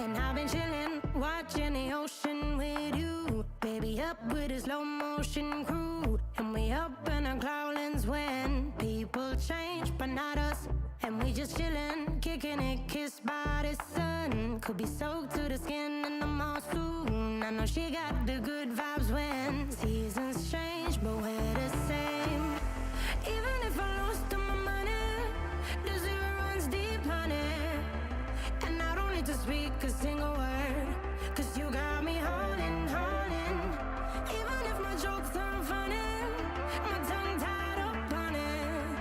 And I've been chillin', watching the ocean with you. Baby, up with a slow motion crew. And we up in our cloudlands when people change, but not us. And we just chillin', kicking it, kissed by the sun. Could be soaked to the skin in the mall soon. I know she got the good vibes when seasons change, but we're the same. Even if I lost all my money, the zero runs deep, honey. And I don't need to speak a single word, 'cause you got me holding, holding. Even if my jokes aren't funny, my tongue tied up on it.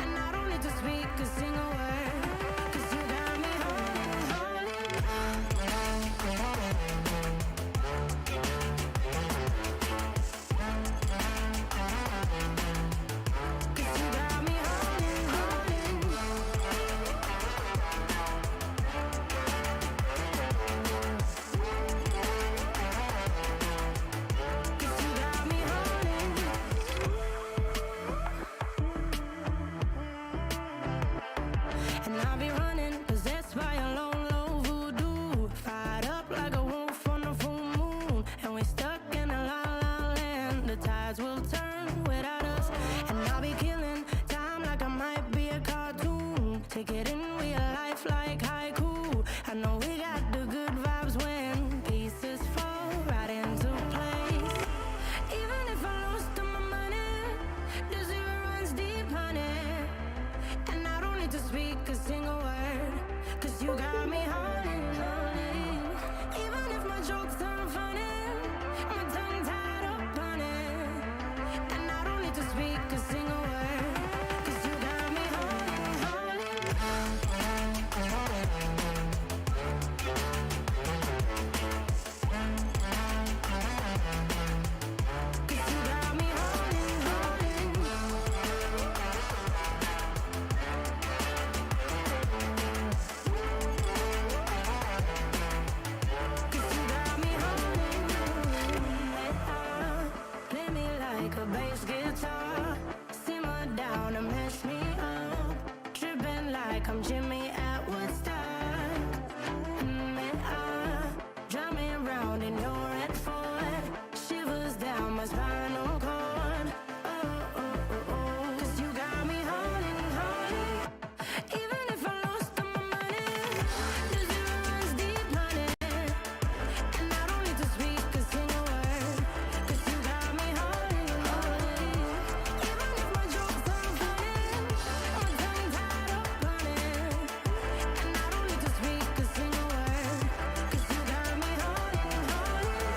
And I don't need to speak a single word, 'cause you got me holding, holding. 'Cause you got me holding, holding. Cause you got me holding. And I'll be running, possessed by a low, low voodoo. Fired up like a wolf on a full moon. And we're stuck in a la la land. The tides will turn without us. And I'll be killing time like I might be a cartoon. Take it in real life like haiku. I know we got the good vibes when pieces fall right into place. Even if I lost all my money, the zero runs deep, honey. And I don't need to speak a single word, 'cause you got me holding, holding. Even if my jokes aren't funny, my tongue tied up on it. And I don't need to speak a single word, 'cause you got me holding, holding. 'Cause you got me holding, holding. Cause you got me holding, play me like a bass guitar, simmer down and mess me up, tripping like I'm Jimmy at Woodstock. Drive me around in your red Ford, shivers down my spinal cord. Cause you got me holding, holding. Even if I lost all my money, the zero runs deep, honey. And I don't need to speak a single word, 'cause you got me holding, holding. Even if my jokes aren't funny, my tongue tied up on it. And I don't need to speak a single word, 'cause you got me holding, holding.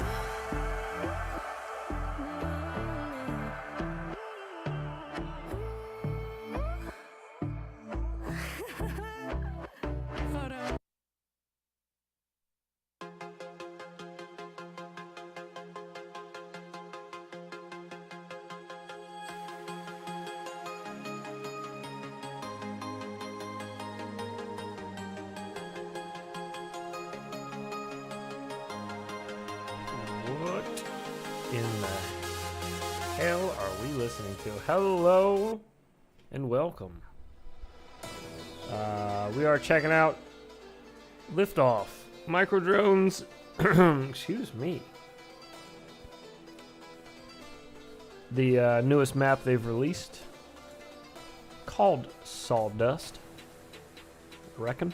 Hold on. What in the hell are we listening to? Hello and welcome. We are checking out Liftoff, micro drones. Excuse me. The newest map they've released, called Sawdust, I reckon.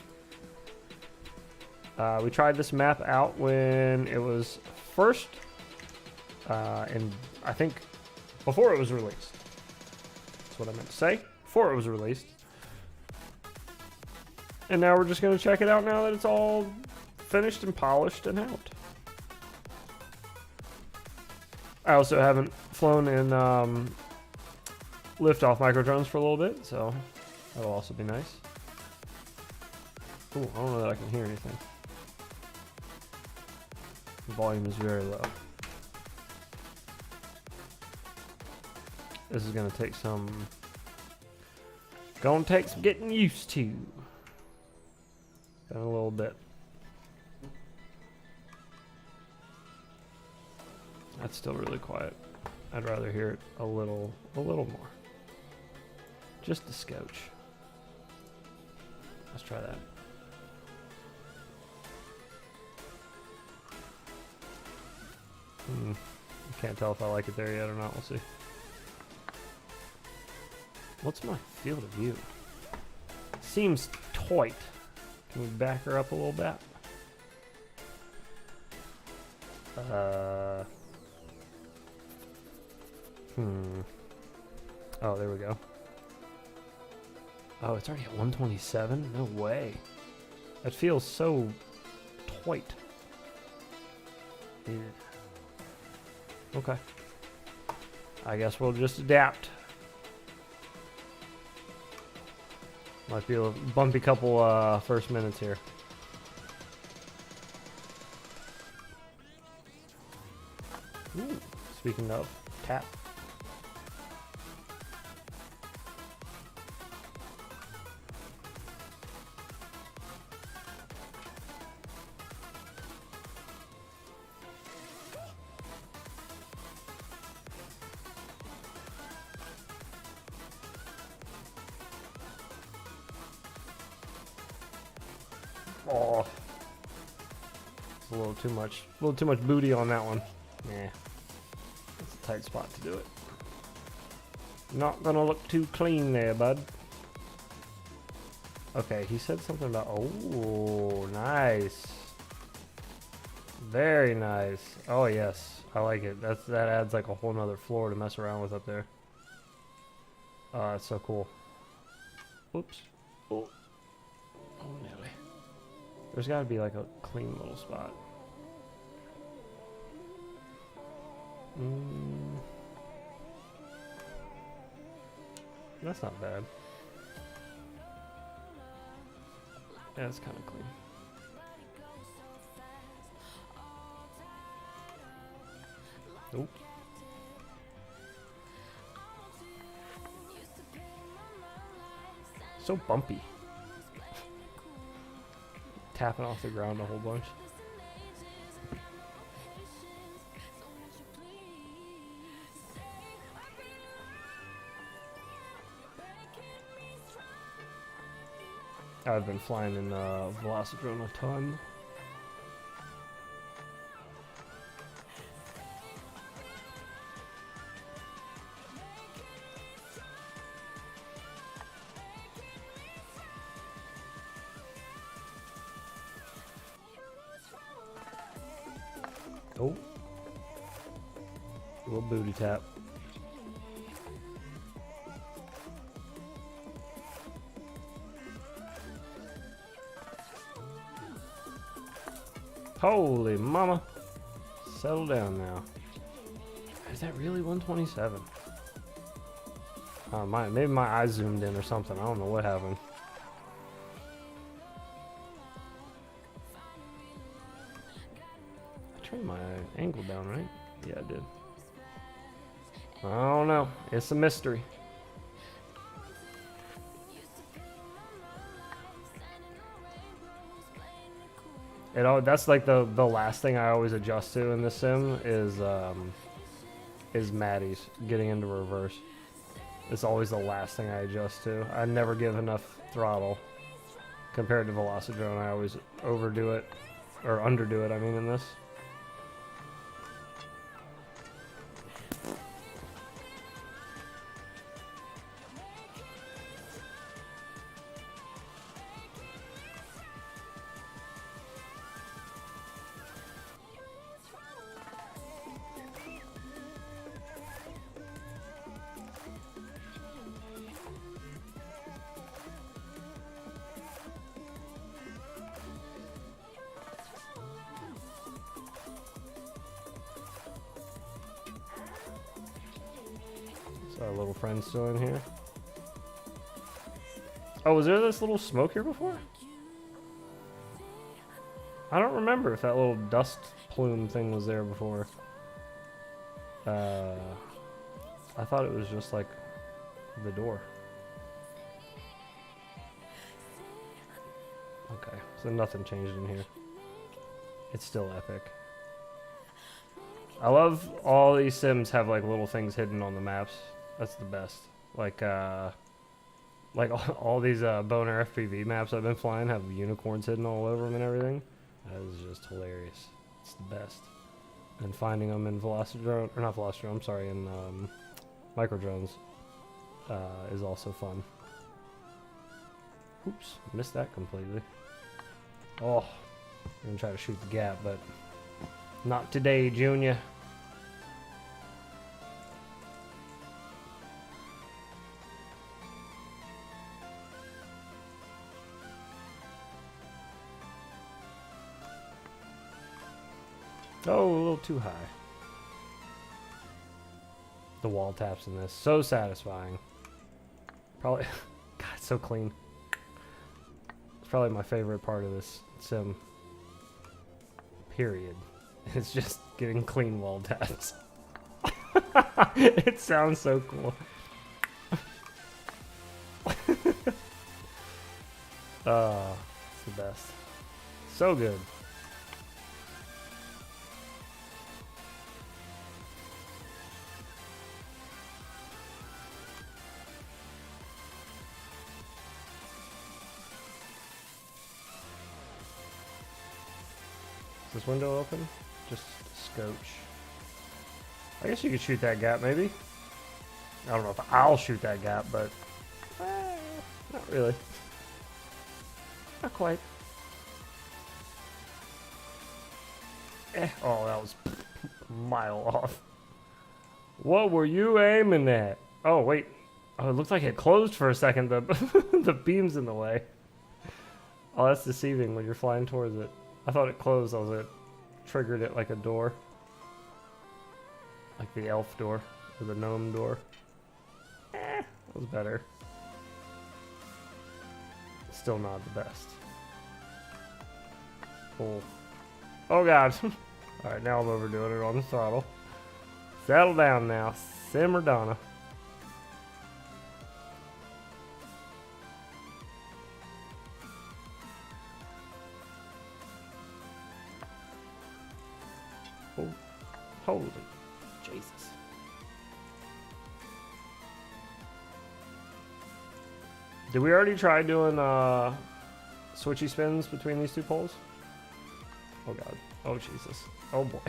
We tried this map out when it was first, and I think before it was released. That's what I meant to say. Before it was released. And now we're just going to check it out now that it's all finished and polished and out. I also haven't flown in Liftoff micro drones for a little bit, so that'll also be nice. Ooh, I don't know that I can hear anything. The volume is very low. This is gonna take some getting used to. Got a little bit. That's still really quiet. I'd rather hear it a little more. Just a scotch. Let's try that. I can't tell if I like it there yet or not. We'll see. What's my field of view? Seems tight. Can we back her up a little bit? Oh, there we go. Oh, it's already at 127? No way. That feels so tight. Yeah. Okay. I guess we'll just adapt. Might be a bumpy couple first minutes here. Ooh, speaking of, tap. Oh, it's a little too much. A little too much booty on that one. Yeah, it's a tight spot to do it. Not gonna look too clean there, bud. Okay, he said something about. Oh, nice. Very nice. Oh yes, I like it. That adds like a whole nother floor to mess around with up there. Oh, that's so cool. Whoops. Oh, oh nearly. There's got to be like a clean little spot. That's not bad. Yeah, it's kind of clean. Nope. So bumpy. Tapping off the ground a whole bunch. I've been flying in Velocidrone a ton. Oh. A little booty tap. Holy mama. Settle down now. Is that really 127? Maybe my eyes zoomed in or something. I don't know what happened. I turned my angle down, right? Yeah, I did. I don't know. It's a mystery. That's like the last thing I always adjust to in this sim is Maddie's getting into reverse. It's always the last thing I adjust to. I never give enough throttle compared to Velocidrone. I always overdo it or underdo it. I mean, in this. Our little friend still in here. Oh, was there this little smoke here before? I don't remember if that little dust plume thing was there before. I thought it was just like the door. Okay, so nothing changed in here. It's still epic. I love all these sims have like little things hidden on the maps. That's the best. Like all these boner FPV maps I've been flying have unicorns hidden all over them and everything. That is just hilarious. It's the best. and finding them in Velocidrone, or not Velocidrone, I'm sorry, in Microdrones is also fun. Oops, missed that completely. Oh, I'm gonna try to shoot the gap, but not today, Junior. Oh, a little too high. The wall taps in this, so satisfying. Probably, God, it's so clean. It's probably my favorite part of this sim. Period. It's just getting clean wall taps. It sounds so cool. Oh, it's the best. So good. Is this window open? Just scotch. I guess you could shoot that gap, maybe. I don't know if I'll shoot that gap, but not really. Not quite. Oh, that was a mile off. What were you aiming at? Oh, wait. Oh, it looks like it closed for a second. The the beam's in the way. Oh, that's deceiving when you're flying towards it. I thought it closed. I was it triggered it like a door. Like the elf door. Or the gnome door. That was better. Still not the best. Cool. Oh god. Alright, now I'm overdoing it on the throttle. Settle down now. Simmer Donna. Oh, holy Jesus. Did we already try doing switchy spins between these two poles? Oh god. Oh Jesus. Oh boy.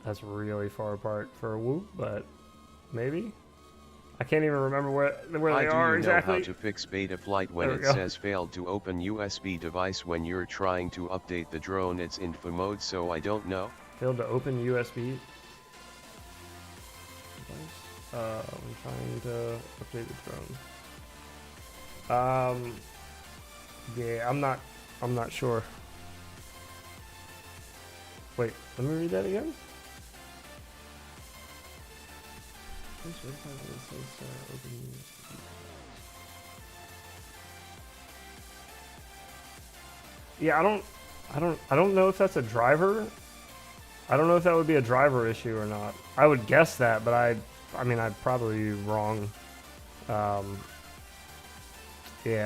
That's really far apart for a whoop, but maybe? I can't even remember where they are exactly. Know how to fix beta flight when it says failed to open USB device when you're trying to update the drone. It's info mode, so I don't know. Failed to open USB device? I'm trying to update the drone. Yeah, I'm not sure. Wait, let me read that again. Yeah, I don't know if that's a driver. I don't know if that would be a driver issue or not. I would guess that, but I mean, I'd probably be wrong. Yeah,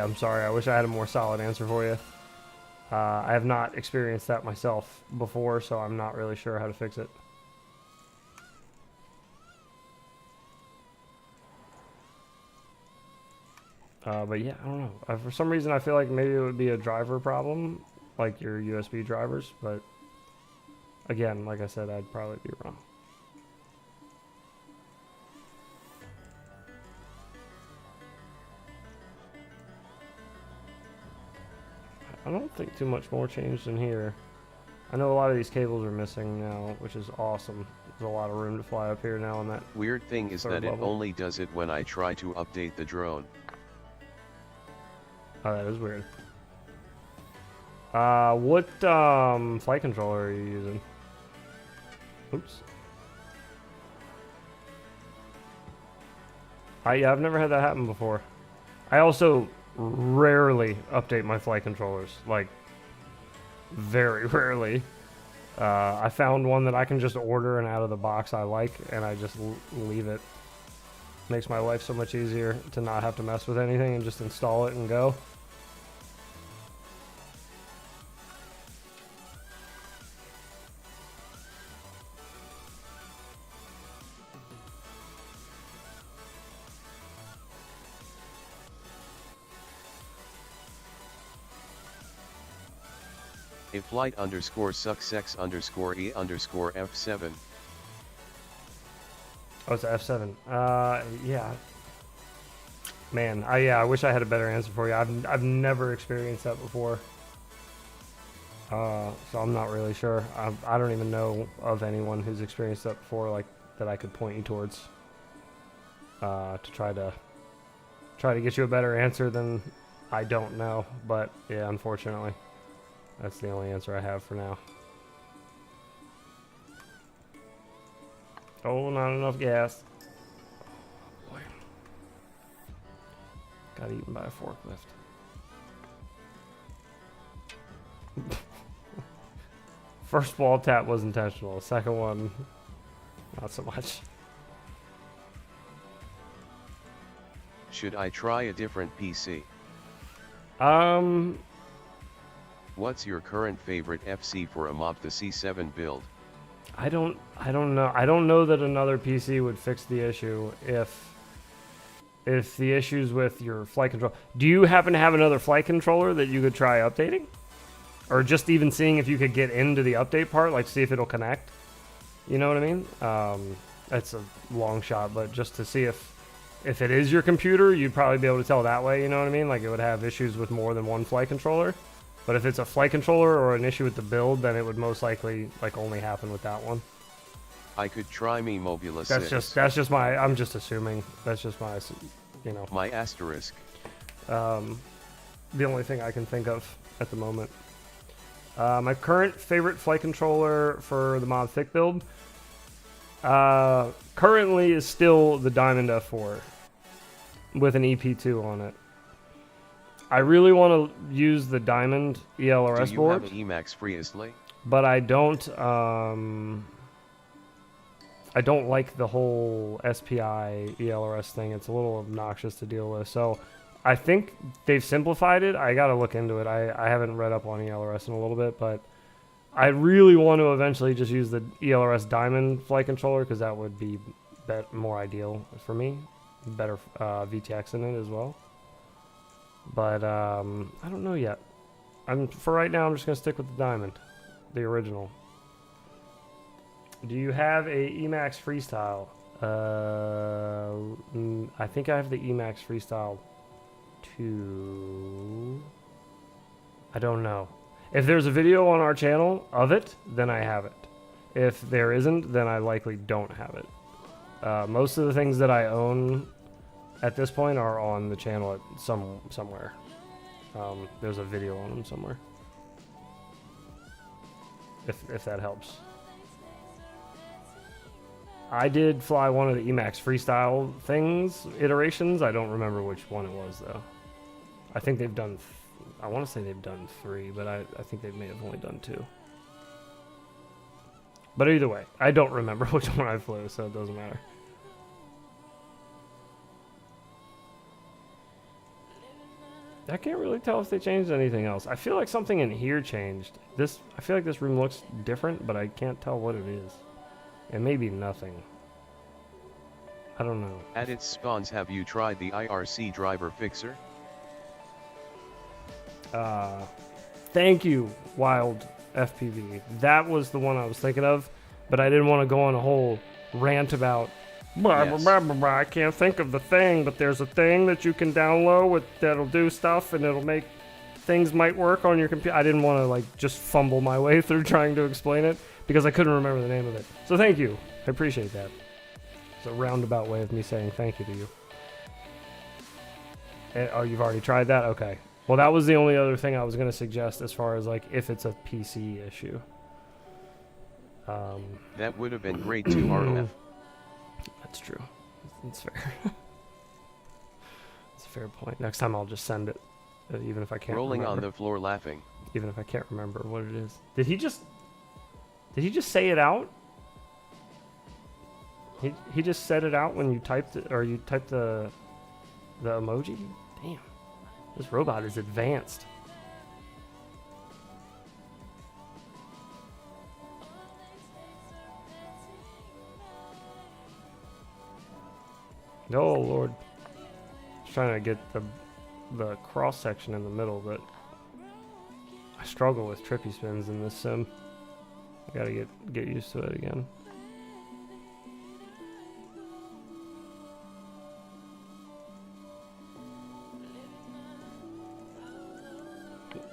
I'm sorry. I wish I had a more solid answer for you. I have not experienced that myself before, so I'm not really sure how to fix it. But yeah, I don't know. For some reason, I feel like maybe it would be a driver problem, like your USB drivers. But again, like I said, I'd probably be wrong. I don't think too much more changed in here. I know a lot of these cables are missing now, which is awesome. There's a lot of room to fly up here now on that. Weird thing is that it only does it when I try to update the drone. Oh, that is weird. What flight controller are you using? Oops. Yeah, I've never had that happen before. I also rarely update my flight controllers. Like, very rarely. I found one that I can just order and out of the box I like, and I just leave it. Makes my life so much easier to not have to mess with anything and just install it and go. Iflight underscore success underscore E underscore F7. Oh, it's a F7. Yeah. Man, I wish I had a better answer for you. I've never experienced that before. So I'm not really sure. I don't even know of anyone who's experienced that before, like that I could point you towards. To try to get you a better answer than I don't know. But yeah, unfortunately, that's the only answer I have for now. Oh, not enough gas. Boy. Got eaten by a forklift. First wall tap was intentional. Second one, not so much. Should I try a different PC? What's your current favorite FC for a mob the C7 build? I don't know. I don't know that another PC would fix the issue if the issue's with your flight control. Do you happen to have another flight controller that you could try updating? Or just even seeing if you could get into the update part, like see if it'll connect? You know what I mean? That's a long shot, but just to see if it is your computer, you'd probably be able to tell that way, you know what I mean? Like it would have issues with more than one flight controller. But if it's a flight controller or an issue with the build, then it would most likely like only happen with that one. I could try me Mobula 6. That's just my, I'm just assuming. That's just my, you know. My asterisk. The only thing I can think of at the moment. My current favorite flight controller for the Mod Thick build currently is still the Diamond F4 with an EP2 on it. I really want to use the Diamond ELRS board. Do you have an Emacs Freestly? But I don't like the whole SPI ELRS thing. It's a little obnoxious to deal with. So I think they've simplified it. I got to look into it. I haven't read up on ELRS in a little bit, but I really want to eventually just use the ELRS Diamond flight controller because that would be more ideal for me. Better VTX in it as well. But I don't know yet. For right now, I'm just going to stick with the Diamond, the original. Do you have a Emacs Freestyle? I think I have the Emacs Freestyle 2. I don't know. If there's a video on our channel of it, then I have it. If there isn't, then I likely don't have it. Most of the things that I own at this point are on the channel at somewhere. There's a video on them somewhere. If that helps. I did fly one of the Emacs Freestyle iterations. I don't remember which one it was though. I think they've done, I want to say they've done 3, but I think they may have only done 2. But either way, I don't remember which one I flew, so it doesn't matter. I can't really tell if they changed anything else. I feel like something in here changed. I feel like this room looks different, but I can't tell what it is. It may be nothing. I don't know. At its spawns, have you tried the IRC driver fixer? Thank you, Wild FPV. That was the one I was thinking of, but I didn't want to go on a whole rant about blah, blah, blah, blah, blah. I can't think of the thing, but there's a thing that you can download that'll do stuff and it'll make things might work on your computer. I didn't want to like just fumble my way through trying to explain it because I couldn't remember the name of it. So thank you. I appreciate that. It's a roundabout way of me saying thank you to you. Oh, you've already tried that? Okay. Well, that was the only other thing I was going to suggest as far as like if it's a PC issue. That would have been great too, RF. That's true. That's fair. That's a fair point. Next time I'll just send it, even if I can't Rolling remember. on the floor laughing. Even if I can't remember what it is. Did he just say it out? He just said it out when you typed it, or you typed the emoji? Damn. This robot is advanced. Oh Lord. Just trying to get the cross section in the middle, but I I struggle with trippy spins in this sim. I gotta get used to it again.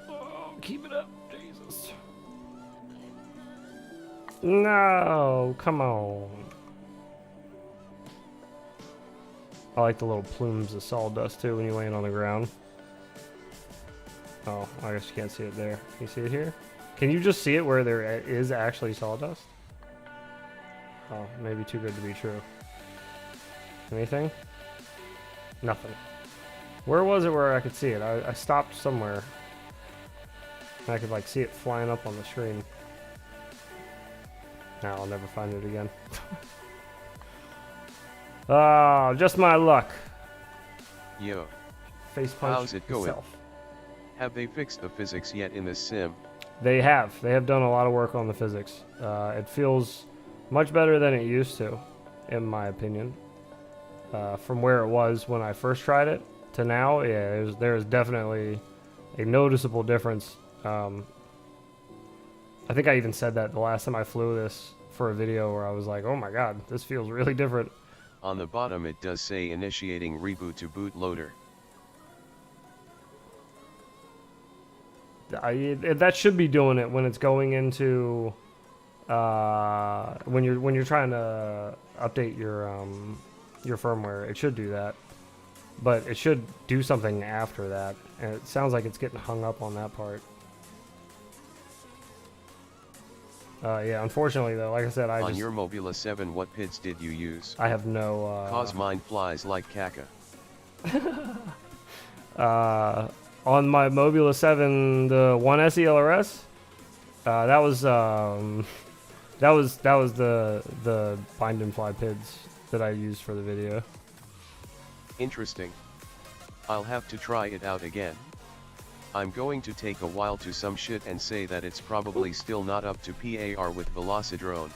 Oh, keep it up, Jesus. No, come on. I like the little plumes of sawdust too when you land on the ground. Oh, I guess you can't see it there. Can you see it here? Can you just see it where there is actually sawdust? Oh, maybe too good to be true. Anything? Nothing. Where was it where I could see it? I stopped somewhere. And I could like see it flying up on the screen. Now I'll never find it again. Oh, just my luck. Yo. Face punch How's it going? itself. Have they fixed the physics yet in this sim? They have. They have done a lot of work on the physics. It feels much better than it used to, in my opinion. From where it was when I first tried it to now, yeah, there is definitely a noticeable difference. I think I even said that the last time I flew this for a video where I was like, oh my god, this feels really different. On the bottom it does say initiating reboot to bootloader. That should be doing it when it's going into when you're trying to update your firmware. It should do that, but it should do something after that, and it sounds like it's getting hung up on that part. Yeah, unfortunately though, like I said, On your Mobula 7, what PIDs did you use? I have no Cause mine flies like caca. On my Mobula 7, the 1S ELRS, that was the bind and fly PIDs that I used for the video. Interesting. I'll have to try it out again. I'm going to take a while to some shit and say that it's probably still not up to PAR with Velocidrone.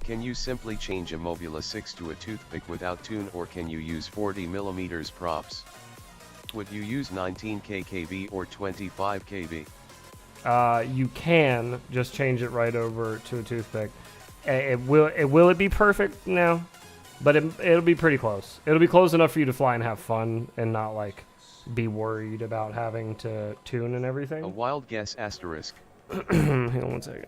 Can you simply change a Mobula 6 to a toothpick without tune, or can you use 40mm props? Would you use 19 kV or 25 kV? You can just change it right over to a toothpick. Will it be perfect? No, but it'll be pretty close. It'll be close enough for you to fly and have fun and not like be worried about having to tune and everything. A wild guess asterisk. Hang on one second.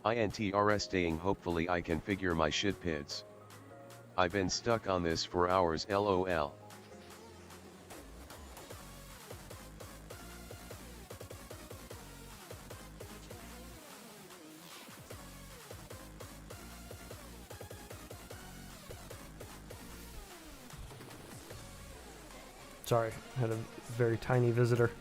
INTRSTing, hopefully I can figure my shit PIDs. I've been stuck on this for hours, lol. Sorry, I had a very tiny visitor.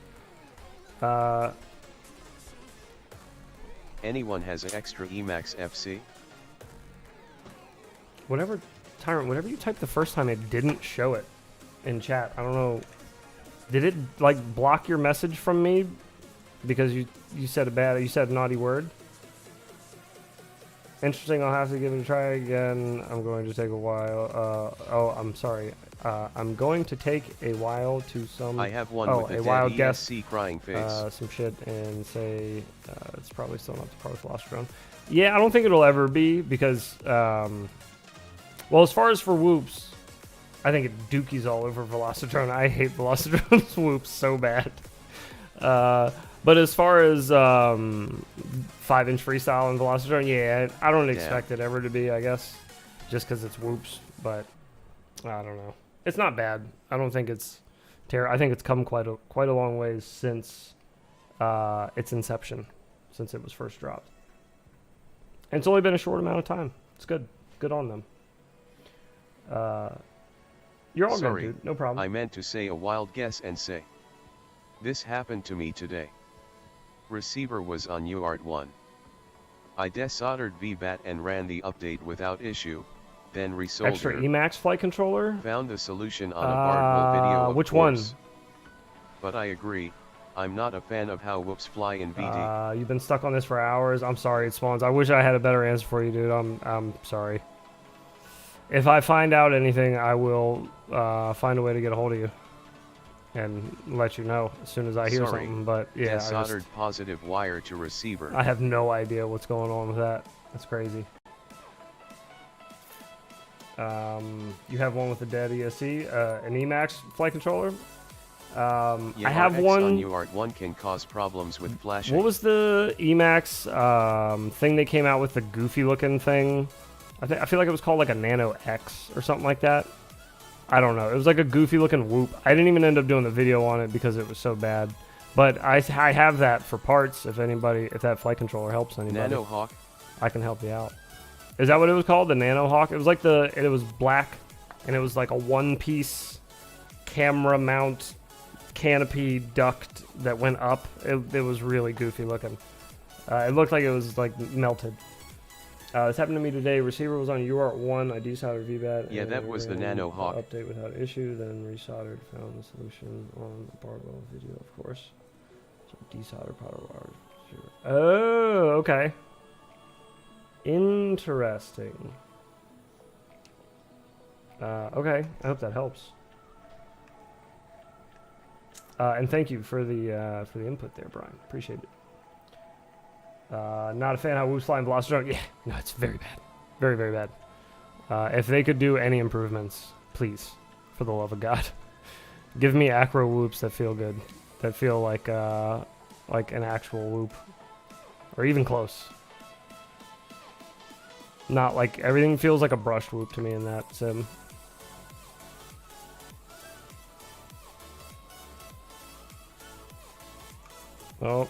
Anyone has an extra Emacs FC? Whatever you typed the first time, it didn't show it in chat. I don't know. Did it like block your message from me because you said a naughty word? Interesting. I'll have to give it a try again. I'm going to take a while. Oh, I'm sorry. I'm going to take a while to some. I have one with a wild guess. ESC crying face. Some shit and say it's probably still not the part of Velocidrone. Yeah, I don't think it'll ever be because, well, as far as for whoops, I think it dookies all over Velocidrone. I hate Velocidrone's whoops so bad. But as far as 5-inch freestyle and Velocidrone, yeah, I don't expect it ever to be, I guess, just because it's whoops. But I don't know. It's not bad. I don't think it's terrible. I think it's come quite a long ways since its inception, since it was first dropped. And it's only been a short amount of time. It's good. Good on them. You're all Sorry, good, dude. No problem. I meant to say a wild guess and say, this happened to me today. Receiver was on UART 1. I desoldered VBAT and ran the update without issue, then resoldered. Extra Emacs flight controller? Found the solution on a Bardwell video, of which course. one? But I agree, I'm not a fan of how whoops fly in VD. You've been stuck on this for hours. I'm sorry, it spawns. I wish I had a better answer for you, dude. I'm sorry. If I find out anything, I will find a way to get a hold of you. and let you know as soon as I hear Sorry. something. But yeah, Desoldered positive wire to receiver. I have no idea what's going on with that. That's crazy. You have one with a dead ESC, an Emacs flight controller. Yeah, I have one. on UART1 can cause problems with flashing. What was the Emacs thing they came out with, the goofy looking thing? I feel like it was called like a Nano X or something like that. I don't know. It was like a goofy looking Whoop. I didn't even end up doing the video on it because it was so bad. But I have that for parts. If that flight controller helps anybody, Nano Hawk. I can help you out. Is that what it was called? The Nano Hawk? It was like it was black, and it was like a one-piece camera mount canopy duct that went up. It was really goofy looking. It looked like it was like melted. This happened to me today. Receiver was on UART1. I desoldered VBAT. Yeah, that was the Nano Hawk. Update without issue, then resoldered. Found the solution on the barbell video, of course. So desoldered powder wire. Oh, okay. Interesting. Okay, I hope that helps. And thank you for the input there, Brian. Appreciate it. Not a fan how Whoop's flying Velociraptor. Yeah, no, it's very bad. Very, very bad. If they could do any improvements, please, for the love of God, give me acro Whoops that feel good, that feel like an actual Whoop, or even close. Not like everything feels like a brushed Whoop to me in that sim. Oh,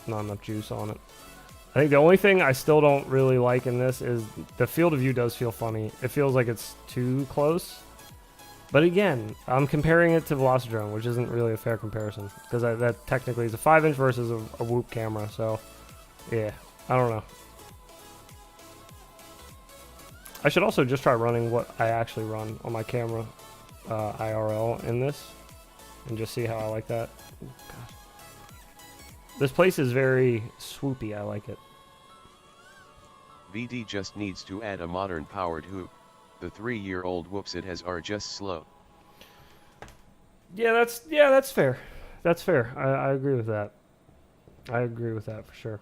not enough juice on it. I think the only thing I still don't really like in this is the field of view does feel funny. It feels like it's too close. But again, I'm comparing it to Velocidrone, which isn't really a fair comparison. Because that technically is a 5-inch versus a Whoop camera. So, yeah, I don't know. I should also just try running what I actually run on my camera IRL in this. And just see how I like that. Ooh, gosh. This place is very swoopy. I like it. VD just needs to add a modern powered hoop. The 3-year-old whoops it has are just slow. Yeah, that's fair. That's fair. I agree with that. I agree with that for sure.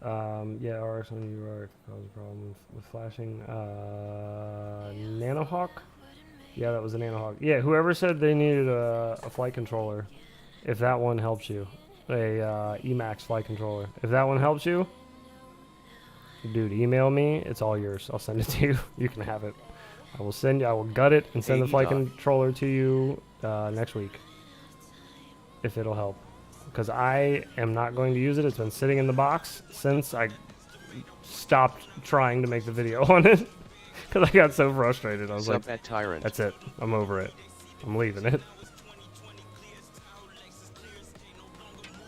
Yeah, RX on UR cause a problem with flashing. Nanohawk? Yeah, that was a Nanohawk. Yeah, whoever said they needed a flight controller, if that one helps you. A Emacs flight controller. If that one helps you, dude, email me. It's all yours. I'll send it to you. You can have it. I will gut it and send the flight controller to you next week. If it'll help. Because I am not going to use it. It's been sitting in the box since I stopped trying to make the video on it. Because I got so frustrated. I was like, that's it. I'm over it. I'm leaving it.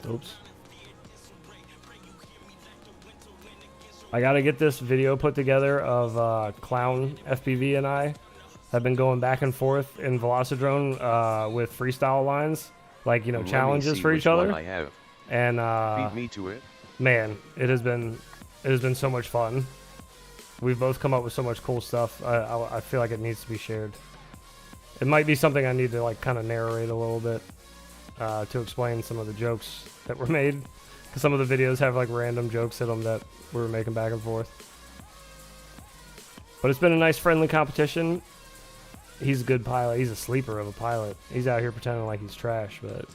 Oops. I gotta get this video put together of Clown FPV and I have been going back and forth in Velocidrone with freestyle lines, like, you know, challenges for each other. I have. And feed me to it. Man, it has been so much fun. We've both come up with so much cool stuff. I feel like it needs to be shared. It might be something I need to like kind of narrate a little bit to explain some of the jokes that were made. Because some of the videos have like random jokes in them that we were making back and forth. But it's been a nice friendly competition. He's a good pilot. He's a sleeper of a pilot. He's out here pretending like he's trash, but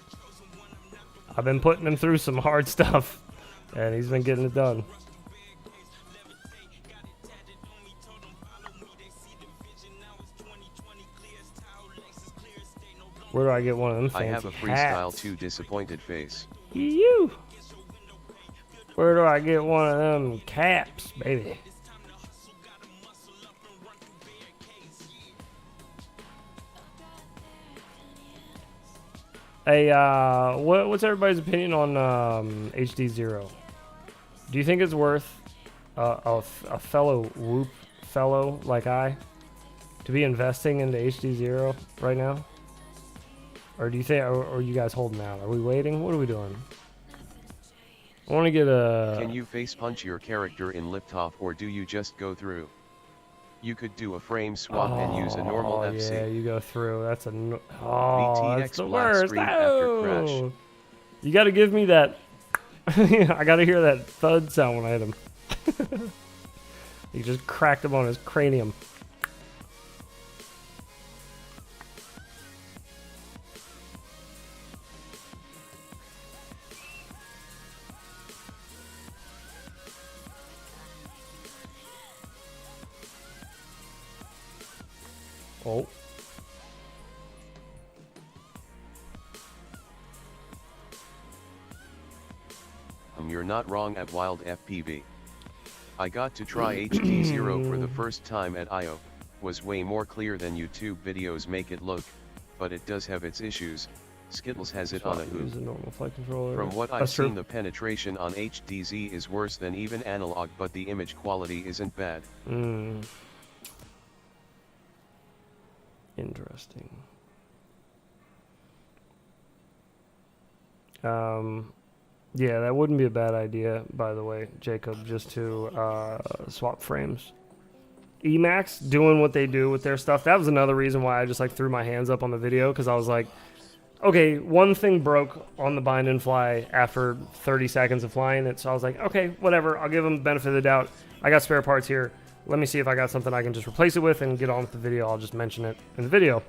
I've been putting him through some hard stuff, and he's been getting it done. Where do I get one of them fancy I have a freestyle 2 disappointed face. You. Where do I get one of them caps, baby? Hey, what's everybody's opinion on HD0? Do you think it's worth a fellow Whoop fellow like I to be investing into HD0 right now? Or do you think, or are you guys holding out? Are we waiting? What are we doing? I want to get a... Can you face punch your character in Liftoff, or do you just go through? You could do a frame swap and use a normal FC. Yeah, you go through. That's a oh, that's the black worst. screen after crash. Oh. You got to give me that. I got to hear that thud sound when I hit him. He just cracked him on his cranium. Oh. You're not wrong at Wild FPV. I got to try HD0 for the first time at I/O. Was way more clear than YouTube videos make it look, but it does have its issues. Skittles has it on a hoop. Use a normal flight controller. From what I've seen, the penetration on HDZ is worse than even analog, but the image quality isn't bad. Interesting. Yeah, that wouldn't be a bad idea, by the way, Jacob, just to swap frames. Emacs doing what they do with their stuff. That was another reason why I just like threw my hands up on the video, because I was like, okay, one thing broke on the bind and fly after 30 seconds of flying it, so I was like, okay, whatever, I'll give them the benefit of the doubt. I got spare parts here. Let me see if I got something I can just replace it with and get on with the video. I'll just mention it in the video.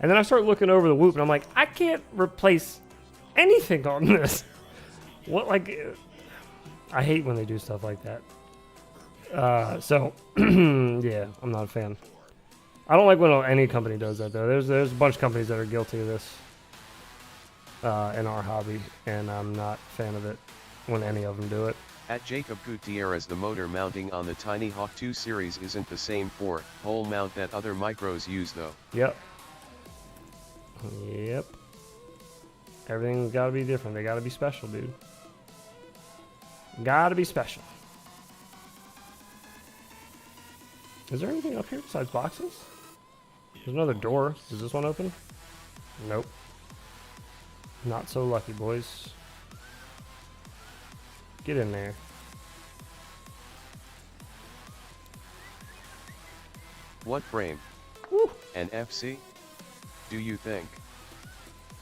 And then I start looking over the Whoop, and I'm like, I can't replace anything on this. What, like, I hate when they do stuff like that. So, yeah, I'm not a fan. I don't like when any company does that, though. There's a bunch of companies that are guilty of this in our hobby, and I'm not a fan of it when any of them do it. At Jacob Gutierrez, the motor mounting on the Tiny Hawk 2 series isn't the same 4-hole mount that other micros use, though. Yep. Yep. Everything's got to be different. They got to be special, dude. Gotta be special. Is there anything up here besides boxes? There's another door. Is this one open? Nope. Not so lucky, boys. Get in there. What frame? Woo. An FC? Do you think?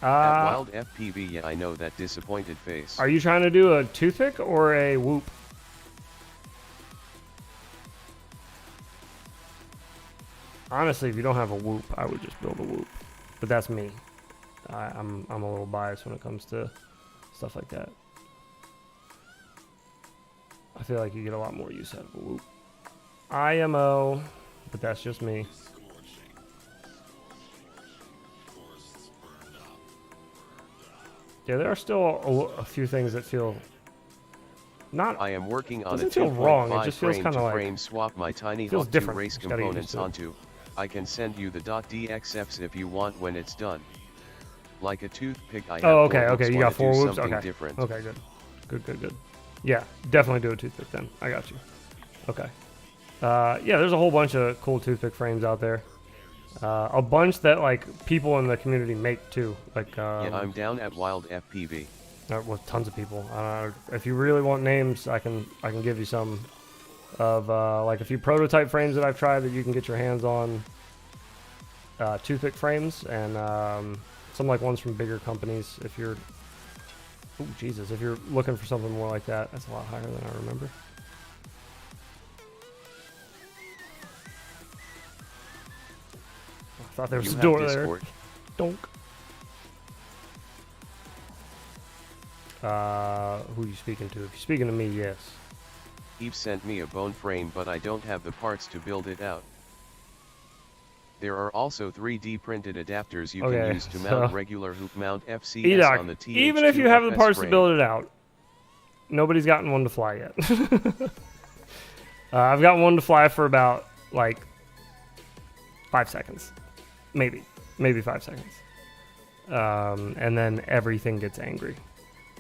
At Wild FPV, yeah, I know that disappointed face. Are you trying to do a toothpick or a Whoop? Honestly, if you don't have a Whoop, I would just build a Whoop. But that's me. I'm a little biased when it comes to stuff like that. I feel like you get a lot more use out of a Whoop. IMO, but that's just me. Yeah, there are still a few things that feel not. I am working on a feel wrong. It just feels frame kind to of like frame swap my Tiny feels Hawk 2 different. race Just gotta get components used to it. onto. I can send you the .dxfs if you want when it's done. Like a toothpick, I have Oh, okay, four okay. whoops, You got wanna 4 do whoops. something Okay. different. Okay, good. Yeah, definitely do a toothpick then. I got you. Okay. Yeah, there's a whole bunch of cool toothpick frames out there. A bunch that like people in the community make too. Like Yeah, I'm down at Wild FPV. with tons of people. If you really want names, I can give you some of like a few prototype frames that I've tried that you can get your hands on. Toothpick frames and some like ones from bigger companies. If you're, oh Jesus, if you're looking for something more like that, that's a lot higher than I remember. I thought there was You a have door Discord? there. Donk. Who are you speaking to? If you're speaking to me, yes. Eve sent me a bone frame, but I don't have the parts to build it out. There are also 3D printed adapters you can use to mount regular hoop mount FCS on the TH2 even if you have the FS parts frame. to build it out, nobody's gotten one to fly yet. I've gotten one to fly for about like 5 seconds, maybe 5 seconds, and then everything gets angry.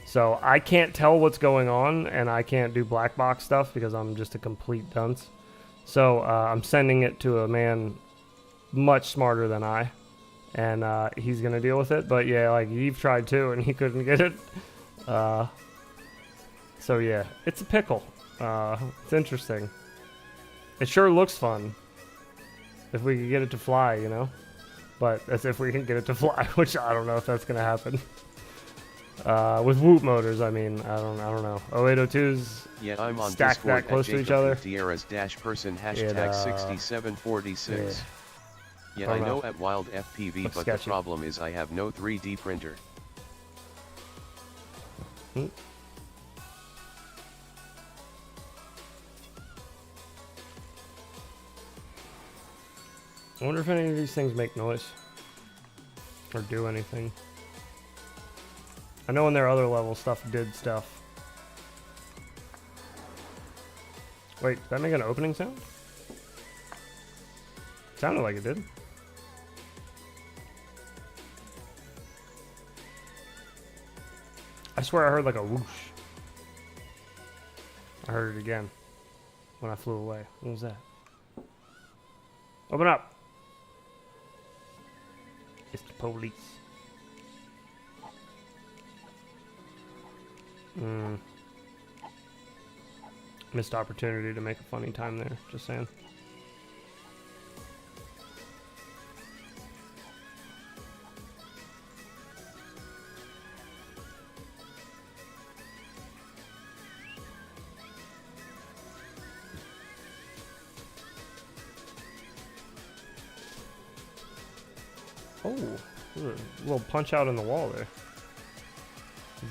So I can't tell what's going on, and I can't do black box stuff because I'm just a complete dunce. So I'm sending it to a man much smarter than I, and he's gonna deal with it. But yeah, like Eve tried too, and he couldn't get it. So yeah, it's a pickle. It's interesting. It sure looks fun. If we could get it to fly, you know? But that's if we can get it to fly, which I don't know if that's gonna happen. With Whoop motors, I mean, I don't know. 0802s Yeah, I'm on stacked Discord that close at to each other. Gutierrez-person hashtag 6746. Yeah, I know at Wild FPV, Looks but sketchy. the problem is I have no 3D printer. Hmm. I wonder if any of these things make noise or do anything. I know in their other level stuff did stuff. Wait, did that make an opening sound? Sounded like it did. I swear I heard like a whoosh. I heard it again when I flew away. What was that? Open up! It's the police. Missed opportunity to make a funny time there, just saying. Oh, there's a little punch out in the wall there.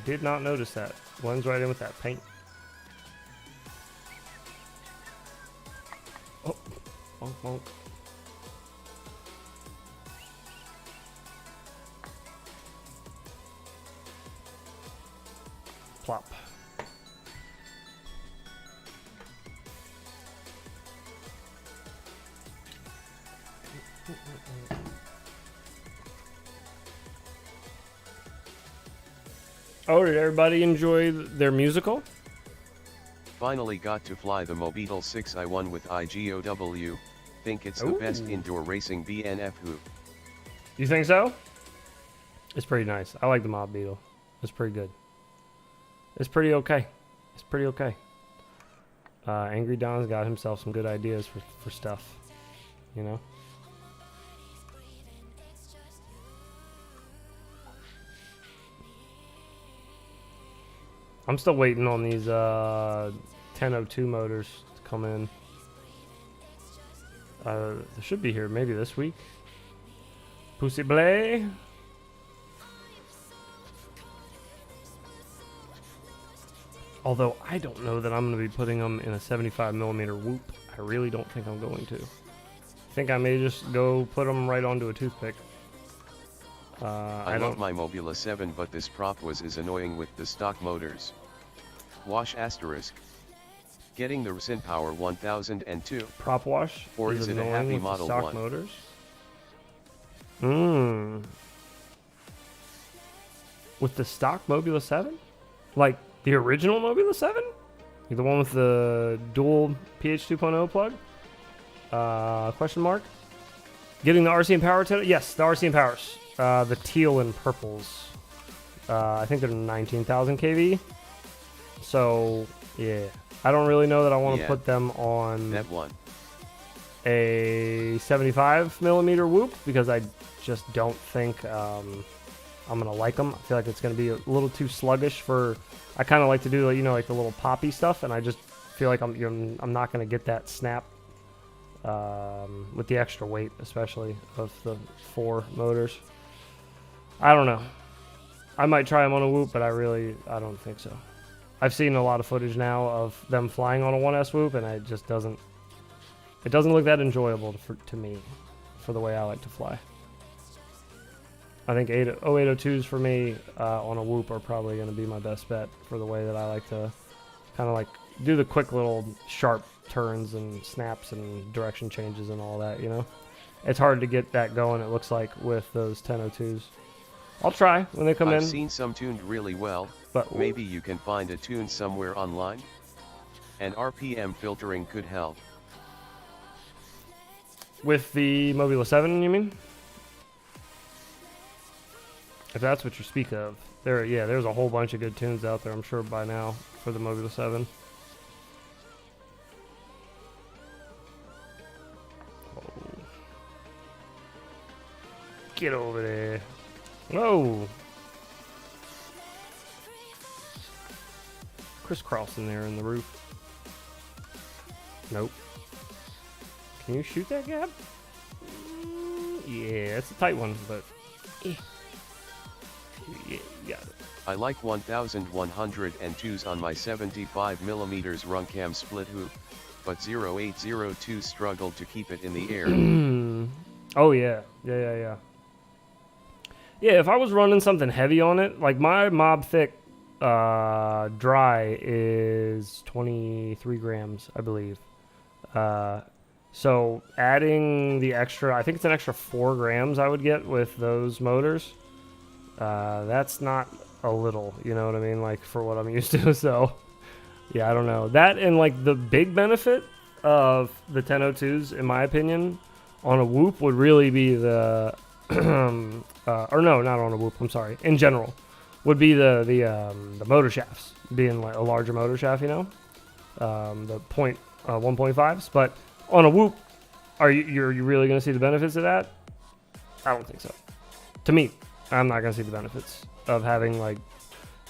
Did not notice that. Blends right in with that paint. Oh, bonk, bonk. Plop. Oh, did everybody enjoy their musical? Finally got to fly the Mobeetle 6i1 with IGOW. Think it's the best indoor racing BNF hoop. You think so? It's pretty nice. I like the Mob Beetle. It's pretty good. It's pretty okay. It's pretty okay. Angry Don's got himself some good ideas for stuff. You know? I'm still waiting on these 1002 motors to come in. They should be here maybe this week. Pussy Blay. Although I don't know that I'm going to be putting them in a 75mm whoop. I really don't think I'm going to. I think I may just go put them right onto a toothpick. I love my Mobula 7, but this prop was as annoying with the stock motors. Wash asterisk. Getting the Resin Power 1002. Prop wash? Or is it a Happy with Model stock 1? Motors? With the stock Mobula 7? Like the original Mobula 7? Like the one with the dual PH 2.0 plug? Question mark? Getting the RC and Power to yes, the RC and Powers. The teal and purples. I think they're 19,000 kV. So, yeah. I don't really know that I want to put them on that one. A 75mm whoop because I just don't think I'm going to like them. I feel like it's going to be a little too sluggish for... I kind of like to do, you know, like the little poppy stuff, and I just feel like I'm not going to get that snap with the extra weight, especially of the 4 motors. I don't know. I might try them on a whoop, but I don't think so. I've seen a lot of footage now of them flying on a 1S whoop, and it just doesn't look that enjoyable to me for the way I like to fly. I think 0802s for me on a whoop are probably going to be my best bet for the way that I like to kind of like do the quick little sharp turns and snaps and direction changes and all that, you know? It's hard to get that going, it looks like, with those 1002s. I'll try when they come in. I've seen some tuned really well, but maybe you can find a tune somewhere online? And RPM filtering could help. With the Mobula 7, you mean? If that's what you speak of. There's a whole bunch of good tunes out there, I'm sure, by now, for the Mobula 7. Oh. Get over there. Whoa. Crisscrossing there in the roof. Nope. Can you shoot that gap? Yeah, it's a tight one, but... Yeah, you got it. I like 1102s on my 75mm Runcam split hoop, but 0802 struggled to keep it in the air. Oh yeah. Yeah, if I was running something heavy on it, like my Mob Thick dry is 23 grams, I believe. So adding the extra, I think it's an extra 4 grams I would get with those motors. That's not a little, you know what I mean? Like for what I'm used to. So yeah, I don't know. That and like the big benefit of the 1002s, in my opinion, on a Whoop would really be the, or no, not on a Whoop. I'm sorry. In general, would be the motor shafts being like a larger motor shaft, you know, the 1.5s. But on a Whoop, are you really going to see the benefits of that? I don't think so. To me, I'm not going to see the benefits of having like,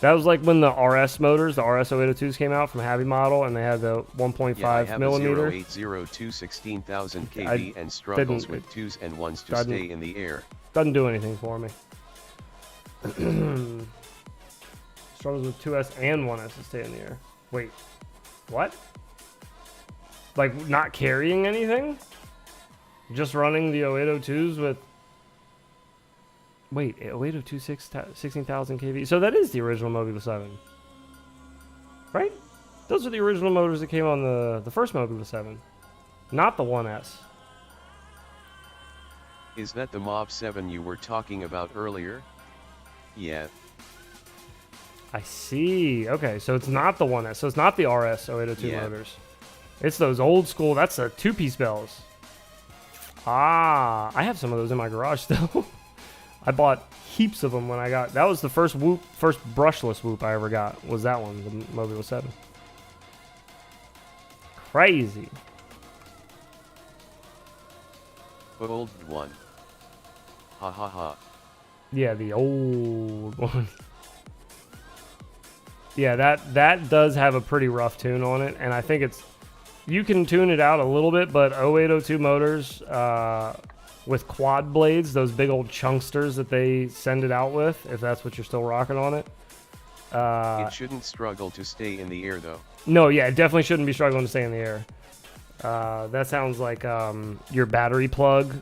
that was like when the RS motors, the RS 0802s came out from Happy Model, and they had the 1.5 millimeter. A 0802 16,000 kV and struggles with 2s and 1s to stay in the air. Doesn't do anything for me. Struggles with 2S and 1S to stay in the air. Wait, what? Like not carrying anything? Just running the 0802s with... Wait, 0802 16,000 kV. So that is the original Mobula 7. Right? Those are the original motors that came on the first Mobula 7. Not the 1S. Is that the Mob 7 you were talking about earlier? Yeah. I see. Okay, so it's not the 1S. So it's not the RS 0802 motors. It's those old school. That's the 2-piece bells. Ah, I have some of those in my garage still. I bought heaps of them when I got... That was the first Whoop, first brushless Whoop I ever got. Was that one, the Mobula 7. Crazy. Old one. Ha ha ha. Yeah, the old one. Yeah, that does have a pretty rough tune on it, and I think it's... You can tune it out a little bit, but 0802 motors... with quad blades, those big old chunksters that they send it out with, if that's what you're still rocking on it. It shouldn't struggle to stay in the air, though. No, yeah, it definitely shouldn't be struggling to stay in the air. That sounds like your battery plug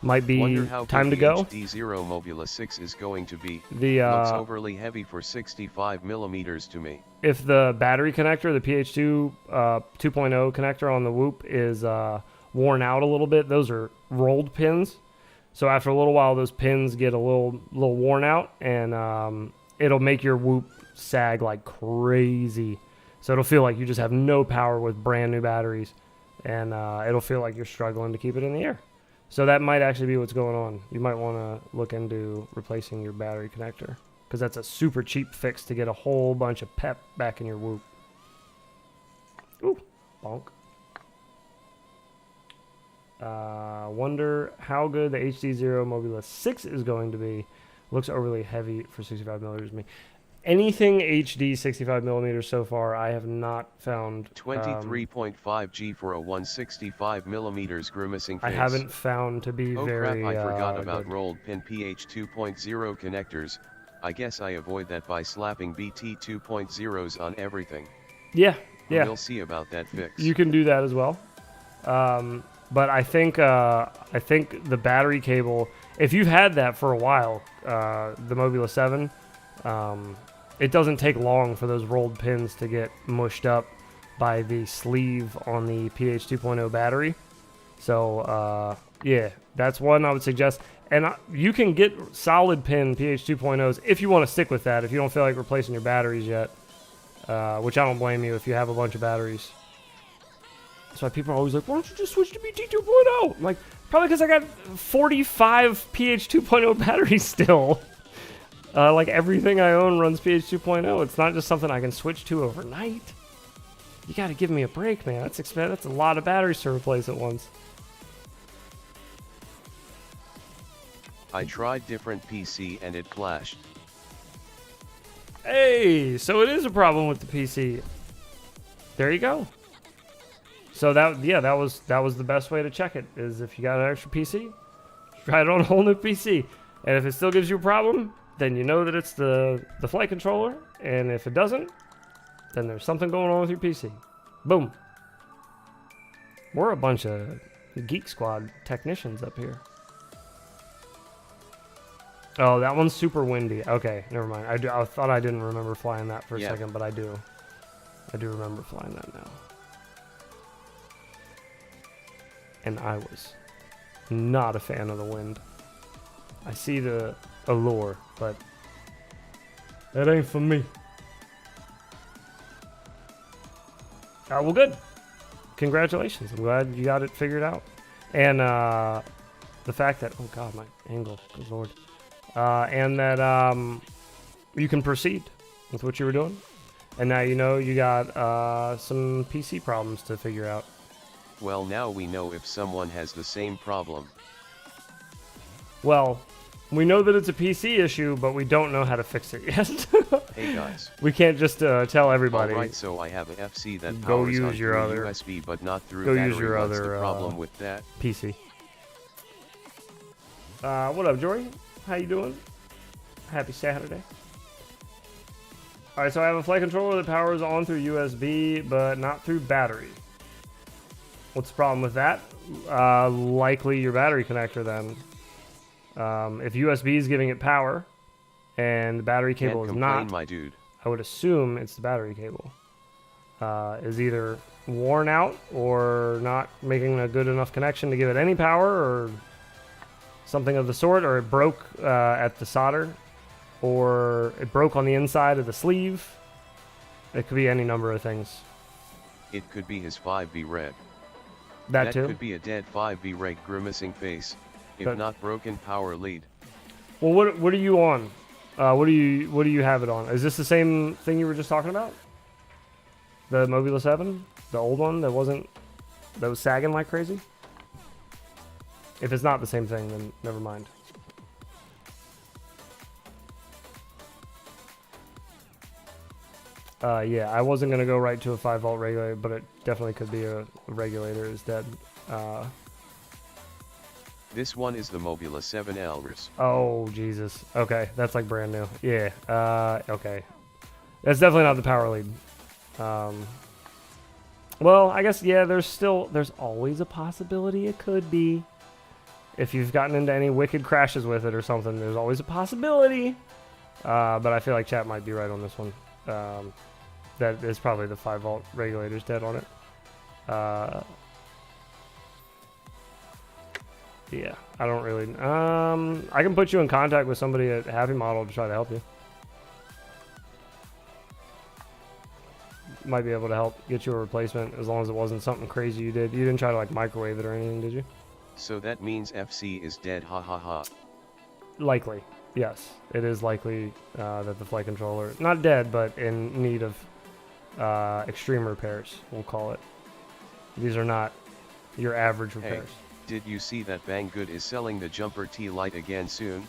might be time to go. HD0 Mobula 6 is going to be. Looks overly heavy for 65mm to me. If the battery connector, the PH2 2.0 connector on the Whoop is worn out a little bit, those are rolled pins. So after a little while, those pins get a little worn out, and it'll make your Whoop sag like crazy. So it'll feel like you just have no power with brand new batteries, and it'll feel like you're struggling to keep it in the air. So that might actually be what's going on. You might want to look into replacing your battery connector, because that's a super cheap fix to get a whole bunch of pep back in your Whoop. Ooh, bonk. Wonder how good the HD0 Mobula 6 is going to be. Looks overly heavy for 65mm to me. Anything HD 65mm so far, I have not found. 23.5 G for a 165mm grimacing face. I haven't found to be very. Oh crap! I forgot about good. rolled pin PH 2.0 connectors. I guess I avoid that by slapping BT 2.0s on everything. Yeah. We'll see about that fix. You can do that as well. But I think the battery cable, if you've had that for a while, the Mobula 7, it doesn't take long for those rolled pins to get mushed up by the sleeve on the PH 2.0 battery. So, yeah, that's one I would suggest. And you can get solid pin PH 2.0s if you want to stick with that, if you don't feel like replacing your batteries yet, which I don't blame you if you have a bunch of batteries. That's why people are always like, why don't you just switch to BT 2.0? I'm like, probably because I got 45 PH 2.0 batteries still. Like everything I own runs PH 2.0. It's not just something I can switch to overnight. You got to give me a break, man. That's expensive. That's a lot of batteries to replace at once. I tried different PC and it flashed. Hey, so it is a problem with the PC. There you go. So that was the best way to check it, is if you got an extra PC, try it on a whole new PC. And if it still gives you a problem, then you know that it's the flight controller. And if it doesn't, then there's something going on with your PC. Boom. We're a bunch of Geek Squad technicians up here. Oh, that one's super windy. Okay, never mind. I thought I didn't remember flying that for a second, but I do. I do remember flying that now. And I was not a fan of the wind. I see the allure, but that ain't for me. Well, good. Congratulations. I'm glad you got it figured out. And the fact that, oh God, my angle, good Lord. And that you can proceed with what you were doing. And now you know you got some PC problems to figure out. Well, now we know if someone has the same problem. Well, we know that it's a PC issue, but we don't know how to fix it yet. Hey guys. We can't just tell everybody. Alright, so I have an FC that Go powers use on your through other- USB but not through go battery. use your What's other, the problem with that? PC. What up, Jory? How you doing? Happy Saturday. Alright, so I have a flight controller that powers on through USB, but not through battery. What's the problem with that? Likely your battery connector then. If USB is giving it power, and the battery cable Can't is complain, not, my dude. I would assume it's the battery cable. Is either worn out or not making a good enough connection to give it any power, or something of the sort, or it broke at the solder, or it broke on the inside of the sleeve. It could be any number of things. It could be his 5V reg. That too. Could be a dead 5V reg grimacing face, if But- not broken power lead. Well, what are you on? What do you have it on? Is this the same thing you were just talking about? The Mobula 7, the old one that was sagging like crazy. If it's not the same thing, then never mind. Yeah, I wasn't gonna go right to a 5-volt regulator, but it definitely could be a regulator is dead. This one is the Mobula 7 Elris. Oh Jesus. Okay, that's like brand new. Yeah. Okay. That's definitely not the power lead. Well, I guess yeah. There's always a possibility it could be. If you've gotten into any wicked crashes with it or something, there's always a possibility. But I feel like chat might be right on this one. That is probably the 5-volt regulator's dead on it. Yeah, I don't really. I can put you in contact with somebody at Happy Model to try to help you. Might be able to help get you a replacement as long as it wasn't something crazy you did. You didn't try to like microwave it or anything, did you? So that means FC is dead, ha ha ha. Likely, yes. It is likely that the flight controller, not dead, but in need of extreme repairs, we'll call it. These are not your average repairs. Did you see that Banggood is selling the Jumper T-Lite again soon?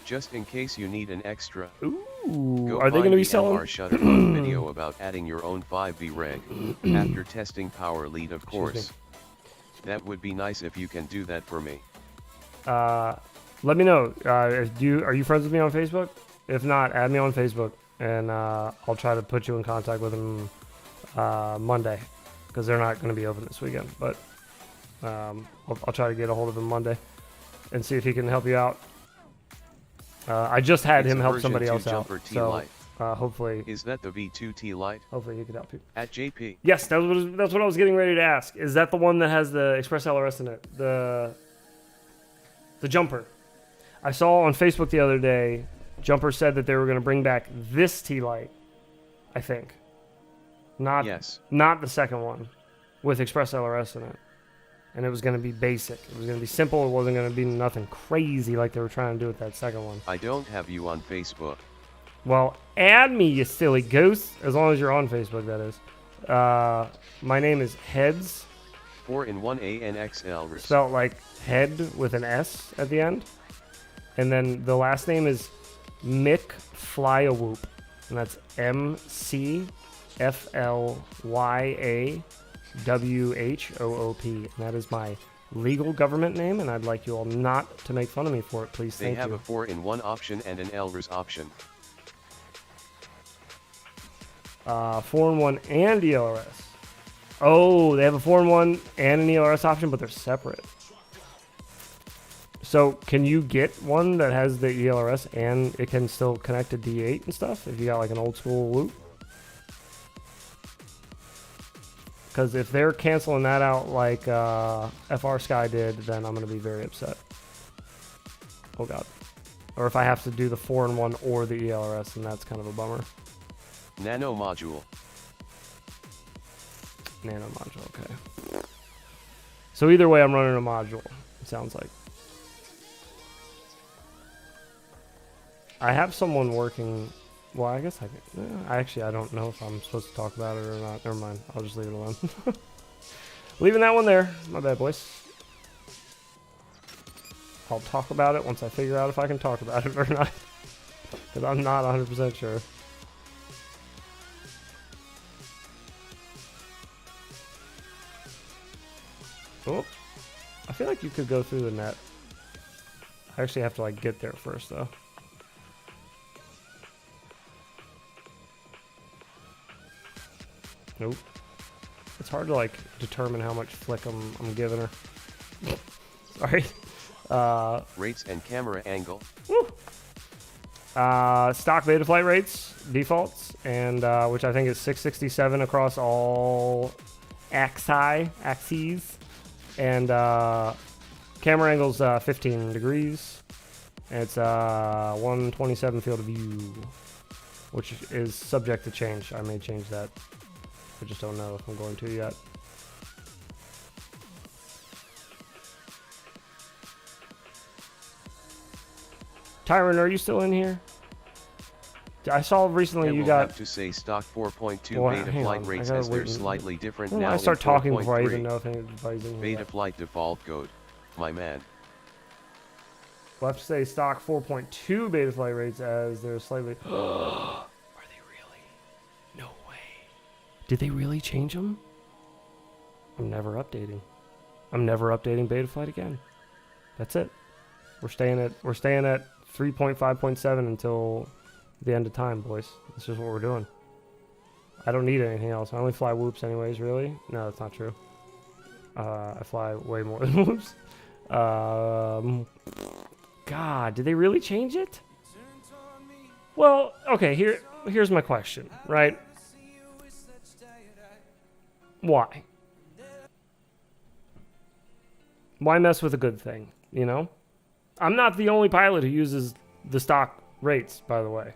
Just in case you need an extra. Ooh, are they going to be selling? MR Shutterbuff video about adding your own 5V reg, after testing power lead of course. That would be nice if you can do that for me. Let me know. Are you friends with me on Facebook? If not, add me on Facebook, and I'll try to put you in contact with them Monday, because they're not going to be open this weekend. But I'll try to get a hold of him Monday and see if he can help you out. I just had him help somebody else out, so hopefully. Is that the V2 T-Lite? Hopefully he could help you. At JP. Yes, that's what I was getting ready to ask. Is that the one that has the Express LRS in it? The Jumper. I saw on Facebook the other day, Jumper said that they were going to bring back this T-Lite, I think. Not the second one with Express LRS in it. And it was going to be basic. It was going to be simple. It wasn't going to be nothing crazy like they were trying to do with that second one. I don't have you on Facebook. Well, add me, you silly goose. As long as you're on Facebook, that is. My name is Heads. 4 in 1 ANXL. Spelled like head with an S at the end. And then the last name is Mick Flyawhoop. And that's MCFLYAWHOOP. And that is my legal government name, and I'd like you all not to make fun of me for it, please. Thank you. They have a 4-in-1 option and an LRS option. 4-in-1 and ELRS. Oh, they have a 4-in-1 and an ELRS option, but they're separate. So can you get one that has the ELRS and it can still connect to D8 and stuff if you got like an old school loop? Because if they're canceling that out like FR Sky did, then I'm going to be very upset. Oh god. Or if I have to do the 4-in-1 or the ELRS, then that's kind of a bummer. Nano module. Nano module, okay. So either way, I'm running a module, it sounds like. I have someone working. Well, I guess I can. I don't know if I'm supposed to talk about it or not. Never mind. I'll just leave it alone. Leaving that one there. My bad, boys. I'll talk about it once I figure out if I can talk about it or not. Because I'm not 100% sure. Oh. I feel like you could go through the net. I actually have to like get there first though. Nope. It's hard to like determine how much flick I'm giving her. Sorry. Rates and camera angle. Woo. Stock beta flight rates, defaults, and which I think is 667 across all axes. And camera angle's 15 degrees. And it's 127 field of view, which is subject to change. I may change that. I just don't know if I'm going to yet. Tyron, are you still in here? I saw recently you got... have to say stock 4.2 Well, beta hang flight on, rates I gotta as they're wait slightly different Well, now I in start talking before I 4.3. even know if anybody's in here. Beta yet. flight default code. My man. We'll have to say stock 4.2 beta flight rates as they're slightly... Are they really? No way. Did they really change them? I'm never updating. I'm never updating beta flight again. That's it. We're staying at 3.5.7 until the end of time, boys. That's just what we're doing. I don't need anything else. I only fly whoops anyways, really? No, that's not true. I fly way more than whoops. God, did they really change it? Well, okay, here's my question, right? Why? Why mess with a good thing, you know? I'm not the only pilot who uses the stock rates, by the way.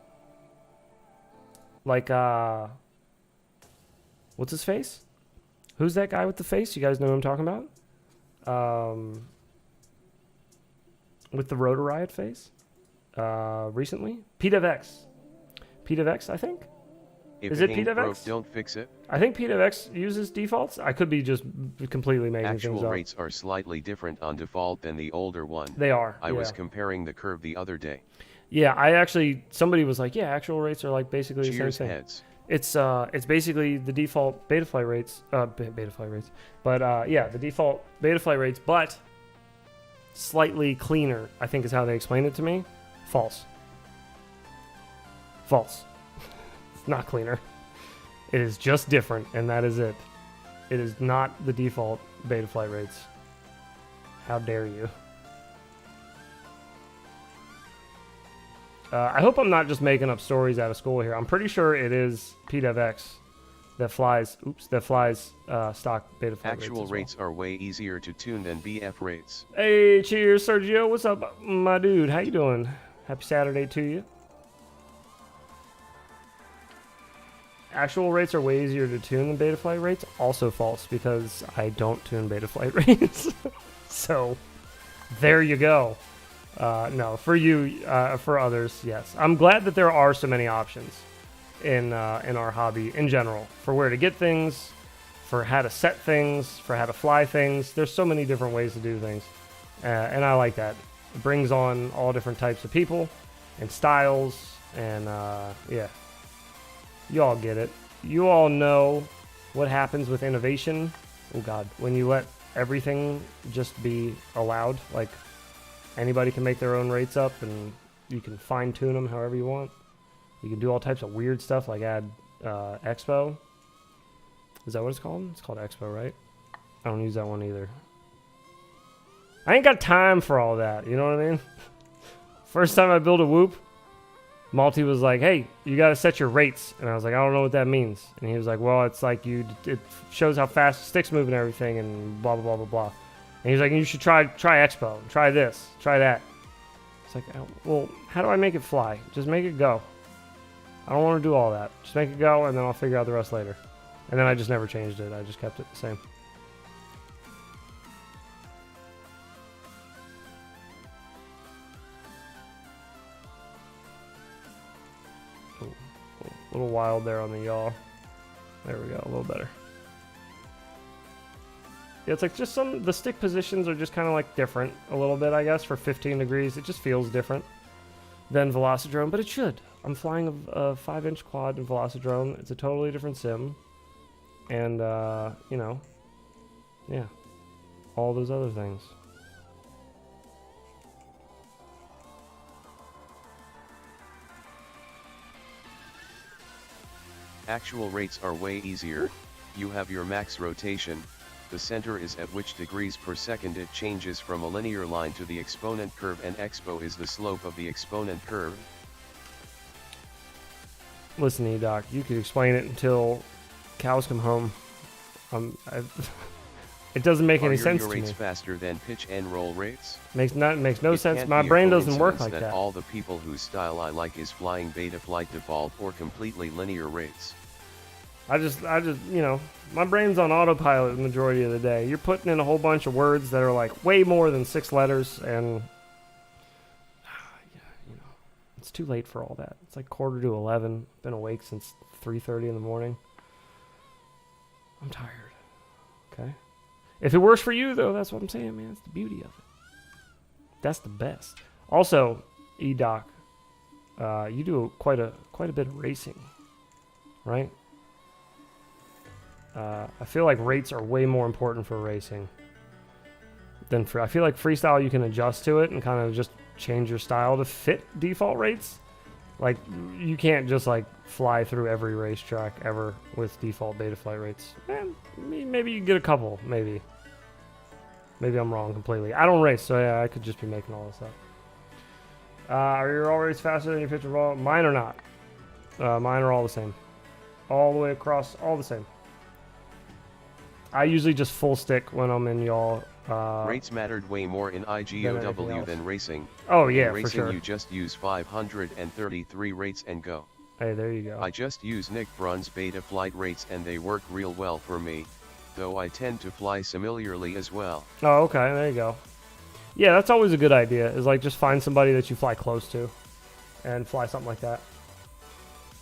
Like, what's his face? Who's that guy with the face? You guys know who I'm talking about? With the Rotor Riot face? Recently? PWX. PWX, I think? If Is it ain't PWX? broke, don't fix it. I think PWX uses defaults. I could be just completely making things Actual up. rates are slightly different on default than the older one. They are. I was comparing the curve the other day. Yeah, somebody was like, yeah, actual rates are like basically the Cheers, same thing. heads. It's basically the default beta flight rates, beta flight rates. But yeah, the default beta flight rates, but slightly cleaner, I think is how they explained it to me. False. False. It's not cleaner. It is just different, and that is it. It is not the default beta flight rates. How dare you? I hope I'm not just making up stories out of school here. I'm pretty sure it is PWX that flies stock beta flight rates. Actual rates are way easier to tune than BF rates. Hey, cheers, Sergio. What's up, my dude? How you doing? Happy Saturday to you. Actual rates are way easier to tune than beta flight rates. Also false, because I don't tune beta flight rates. So, there you go. No, for you, for others, yes. I'm glad that there are so many options in our hobby in general for where to get things, for how to set things, for how to fly things. There's so many different ways to do things, and I like that. It brings on all different types of people and styles, and yeah, you all get it. You all know what happens with innovation. Oh God, when you let everything just be allowed, like anybody can make their own rates up, and you can fine tune them however you want. You can do all types of weird stuff, like add Expo. Is that what it's called? It's called Expo, right? I don't use that one either. I ain't got time for all that, you know what I mean? First time I built a Whoop, Malty was like, hey, you got to set your rates. And I was like, I don't know what that means. And he was like, well, it's like it shows how fast the stick's moving and everything and blah, blah, blah, blah, blah. And he was like, you should try Expo. Try this. Try that. It's like, well, how do I make it fly? Just make it go. I don't want to do all that. Just make it go, and then I'll figure out the rest later. And then I just never changed it. I just kept it the same. A little wild there on the yaw. There we go, a little better. Yeah, it's like just the stick positions are just kind of like different a little bit, I guess, for 15 degrees. It just feels different than Velocidrone, but it should. I'm flying a 5-inch quad in Velocidrone. It's a totally different sim. And, you know, yeah, all those other things. Actual rates are way easier. You have your max rotation, the center is at which degrees per second it changes from a linear line to the exponent curve, and expo is the slope of the exponent curve. Listen, E-Doc, you could explain it until cows come home. It doesn't make any sense to me. Are your rates faster than pitch and roll rates? Makes no sense. My brain doesn't work like that. All the people whose style I like is flying Betaflight default or completely linear rates. I just, you know, my brain's on autopilot the majority of the day. You're putting in a whole bunch of words that are like way more than 6 letters, and you know, it's too late for all that. It's like 11:45. Been awake since 3:30 in the morning. I'm tired. Okay. If it works for you, though, that's what I'm saying, man. It's the beauty of it. That's the best. Also, E-Doc, you do quite a bit of racing, right? I feel like rates are way more important for racing than for. I feel like freestyle you can adjust to it and kind of just change your style to fit default rates. Like you can't just like fly through every racetrack ever with default Betaflight rates. Maybe you get a couple. Maybe I'm wrong completely. I don't race, so yeah, I could just be making all this up. Are your all rates faster than your pitch and roll? Mine are not. Mine are all the same. All the way across, all the same. I usually just full stick when I'm in y'all. Rates mattered way more in IGOW than racing. Oh yeah, in racing, for sure. You just use 533 rates and go. Hey, there you go. I just use Nick Brun's Betaflight rates and they work real well for me, though I tend to fly similarly as well. Oh, okay, there you go. Yeah, that's always a good idea, is like just find somebody that you fly close to and fly something like that.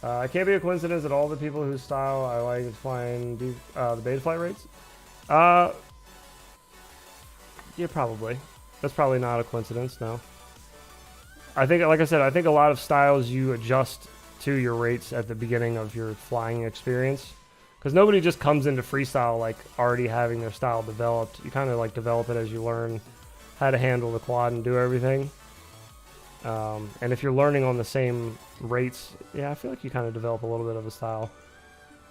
It can't be a coincidence that all the people whose style I like is flying the Betaflight rates. Yeah, probably. That's probably not a coincidence, no. I think, like I said, I think a lot of styles you adjust to your rates at the beginning of your flying experience. Because nobody just comes into freestyle like already having their style developed. You kind of like develop it as you learn how to handle the quad and do everything. And if you're learning on the same rates, yeah, I feel like you kind of develop a little bit of a style.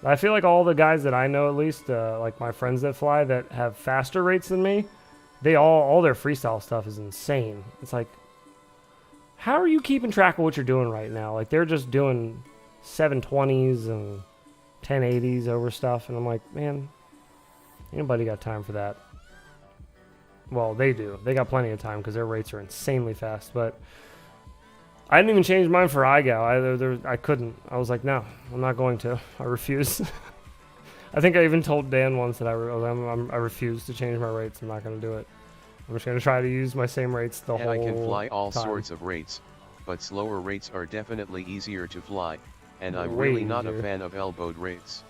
I feel like all the guys that I know, at least, like my friends that fly that have faster rates than me, they all their freestyle stuff is insane. It's like, how are you keeping track of what you're doing right now? Like they're just doing 720s and 1080s over stuff, and I'm like, man, anybody got time for that? Well, they do. They got plenty of time because their rates are insanely fast. But I didn't even change mine for IGOW. I couldn't. I was like, no, I'm not going to. I refuse. I think I even told Dan once that I refuse to change my rates. I'm not going to do it. I'm just going to try to use my same rates the whole time. I can fly all sorts of rates, but slower rates are definitely easier to fly, and I'm really not a fan of elbowed rates.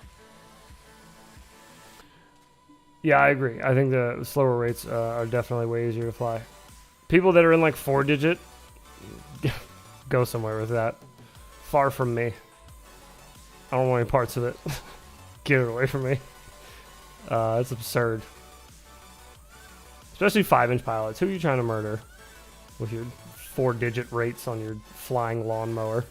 Yeah, I agree. I think the slower rates are definitely way easier to fly. People that are in like 4-digit, go somewhere with that. Far from me. I don't want any parts of it. Get it away from me. It's absurd. Especially 5-inch pilots. Who are you trying to murder with your 4-digit rates on your flying lawnmower?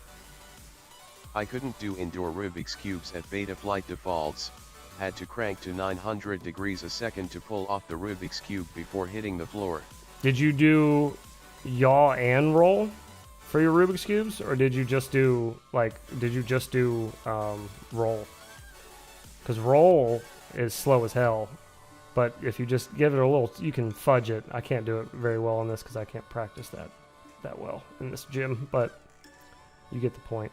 I couldn't do indoor Rubik's Cubes at beta flight defaults, had to crank to 900 degrees a second to pull off the Rubik's Cube before hitting the floor. Did you do yaw and roll for your Rubik's Cubes? Or did you just do, roll? Because roll is slow as hell. But if you just give it a little, you can fudge it. I can't do it very well on this because I can't practice that well in this gym. But you get the point.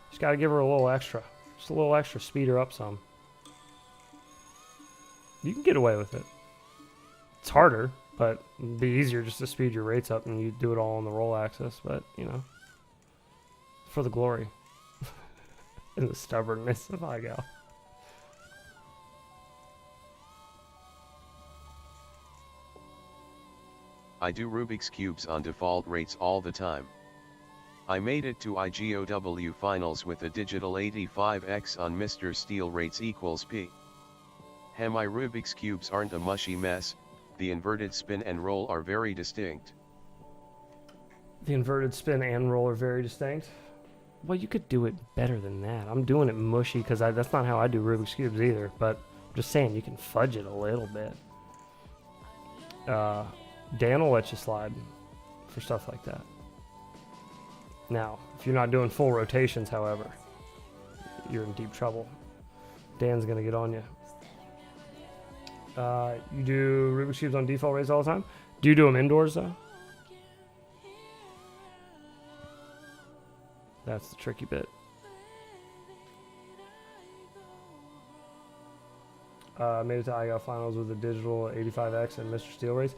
Just got to give her a little extra. Just a little extra. Speed her up some. You can get away with it. It's harder, but it'd be easier just to speed your rates up and you do it all on the roll axis. But, you know, for the glory and the stubbornness of iGal. I do Rubik's Cubes on default rates all the time. I made it to IGOW finals with a digital 85X on Mr. Steel rates equals P. My Rubik's Cubes aren't a mushy mess, the inverted spin and roll are very distinct. The inverted spin and roll are very distinct? Well, you could do it better than that. I'm doing it mushy because that's not how I do Rubik's Cubes either, but I'm just saying you can fudge it a little bit. Dan will let you slide for stuff like that. Now, if you're not doing full rotations, however, you're in deep trouble. Dan's going to get on you. You do Rubik's Cubes on default rates all the time? Do you do them indoors, though? That's the tricky bit. Made it to IGL finals with the digital 85X and Mr. Steel rates.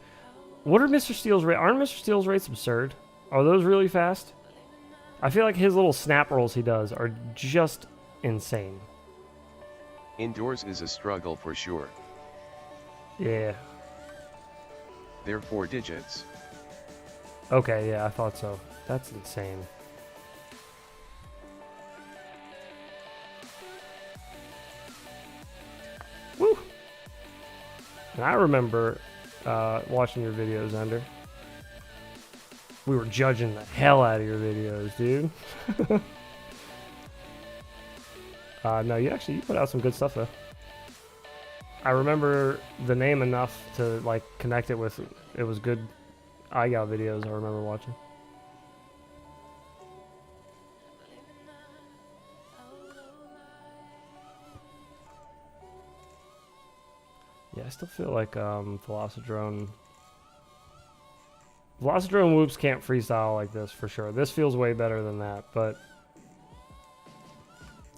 What are Mr. Steel's rates? Aren't Mr. Steel's rates absurd? Are those really fast? I feel like his little snap rolls he does are just insane. Indoors is a struggle for sure. Yeah. They're 4 digits. Okay, yeah, I thought so. That's insane. Woo! And I remember watching your videos, Ender. We were judging the hell out of your videos, dude. No, you put out some good stuff, though. I remember the name enough to, like, connect it with... It was good iGal videos I remember watching. Yeah, I still feel like Velocidrone whoops can't freestyle like this for sure. This feels way better than that, but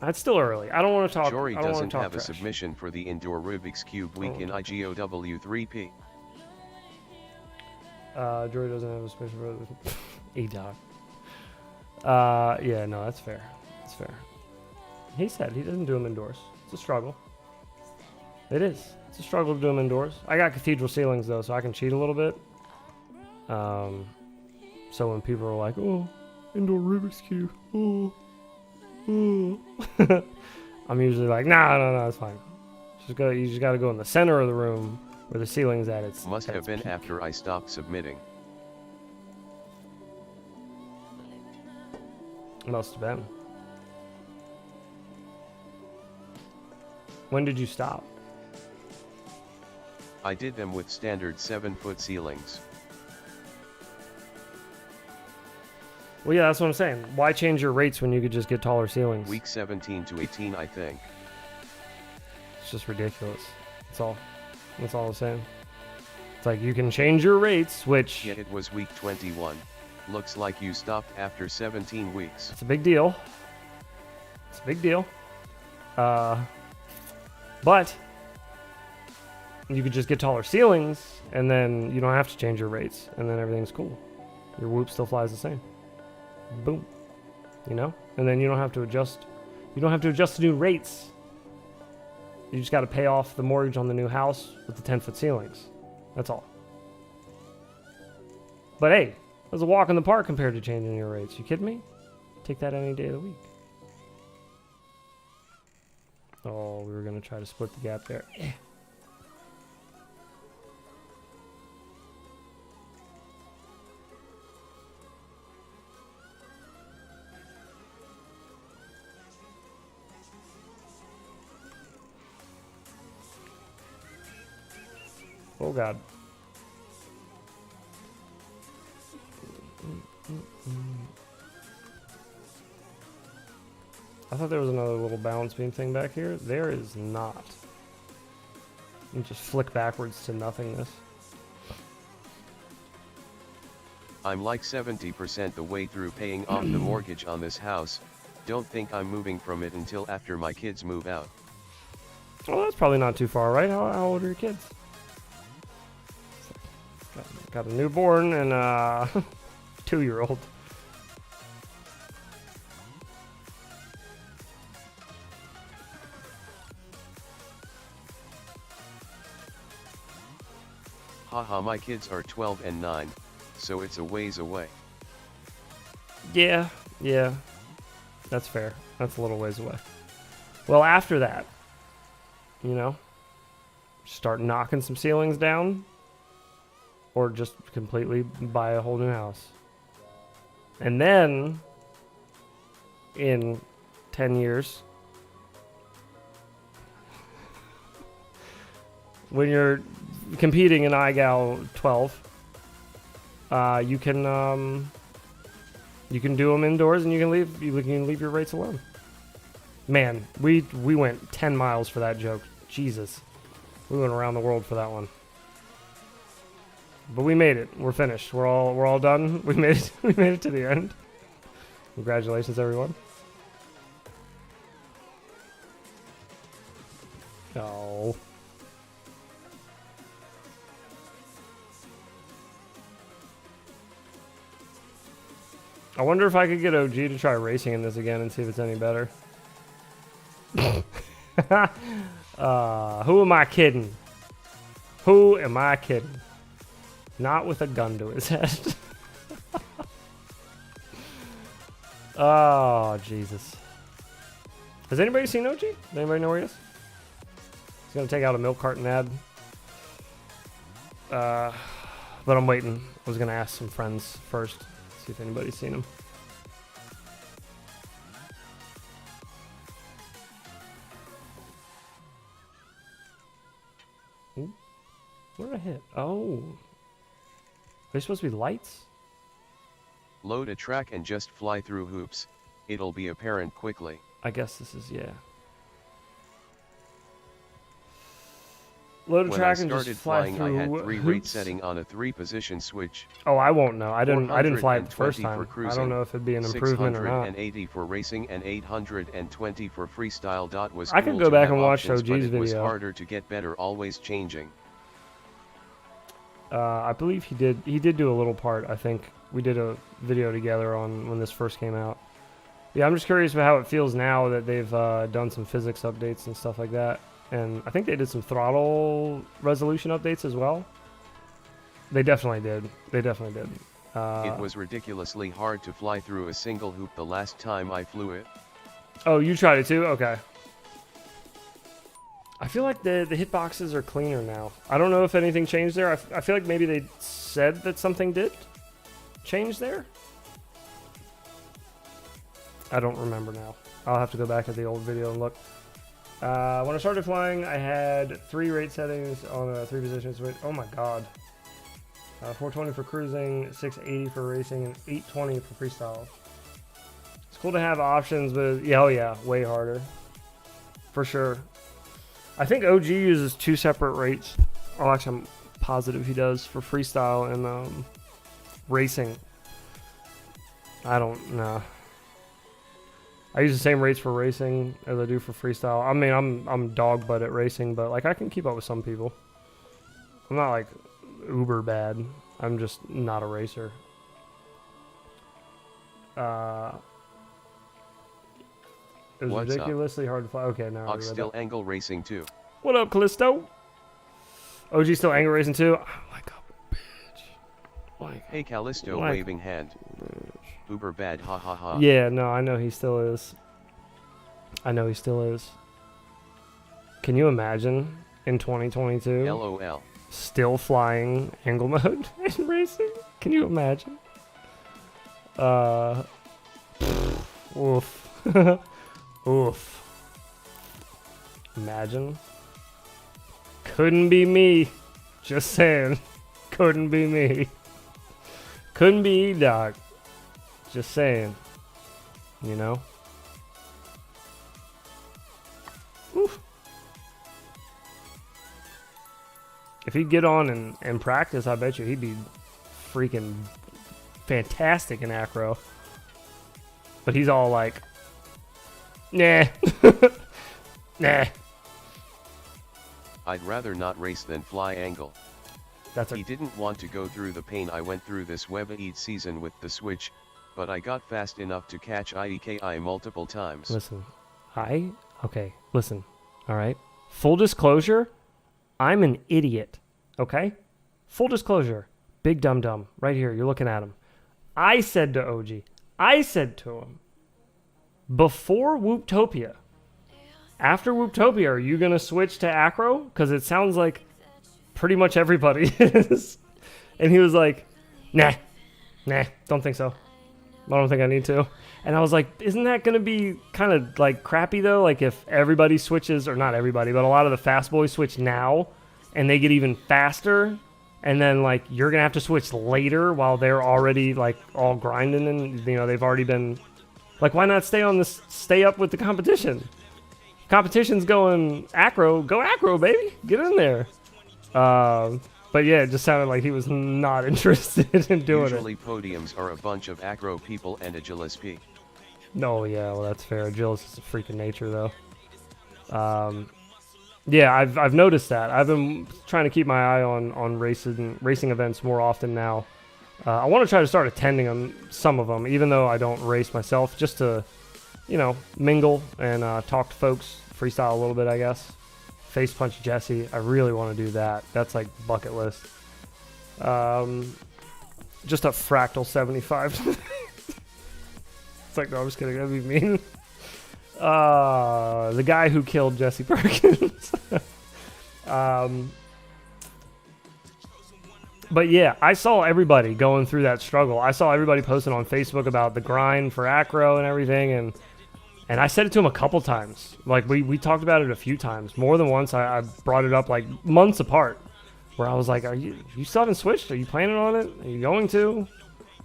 it's still early. I don't want to talk. Jory doesn't have trash. A submission for the indoor Rubik's Cube week in IGOW 3P. Jory doesn't have a submission for E-Dog. Yeah, no, that's fair. That's fair. He said he doesn't do them indoors. It's a struggle. It is. It's a struggle to do them indoors. I got cathedral ceilings, though, so I can cheat a little bit. So when people are like, oh, indoor Rubik's Cube, oh. I'm usually like, no, it's fine. You just gotta go in the center of the room where the ceiling's at its Must have been peak. after I stopped submitting. Must have been. When did you stop? I did them with standard 7-foot ceilings. Well, yeah, that's what I'm saying. Why change your rates when you could just get taller ceilings? Week 17 to 18, I think. It's just ridiculous. That's all. That's all I'm saying. It's like you can change your rates, which... Yet it was week 21. Looks like you stopped after 17 weeks. It's a big deal. It's a big deal. But you could just get taller ceilings, and then you don't have to change your rates, and then everything's cool. Your whoop still flies the same. Boom. You know? And then you don't have to adjust. You don't have to adjust the new rates. You just got to pay off the mortgage on the new house with the 10-foot ceilings. That's all. But hey, that's a walk in the park compared to changing your rates. You kidding me? Take that any day of the week. Oh, we were going to try to split the gap there. Oh, God. I thought there was another little balance beam thing back here. There is not. You just flick backwards to nothingness. I'm like 70% the way through paying off the mortgage on this house. Don't think I'm moving from it until after my kids move out. Well, that's probably not too far, right? How old are your kids? Got a newborn and a 2-year-old. Haha, my kids are 12 and 9, so it's a ways away. Yeah, that's fair. That's a little ways away. Well, after that, you know, start knocking some ceilings down, or just completely buy a whole new house. And then, in 10 years, when you're competing in iGal 12, you can do them indoors, and you can leave your rates alone. Man, we went 10 miles for that joke. Jesus, we went around the world for that one. But we made it. We're finished. We're all done. We made it. We made it to the end. Congratulations, everyone. Oh. I wonder if I could get OG to try racing in this again and see if it's any better. Who am I kidding? Who am I kidding? Not with a gun to his head. Oh, Jesus. Has anybody seen OG? Does anybody know where he is? He's going to take out a milk carton ad. But I'm waiting. I was going to ask some friends first. See if anybody's seen him. Ooh. What did I hit? Oh. Are they supposed to be lights? Load a track and just fly through hoops. It'll be apparent quickly. I guess this is, yeah. Load a track and just fly flying, through I had 3 hoops? rate setting on a 3-position switch. Oh, I won't know. I didn't fly it the first 420 time. for cruising, I don't know if it'd be an improvement or not. 680 for racing and 820 for freestyle. Was I cool could go to back have and watch options, OG's but it was video. harder to get better, always changing. I believe he did do a little part. I think we did a video together on when this first came out. Yeah, I'm just curious about how it feels now that they've done some physics updates and stuff like that. And I think they did some throttle resolution updates as well. They definitely did. It was ridiculously hard to fly through a single hoop the last time I flew it. Oh, you tried it too? Okay. I feel like the hitboxes are cleaner now. I don't know if anything changed there. I feel like maybe they said that something did change there. I don't remember now. I'll have to go back at the old video and look. When I started flying, I had 3 rate settings on a 3-position switch. Oh my god. 420 for cruising, 680 for racing, and 820 for freestyle. It's cool to have options, but yeah, oh yeah, way harder. For sure. I think OG uses 2 separate rates. Oh, actually, I'm positive he does for freestyle and racing. I don't know. I use the same rates for racing as I do for freestyle. I mean, I'm dog butt at racing, but like I can keep up with some people. I'm not like uber bad. I'm just not a racer. It was What's ridiculously hard to fly. Okay, now I read Still that. angle racing too. What up, Callisto? OG still angle racing too? I'm like a bitch. Like Hey Callisto Like- waving hand. Uber bad ha ha ha. Yeah, no, I know he still is. I know he still is. Can you imagine in 2022 LOL. still flying angle mode in racing? Can you imagine? Oof. Oof. Imagine. Couldn't be me. Just saying. Couldn't be me. Couldn't be E-Doc. Just saying. You know? Oof. If he'd get on and practice, I bet you he'd be freaking fantastic in acro. But he's all like, nah. Nah. I'd rather not race than fly angle. That's a He didn't want to go through the pain I went through this Web Eat season with the Switch, but I got fast enough to catch IEKI multiple times. listen. Okay, listen. All right. Full disclosure, I'm an idiot. Okay? Full disclosure. Big dum-dum. Right here. You're looking at him. I said to OG, I said to him, before Whooptopia, after Whooptopia, are you going to switch to acro? Because it sounds like pretty much everybody is. And he was like, nah, don't think so. I don't think I need to. And I was like, isn't that going to be kind of like crappy though? Like if everybody switches, or not everybody, but a lot of the fast boys switch now and they get even faster. And then like you're going to have to switch later while they're already like all grinding and you know, they've already been like, why not stay up with the competition? Competition's going acro, go acro, baby. Get in there. But yeah, it just sounded like he was not interested in doing Usually it. podiums are a bunch of acro people and Agilis P. No, yeah, well that's fair. Agilis is a freak of nature though. Yeah, I've noticed that. I've been trying to keep my eye on racing events more often now. I want to try to start attending them, some of them, even though I don't race myself, just to, you know, mingle and talk to folks, freestyle a little bit, I guess. Face punch Jesse. I really want to do that. That's like bucket list. Just a fractal 75. It's like, no, I'm just kidding. That'd be mean. The guy who killed Jesse Perkins. But yeah, I saw everybody going through that struggle. I saw everybody posting on Facebook about the grind for acro and everything, and I said it to him a couple times. Like we talked about it a few times, more than once. I brought it up like months apart, where I was like, you still haven't switched? Are you planning on it? Are you going to?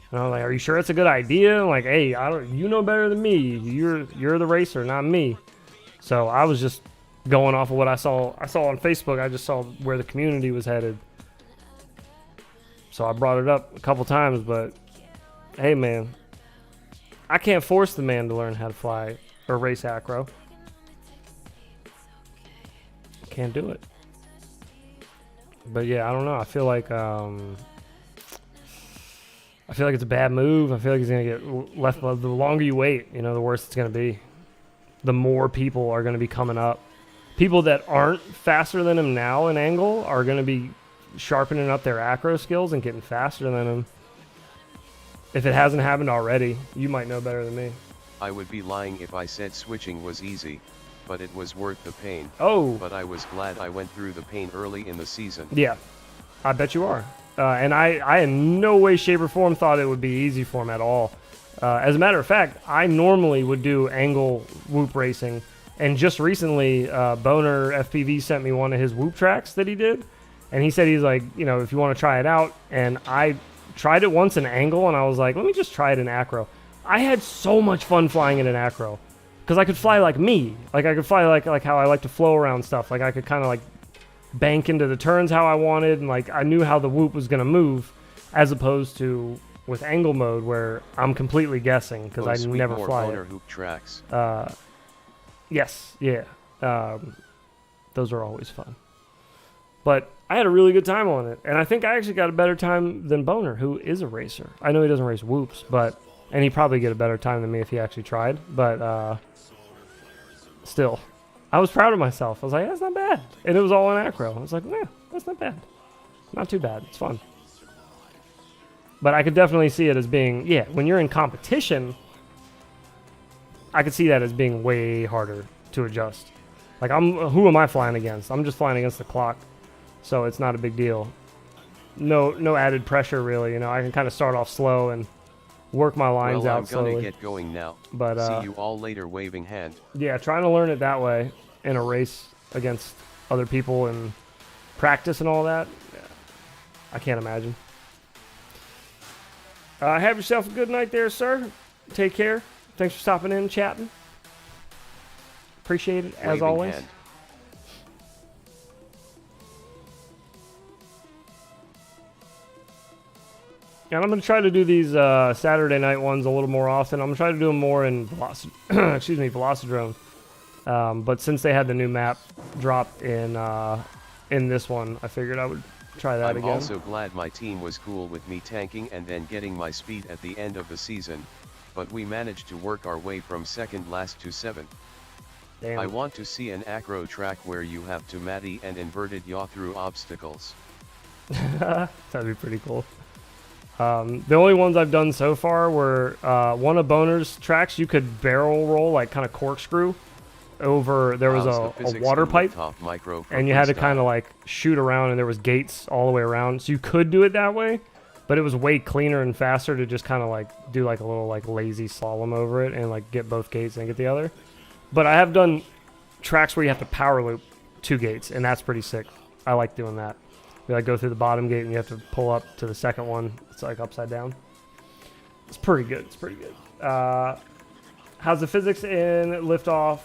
And I was like, are you sure it's a good idea? Like, hey, you know better than me. You're the racer, not me. So I was just going off of what I saw on Facebook. I just saw where the community was headed. So I brought it up a couple times, but hey, man, I can't force the man to learn how to fly or race acro. Can't do it. But yeah, I don't know. I feel like it's a bad move. I feel like he's gonna get left. The longer you wait, you know, the worse it's gonna be. The more people are gonna be coming up. People that aren't faster than him now in angle are gonna be sharpening up their acro skills and getting faster than him. If it hasn't happened already, you might know better than me. I would be lying if I said switching was easy, but it was worth the pain. Oh, But I was glad I went through the pain early in the season. yeah, I bet you are. And I in no way, shape, or form thought it would be easy for him at all. As a matter of fact, I normally would do angle whoop racing. And just recently, Boner FPV sent me one of his whoop tracks that he did. And he said he's like, you know, if you want to try it out. And I tried it once in angle, and I was like, let me just try it in acro. I had so much fun flying it in acro. Because I could fly like me. Like, I could fly like how I like to flow around stuff. Like, I could kind of like bank into the turns how I wanted. And like, I knew how the whoop was going to move. As opposed to with angle mode, where I'm completely guessing. Because I never fly Boner it. hoop tracks. Yes, yeah. Those are always fun. But I had a really good time on it. And I think I actually got a better time than Boner, who is a racer. I know he doesn't race whoops, and he'd probably get a better time than me if he actually tried. But still, I was proud of myself. I was like, that's not bad. And it was all in acro. I was like, that's not bad. Not too bad. It's fun. But I could definitely see it as being, yeah, when you're in competition, I could see that as being way harder to adjust. Like, who am I flying against? I'm just flying against the clock, so it's not a big deal. No added pressure, really. You know, I can kind of start off slow and work my lines well, out slowly. I'm gonna get going now. But see you all later, waving hand. Yeah, trying to learn it that way in a race against other people and practice and all that. Yeah, I can't imagine. Have yourself a good night there, sir. Take care. Thanks for stopping in and chatting. Appreciate it, as Waving always. hand. And I'm going to try to do these Saturday night ones a little more often. I'm going to try to do them more in Velocidrome. But since they had the new map dropped in this one, I figured I would try that again. I'm also glad my team was cool with me tanking and then getting my speed at the end of the season, but we managed to work our way from second last to 7th. Damn. I want to see an acro track where you have to matty and inverted yaw through obstacles. That'd be pretty cool. The only ones I've done so far were one of Boner's tracks. You could barrel roll, like kind of corkscrew over. There was a water pipe, and you had to kind of like shoot around, and there was gates all the way around. So you could do it that way, but it was way cleaner and faster to just kind of like do like a little like lazy slalom over it and like get both gates and get the other. But I have done tracks where you have to power loop 2 gates, and that's pretty sick. I like doing that. You like go through the bottom gate and you have to pull up to the second one. It's like upside down. It's pretty good. It's pretty good. How's the physics in Liftoff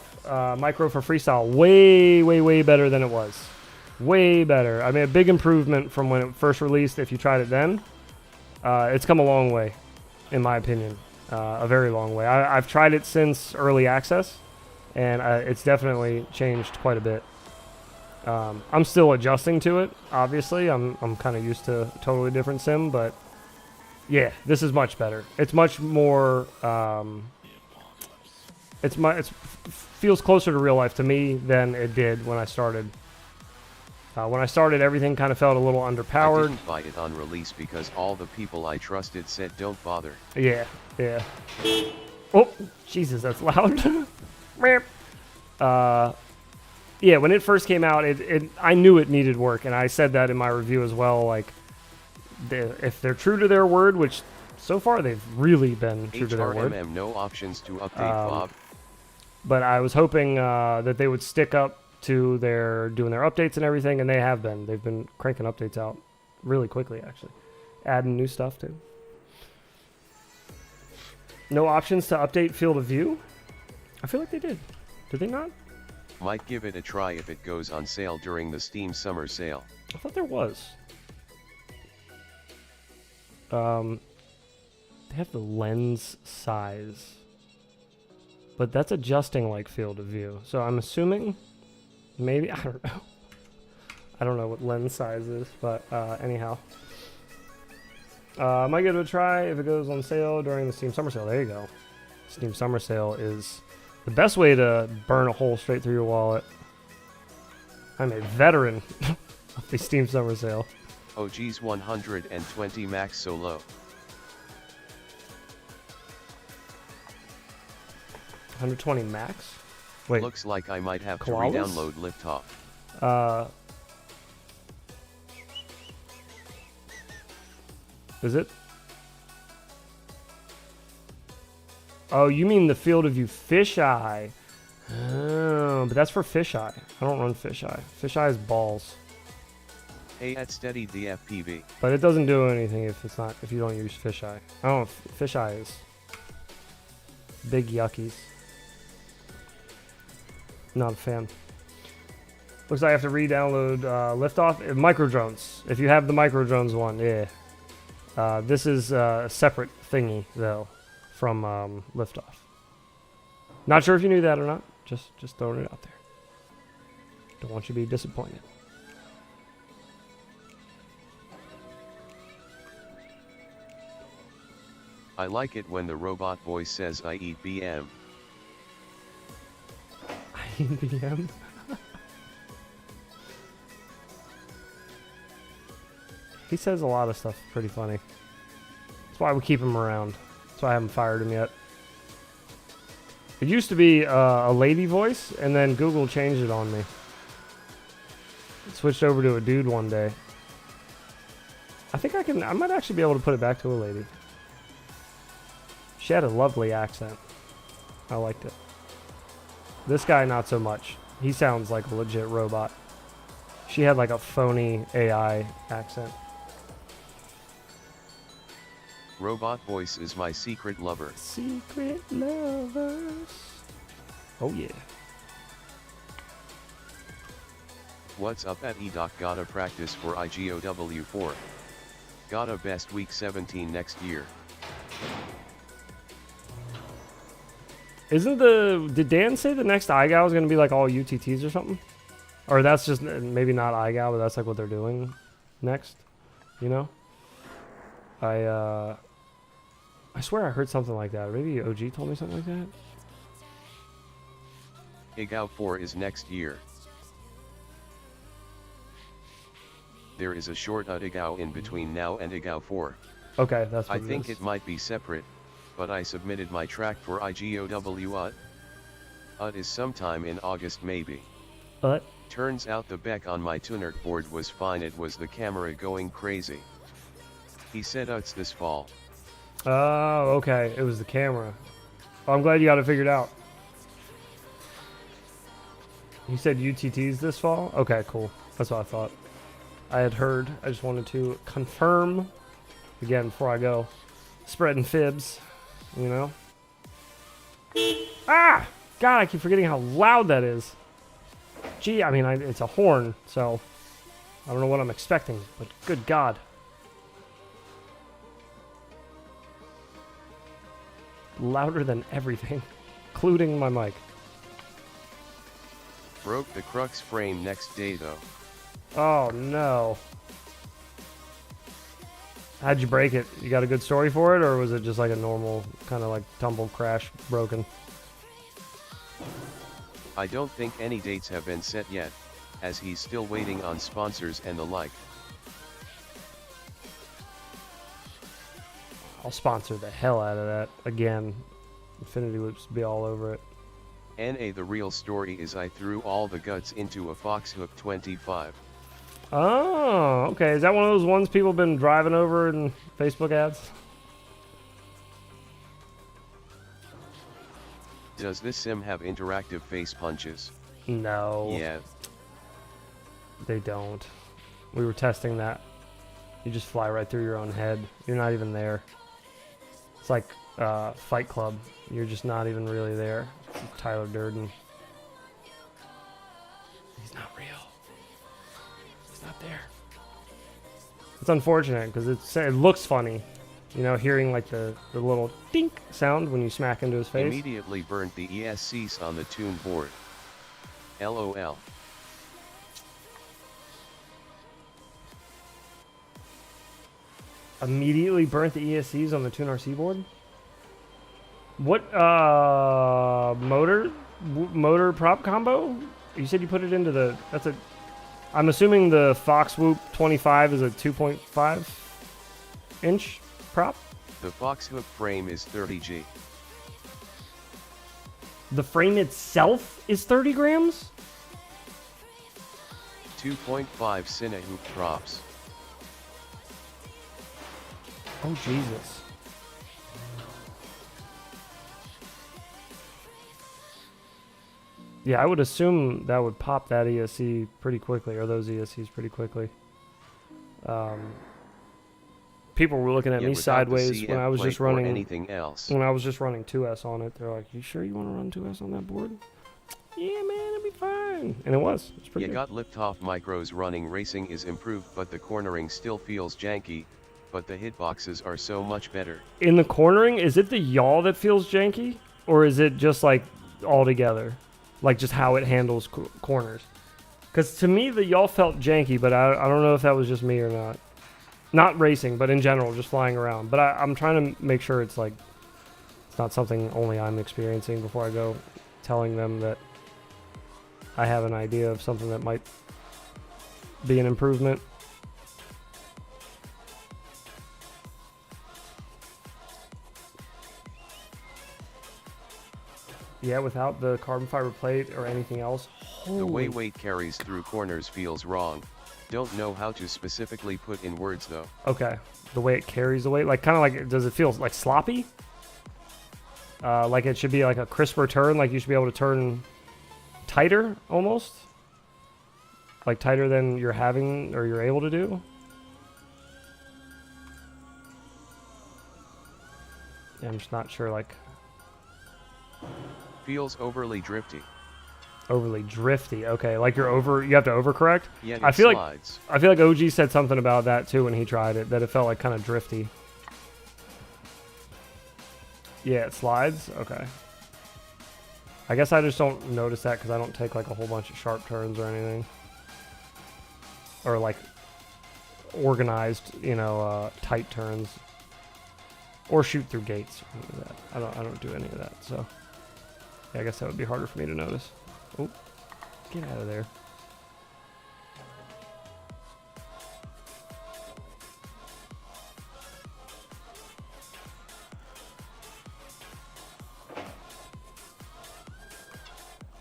micro for freestyle? Way better than it was. Way better. I mean, a big improvement from when it first released. If you tried it then, it's come a long way, in my opinion. A very long way. I've tried it since early access, and it's definitely changed quite a bit. I'm still adjusting to it, obviously. I'm kind of used to a totally different sim, but yeah, this is much better. It's much more, it feels closer to real life to me than it did when I started. When I started, everything kind of felt a little underpowered. I didn't buy it on release because all the people I trusted said don't bother. Yeah. Oh, Jesus, that's loud. Yeah, when it first came out, I knew it needed work, and I said that in my review as well. Like, if they're true to their word, which so far they've really been true to their word. HRMM, no options to update Bob. But I was hoping that they would stick up to doing their updates and everything, and they have been. They've been cranking updates out really quickly, actually. Adding new stuff, too. No options to update field of view? I feel like they did. Did they not? Might give it a try if it goes on sale during the Steam summer sale. I thought there was. They have the lens size. But that's adjusting like field of view. So I'm assuming, maybe, I don't know. I don't know what lens size is, but anyhow. Might give it a try if it goes on sale during the Steam summer sale. There you go. Steam summer sale is the best way to burn a hole straight through your wallet. I'm a veteran of the Steam summer sale. Oh geez, 120 max so low. 120 max? Wait. Looks like I might have Koalas? to re-download Liftoff. Is it? Oh, you mean the field of view fisheye. Oh, but that's for fisheye. I don't run fisheye. Fisheye is balls. Hey, at steadied the FPV. But it doesn't do anything if you don't use fisheye. I don't know if fisheye is big yuckies. Not a fan. Looks like I have to re-download Liftoff. Micro drones. If you have the micro drones one, yeah. This is a separate thingy though from Liftoff. Not sure if you knew that or not. Just throwing it out there. Don't want you to be disappointed. I like it when the robot voice says I eat BM. I eat BM? He says a lot of stuff pretty funny. why we keep him around. That's why I haven't fired him yet. It used to be a lady voice, and then Google changed it on me. It switched over to a dude one day. I think I might actually be able to put it back to a lady. She had a lovely accent. I liked it. This guy, not so much. He sounds like a legit robot. She had like a phony AI accent. Robot voice is my secret lover. Secret lovers. Oh yeah. What's up at eDoc? Gotta practice for IGOW4. Gotta best week 17 next year. Did Dan say the next iGal is going to be like all UTTs or something? Or that's just, maybe not iGal, but that's like what they're doing next, you know? I swear I heard something like that. Maybe OG told me something like that. IGOW 4 is next year. There is a short IGOW in between now and IGOW 4. Okay, that's what I think it might be separate, but I submitted my track for IGOW UT is sometime in August maybe. Turns out the Beck on my tuner board was fine, it was the camera going crazy. He said UT's this fall. Oh, okay, it was the camera. Oh, I'm glad you got it figured out. You said UTTs this fall? Okay, cool. That's what I thought. I had heard. I just wanted to confirm again before I go. Spreading fibs, you know? Ah! God, I keep forgetting how loud that is. Gee, I mean, it's a horn, so I don't know what I'm expecting, but good God. Louder than everything, including my mic. Broke the crux frame next day though. Oh no. How'd you break it? You got a good story for it, or was it just like a normal kind of like tumble crash broken? I don't think any dates have been set yet, as he's still waiting on sponsors and the like. I'll sponsor the hell out of that. Again, Infinity Loops be all over it. NA, the real story is I threw all the guts into a Foxhook 25. Oh, okay. Is that one of those ones people been driving over in Facebook ads? Does this sim have interactive face punches? No. Yeah. They don't. We were testing that. You just fly right through your own head. You're not even there. It's like Fight Club. You're just not even really there. It's Tyler Durden. He's not real. He's not there. It's unfortunate because it looks funny. You know, hearing like the little dink sound when you smack into his face. Immediately burnt the ESCs on the tune board. LOL. Immediately burnt the ESCs on the Tune RC board? What motor prop combo? You said you put it into the I'm assuming the Fox Whoop 25 is a 2.5 inch prop? The Foxhook frame is 30G. The frame itself is 30 grams? 2.5 Cinehoop props. Oh, Jesus. Yeah, I would assume that would pop that ESC pretty quickly, or those ESCs pretty quickly. People were looking at me sideways when I was just running anything else. When I was just running 2S on it. They're like, "You sure you want to run 2S on that board?" Yeah, man, it'll be fine. And it was. It's pretty good. You got Liftoff micros running. Racing is improved, but the cornering still feels janky. But the hitboxes are so much better. In the cornering, is it the yaw that feels janky? Or is it just like all together? Like just how it handles corners? Because to me, the yaw felt janky, but I don't know if that was just me or not. Not racing, but in general, just flying around. But I'm trying to make sure it's like, it's not something only I'm experiencing before I go telling them that I have an idea of something that might be an improvement. Yeah, without the carbon fiber plate or anything else. The way Holy. weight carries through corners feels wrong. Don't know how to specifically put in words though. Okay, the way it carries the weight, like kind of like, does it feel like sloppy? Like it should be like a crisper turn, like you should be able to turn tighter almost? Like tighter than you're having or you're able to do? Yeah, I'm just not sure, like Feels overly drifty. overly drifty. Okay, like you have to overcorrect? Yet it I feel slides. I feel like OG said something about that too when he tried it, that it felt like kind of drifty. Yeah, it slides? Okay. I guess I just don't notice that because I don't take like a whole bunch of sharp turns or anything. Or like organized, you know, tight turns. Or shoot through gates or any of that. I don't do any of that, so yeah, I guess that would be harder for me to notice. Oh, get out of there.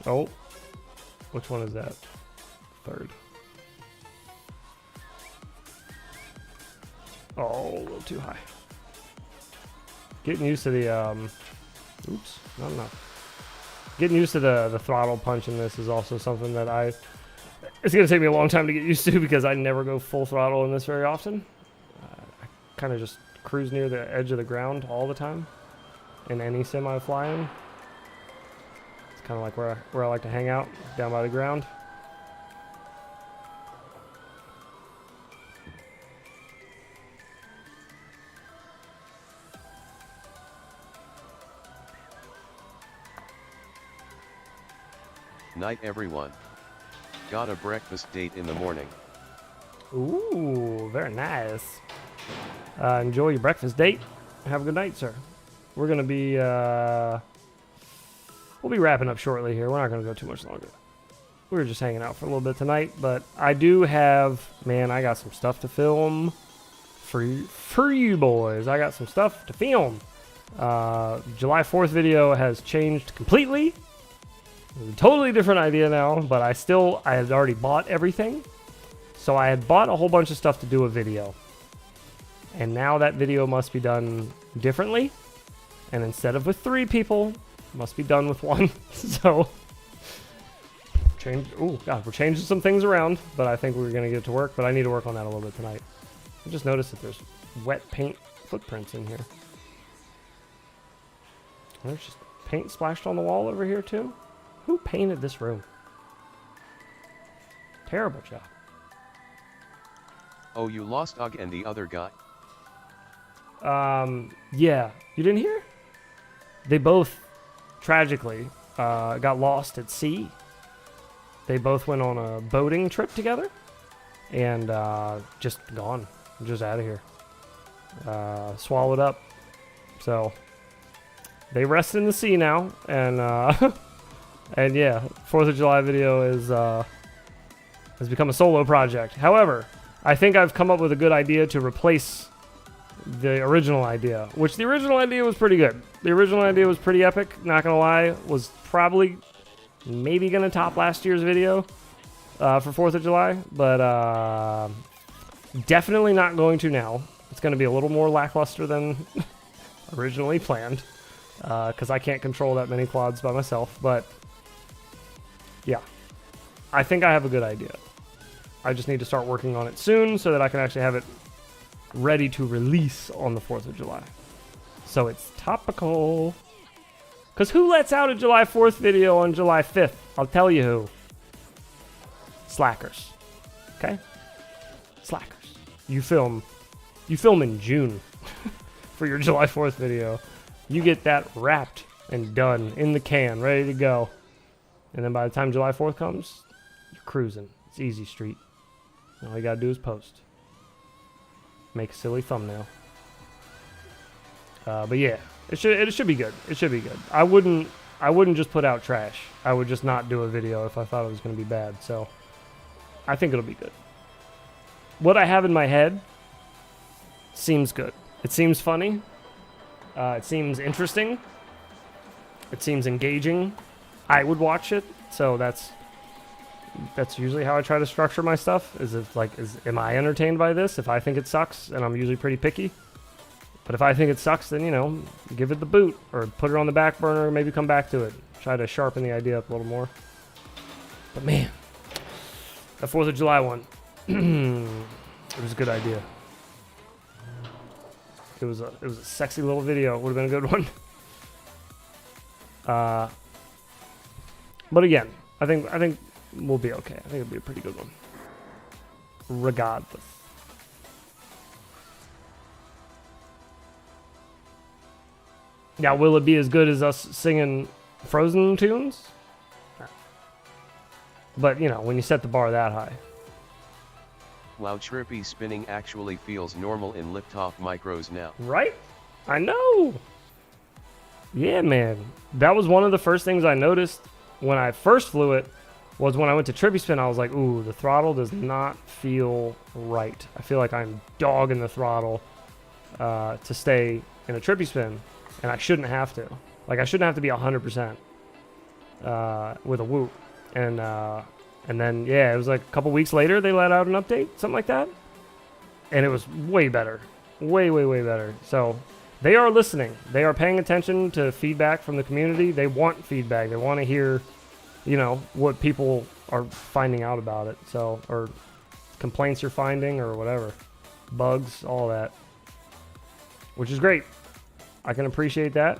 Oh, which one is that? Third. Oh, a little too high. Getting used to the, oops, not enough. Getting used to the throttle punch in this is also something that it's going to take me a long time to get used to because I never go full throttle in this very often. I kind of just cruise near the edge of the ground all the time in any semi flying. It's kind of like where I like to hang out, down by the ground. Night everyone. Got a breakfast date in the morning. Ooh, very nice. Enjoy your breakfast date. Have a good night, sir. We're going to be, we'll be wrapping up shortly here. We're not going to go too much longer. We were just hanging out for a little bit tonight, but I do have, man, I got some stuff to film for you boys. I got some stuff to film. July 4th video has changed completely. It's a totally different idea now, but I had already bought everything. So I had bought a whole bunch of stuff to do a video. And now that video must be done differently. And instead of with 3 people, it must be done with 1. So, oh god, we're changing some things around, but I think we're going to get it to work. But I need to work on that a little bit tonight. I just noticed that there's wet paint footprints in here. There's just paint splashed on the wall over here too. Who painted this room? Terrible job. Oh, you lost Og and the other guy? Yeah. You didn't hear? They both, tragically, got lost at sea. They both went on a boating trip together. And, just gone. Just out of here. Swallowed up. So, they rest in the sea now. And, and yeah, 4th of July video has become a solo project. However, I think I've come up with a good idea to replace the original idea, which the original idea was pretty good. The original idea was pretty epic, not gonna lie. Was probably maybe gonna top last year's video for 4th of July, but definitely not going to now. It's gonna be a little more lackluster than originally planned because I can't control that many quads by myself, but yeah, I think I have a good idea. I just need to start working on it soon so that I can actually have it ready to release on the 4th of July. So it's topical. Because who lets out a July 4th video on July 5th? I'll tell you who. Slackers. Okay? Slackers. You film in June for your July 4th video. You get that wrapped and done in the can, ready to go. And then by the time July 4th comes, you're cruising. It's easy street. All you gotta do is post. Make a silly thumbnail. But yeah, it should be good. It should be good. I wouldn't just put out trash. I would just not do a video if I thought it was gonna be bad. So I think it'll be good. What I have in my head seems good. It seems funny. It seems interesting. it seems engaging, I would watch it. So that's usually how I try to structure my stuff. Is if like, am I entertained by this? If I think it sucks, and I'm usually pretty picky. But if I think it sucks, then, you know, give it the boot or put it on the back burner, or maybe come back to it. Try to sharpen the idea up a little more. But man, that 4th of July one, it was a good idea. It was a sexy little video. Would have been a good one. But again, I think we'll be okay. I think it'll be a pretty good one. Regardless. Now, will it be as good as us singing Frozen tunes? No. But, you know, when you set the bar that high. Wow, trippy spinning actually feels normal in Liftoff micros now. Right? I know! Yeah, man. That was one of the first things I noticed when I first flew it, was when I went to trippy spin, I was like, ooh, the throttle does not feel right. I feel like I'm dogging the throttle to stay in a trippy spin. And I shouldn't have to. Like, I shouldn't have to be 100% with a whoop. And then, yeah, it was like a couple weeks later, they let out an update, something like that. And it was way better. Way, way, way better. So, they are listening. They are paying attention to feedback from the community. They want feedback. They want to hear, you know, what people are finding out about it. So, or complaints you're finding or whatever. Bugs, all that. Which is great. I can appreciate that.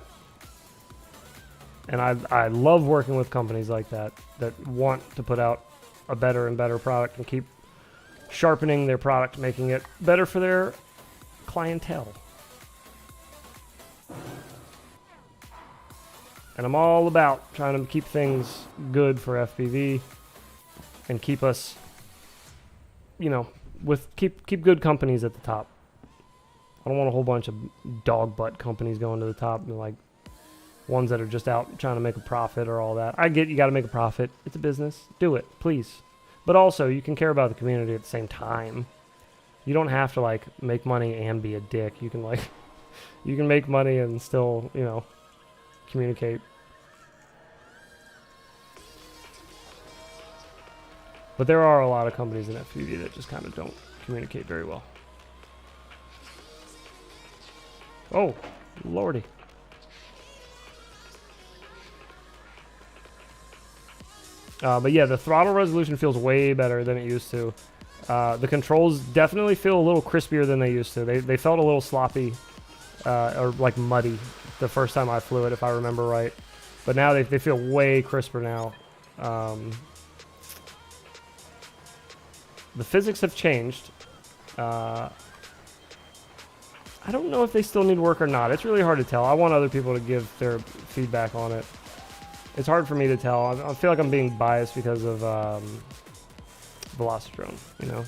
And I love working with companies like that want to put out a better and better product and keep sharpening their product, making it better for their clientele. And I'm all about trying to keep things good for FPV and keep us, you know, keep good companies at the top. I don't want a whole bunch of dog butt companies going to the top, and like ones that are just out trying to make a profit or all that. I get you got to make a profit. It's a business. Do it, please. But also, you can care about the community at the same time. You don't have to like make money and be a dick. You can like, you can make money and still, you know, communicate. But there are a lot of companies in FPV that just kind of don't communicate very well. Oh, lordy. But yeah, the throttle resolution feels way better than it used to. The controls definitely feel a little crispier than they used to. They felt a little sloppy or like muddy the first time I flew it, if I remember right. But now they feel way crisper now. The physics have changed. I don't know if they still need work or not. It's really hard to tell. I want other people to give their feedback on it. It's hard for me to tell. I feel like I'm being biased because of Velocidrone, you know?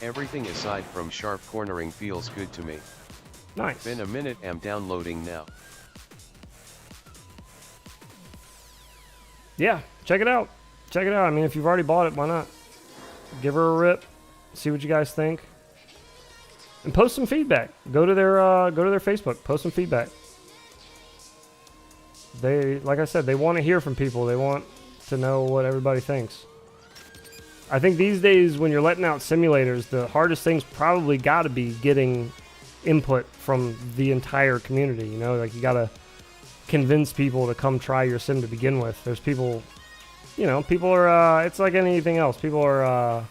Everything aside from sharp cornering feels good to me. Nice. Been a minute, I'm downloading now. Yeah, check it out. Check it out. I mean, if you've already bought it, why not? Give her a rip. See what you guys think. And post some feedback. Go to their Facebook. Post some feedback. They, like I said, they want to hear from people. They want to know what everybody thinks. I think these days when you're letting out simulators, the hardest thing's probably got to be getting input from the entire community. You know, like you got to convince people to come try your sim to begin with. There's people, you know, people are, it's like anything else. People are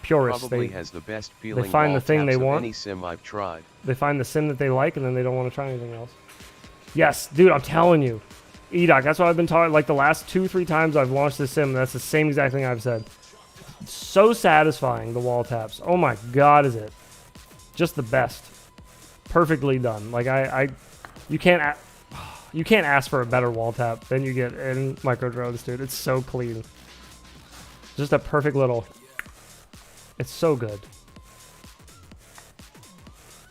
purists. Probably has the best feeling. They find the thing they want. Any sim I've tried. They find the sim that they like, and then they don't want to try anything else. Yes, dude, I'm telling you. EDOC, that's what I've been talking, like the last 2-3 times I've launched this sim, that's the same exact thing I've said. So satisfying, the wall taps. Oh my god, is it. Just the best. Perfectly done. Like, you can't ask for a better wall tap than you get in micro drones, dude. It's so clean. Just a perfect little... It's so good.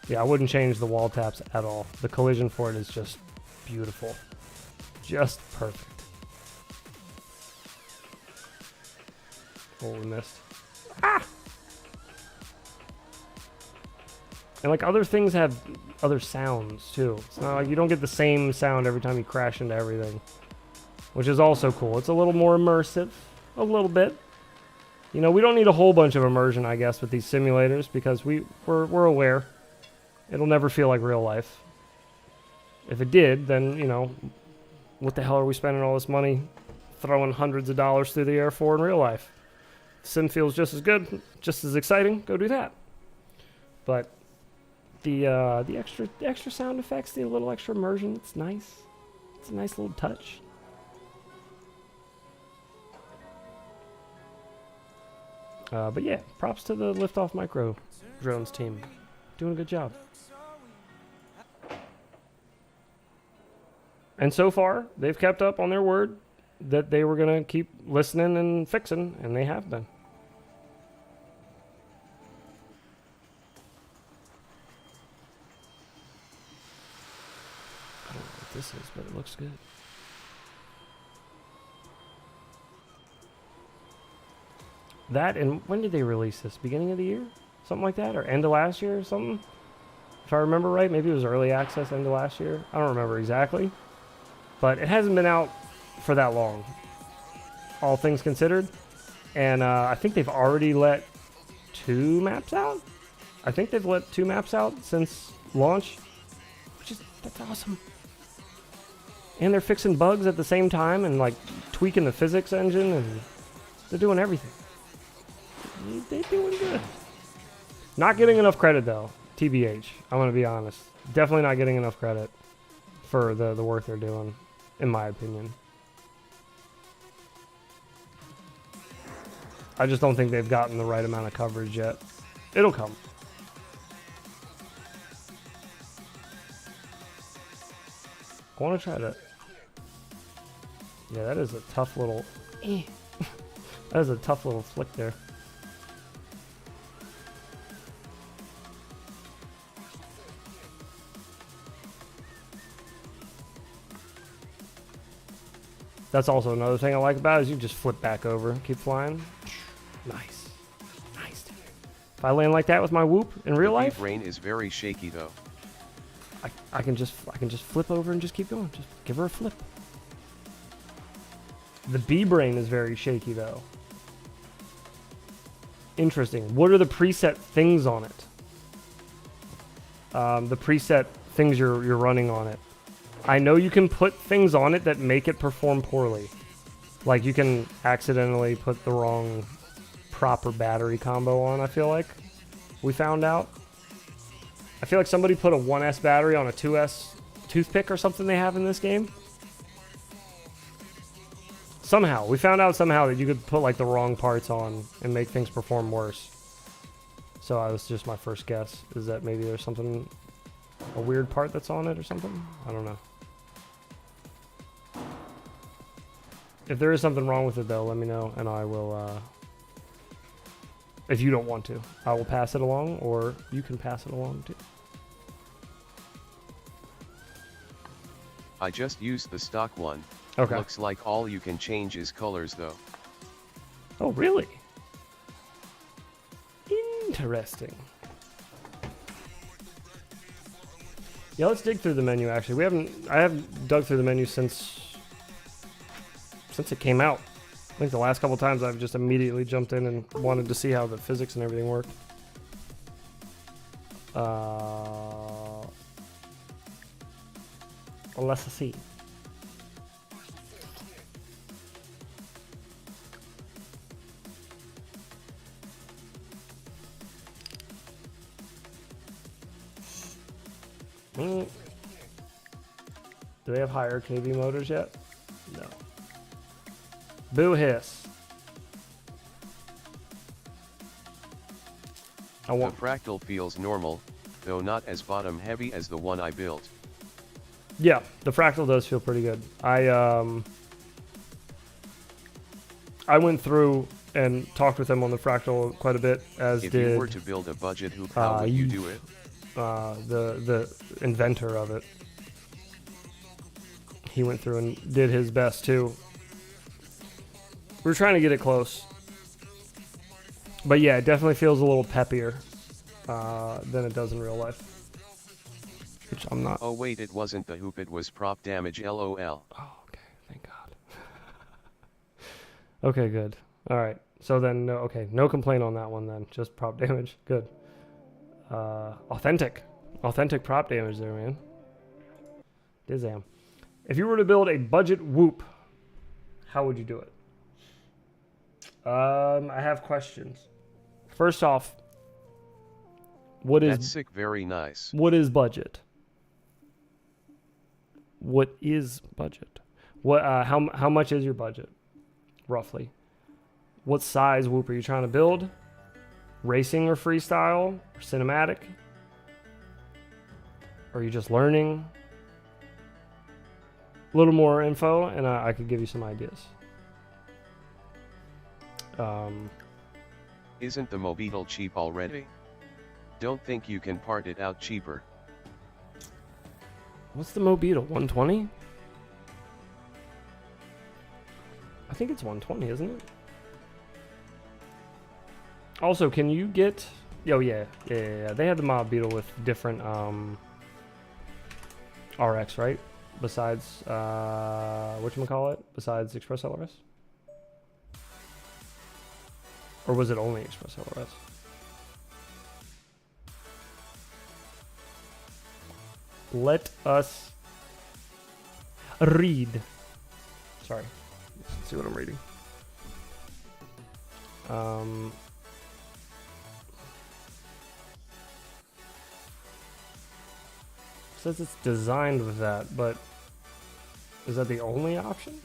Yeah, I wouldn't change the wall taps at all. The collision for it is just beautiful. Just perfect. Oh, we missed. Ah! And like other things have other sounds too. It's not like you don't get the same sound every time you crash into everything, which is also cool. It's a little more immersive, a little bit. You know, we don't need a whole bunch of immersion, I guess, with these simulators because we're aware it'll never feel like real life. If it did, then, you know, what the hell are we spending all this money throwing hundreds of dollars through the air for in real life? Sim feels just as good, just as exciting. Go do that. But the extra sound effects, the little extra immersion, it's nice. It's a nice little touch. But yeah, props to the Liftoff Micro Drones team. Doing a good job. And so far, they've kept up on their word that they were going to keep listening and fixing, and they have been. I don't know what this is, but it looks good. That, and when did they release this? Beginning of the year? Something like that? Or end of last year or something? If I remember right, maybe it was early access, end of last year. I don't remember exactly. But it hasn't been out for that long, all things considered. And I think they've already let 2 maps out. I think they've let 2 maps out since launch, that's awesome. And they're fixing bugs at the same time and like tweaking the physics engine, and they're doing everything. They're doing good. Not getting enough credit though, TBH. I'm gonna be honest. Definitely not getting enough credit for the work they're doing, in my opinion. I just don't think they've gotten the right amount of coverage yet. It'll come. I want to try to... Yeah, that is a tough little... That is a tough little flick there. That's also another thing I like about it, is you just flip back over, keep flying. Nice. Nice, dude. If I land like that with my whoop in real life... The brain is very shaky though. I can just flip over and just keep going. Just give her a flip. The B-brain is very shaky though. Interesting. What are the preset things on it? The preset things you're running on it. I know you can put things on it that make it perform poorly. Like you can accidentally put the wrong proper battery combo on, I feel like. We found out. I feel like somebody put a 1S battery on a 2S toothpick or something they have in this game. Somehow. We found out somehow that you could put like the wrong parts on and make things perform worse. So that was just my first guess. Is that maybe there's something, a weird part that's on it or something? I don't know. If there is something wrong with it though, let me know and I will, if you don't want to, I will pass it along, or you can pass it along too. I just used the stock one. Okay. Looks like all you can change is colors though. Oh, really? Interesting. Yeah, let's dig through the menu actually. I haven't dug through the menu since it came out. I think the last couple times I've just immediately jumped in and wanted to see how the physics and everything worked. Let's see. Do they have higher KV motors yet? No. Boo hiss. The fractal feels normal, though not as bottom heavy as the one I built. Yeah, the fractal does feel pretty good. I went through and talked with them on the fractal quite a bit, as if did... you were to build a budget hoop, how would you do it? The inventor of it. He went through and did his best too. We were trying to get it close. But yeah, it definitely feels a little peppier than it does in real life. Which I'm not. Oh wait, it wasn't the hoop, it was prop damage, lol. Oh, okay. Thank God. Okay, good. All right. So then, no complaint on that one then. Just prop damage. Good. Authentic prop damage there, man. Dizam. If you were to build a budget whoop, how would you do it? I have questions. First off, That's sick, very nice. What is budget? What is budget? What? How much is your budget, roughly? What size whoop are you trying to build? Racing or freestyle or cinematic? Or are you just learning? A little more info, and I could give you some ideas. Isn't the Mobeetle cheap already? Don't think you can part it out cheaper. What's the Mobeetle? 120? I think it's 120, isn't it? Also, can you get... Oh, yeah. They had the Mobeetle with different RX, right? Besides, whatchamacallit? Besides Express LRS? Or was it only Express LRS? Let us read. Sorry. Let's see what I'm reading. Says it's designed with that, but is that the only option?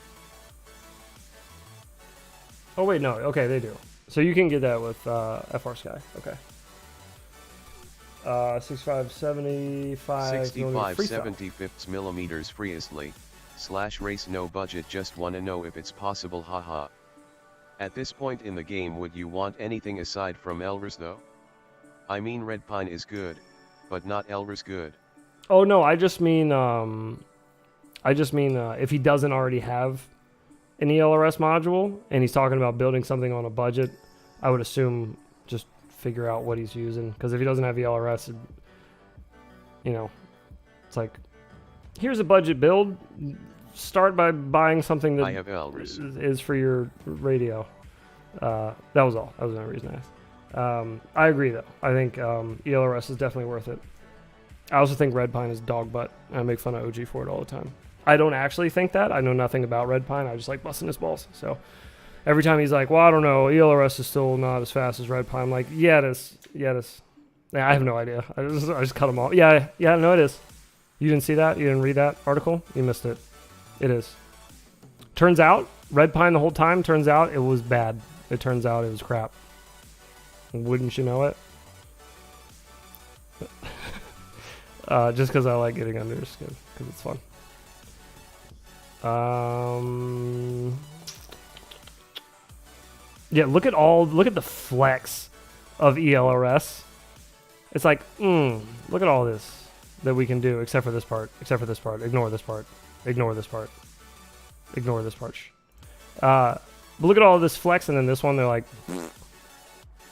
Oh wait, no. Okay, they do. So you can get that with FR Sky. Okay. 65, 75, 65, 75 millimeters freestyle / race, no budget, just wanna know if it's possible, haha. At this point in the game, would you want anything aside from Elris though? I mean, Red Pine is good, but not Elris good. Oh no, I just mean if he doesn't already have an ELRS module and he's talking about building something on a budget, I would assume just figure out what he's using, because if he doesn't have ELRS, it's like, here's a budget build. Start by buying something that I have Elris. is for your radio. That was all. That was the only reason I asked. I agree though. I think ELRS is definitely worth it. I also think Red Pine is dog butt. I make fun of OG for it all the time. I don't actually think that. I know nothing about Red Pine. I just like busting his balls. So every time he's like, well, I don't know, ELRS is still not as fast as Red Pine. I'm like, yeah, it is. Yeah, it is. Yeah, I have no idea. I just cut them off. Yeah, no, it is. You didn't see that? You didn't read that article? You missed it. It is. Turns out, Red Pine the whole time, turns out it was bad. It turns out it was crap. Wouldn't you know it? Just because I like getting under his skin, because it's fun. Yeah, look at the flex of ELRS. It's like, look at all this that we can do, except for this part, ignore this part, ignore this part. But look at all this flex, and then this one, they're like,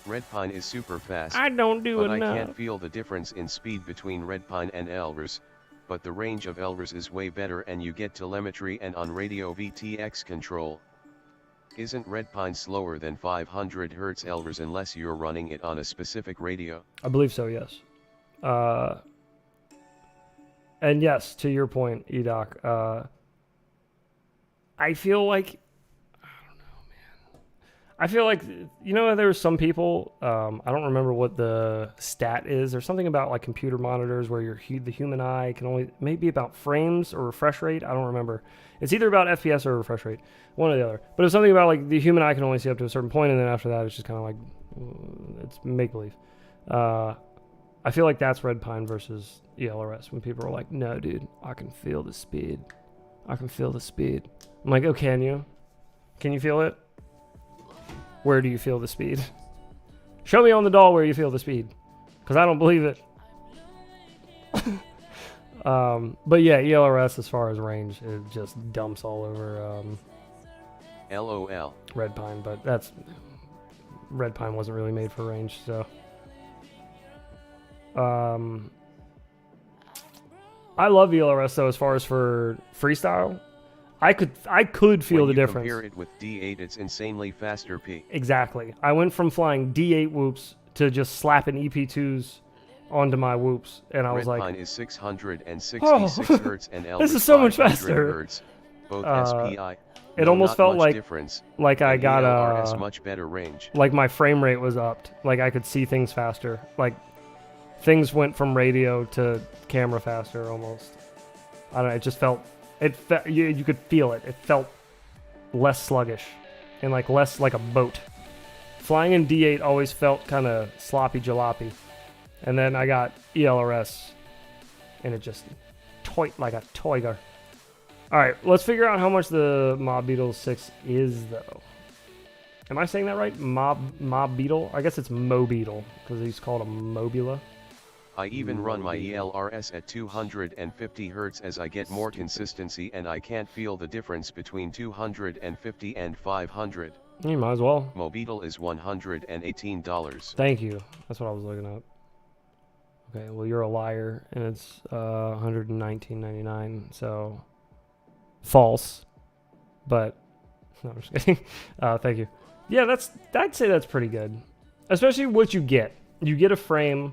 Red Pine is super fast. I don't do but enough. I can't feel the difference in speed between Red Pine and Elris, but the range of Elris is way better and you get telemetry and on radio VTX control. Isn't Red Pine slower than 500 Hz Elris unless you're running it on a specific radio? I believe so, yes. And yes, to your point, Edoc, I feel like, there were some people, I don't remember what the stat is. There's something about like computer monitors where the human eye can only, maybe about frames or refresh rate. I don't remember. It's either about FPS or refresh rate, one or the other. But it's something about like the human eye can only see up to a certain point, and then after that, it's just kind of like, it's make-believe. I feel like that's Red Pine versus ELRS, when people are like, no, dude, I can feel the speed. I'm like, oh, can you? Can you feel it? Where do you feel the speed? Show me on the doll where you feel the speed, because I don't believe it. But yeah, ELRS as far as range, it just dumps all over LOL. Red Pine, but that's red pine wasn't really made for range, so. I love ELRS though as far as for freestyle. I could feel the difference. Compare it with D8, it's insanely faster P. Exactly. I went from flying D8 whoops to just slapping EP2s onto my whoops, and I was Red like, Pine is 666 hertz and L this is so much faster. Hertz, both SPI. It almost felt like difference, I got much better range. Like my frame rate was upped. Like I could see things faster. Like things went from radio to camera faster almost. I don't know. It just felt. You could feel it. It felt less sluggish and like less like a boat. Flying in D8 always felt kind of sloppy jalopy. And then I got ELRS and it just toit like a toiger. Alright, let's figure out how much the Mob Beetle 6 is though. Am I saying that right? Mob Beetle? I guess it's Mo Beetle because he's called a Mobula. I even run my ELRS at 250 Hz as I get more consistency and I can't feel the difference between 250 and 500. You might as well. Mobeetle is $118. Thank you. That's what I was looking up. Okay, well you're a liar and it's $119.99, so false. But no, I'm just kidding. Thank you. Yeah, I'd say that's pretty good. Especially what you get. You get a frame.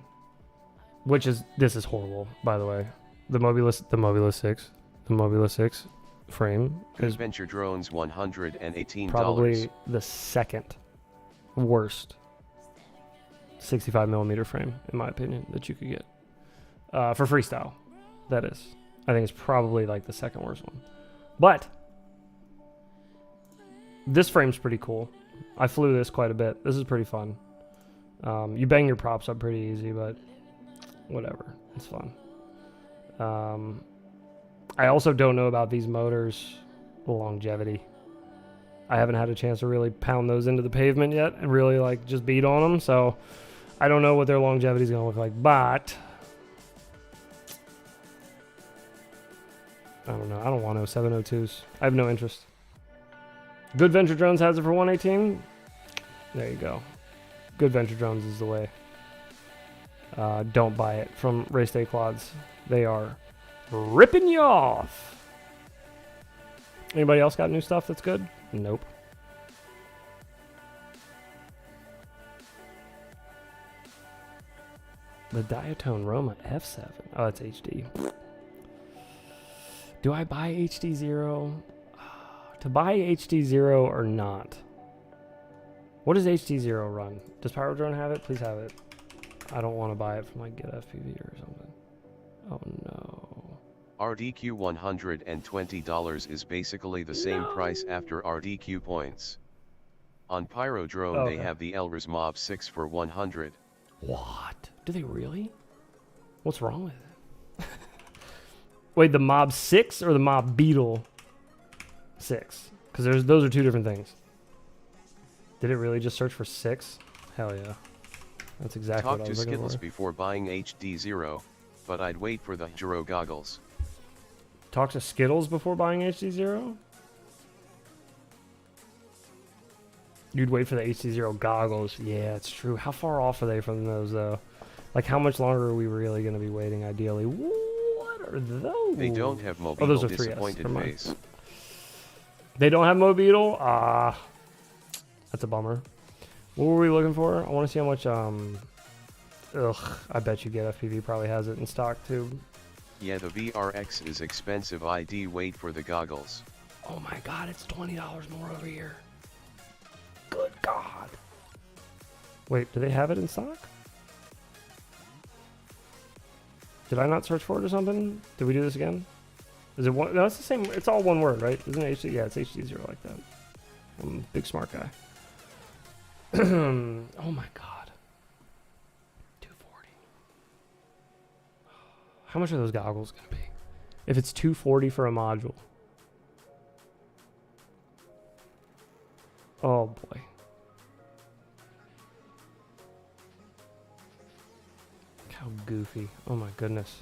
This is horrible, by the way. The Mobula 6 frame is Adventure Drones $118. probably the second worst 65mm frame, in my opinion, that you could get. For freestyle, that is. I think it's probably like the second worst one. But this frame's pretty cool. I flew this quite a bit. This is pretty fun. You bang your props up pretty easy, but whatever, it's fun. I also don't know about these motors, the longevity. I haven't had a chance to really pound those into the pavement yet and really like just beat on them, so I don't know what their longevity is going to look like, but I don't know. I don't want 0702s. I have no interest. Good Venture Drones has it for 118. There you go. Good Venture Drones is the way. Don't buy it from Race Day Quads. They are ripping you off. Anybody else got new stuff that's good? Nope. The Diatone Roma F7. Oh, it's HD. Do I buy HD0? To buy HD0 or not? What does HD0 run? Does Pyro Drone have it? Please have it. I don't want to buy it from like Get FPV or something. Oh no. RDQ $120 is basically the same price after RDQ points. On Pyro Drone they have the Elris Mob 6 for 100. What? Do they really? What's wrong with it? Wait, the Mob 6 or the Mob Beetle 6? Because those are two different things. Did it really just search for 6? Hell yeah. That's exactly what I was looking for. Talk to Skittles before buying HD0, but I'd wait for the Gyro goggles. Talk to Skittles before buying HD0? You'd wait for the HD0 goggles. Yeah, it's true. How far off are they from those, though? Like, how much longer are we really going to be waiting, ideally? What are those? They don't have Mobeetle. Oh, those are 3S. Disappointed face. They don't have Mobeetle? Ah. That's a bummer. What were we looking for? I want to see how much, I bet you Get FPV probably has it in stock, too. Yeah, the VRX is expensive. ID wait for the goggles. Oh my god, it's $20 more over here. Good god. Wait, do they have it in stock? Did I not search for it or something? Did we do this again? Is it one? No, it's the same. It's all one word, right? Isn't it HD? Yeah, it's HD0 like that. I'm a big smart guy. Oh my god. 240. How much are those goggles going to be? If it's 240 for a module. Oh boy. How goofy. Oh my goodness.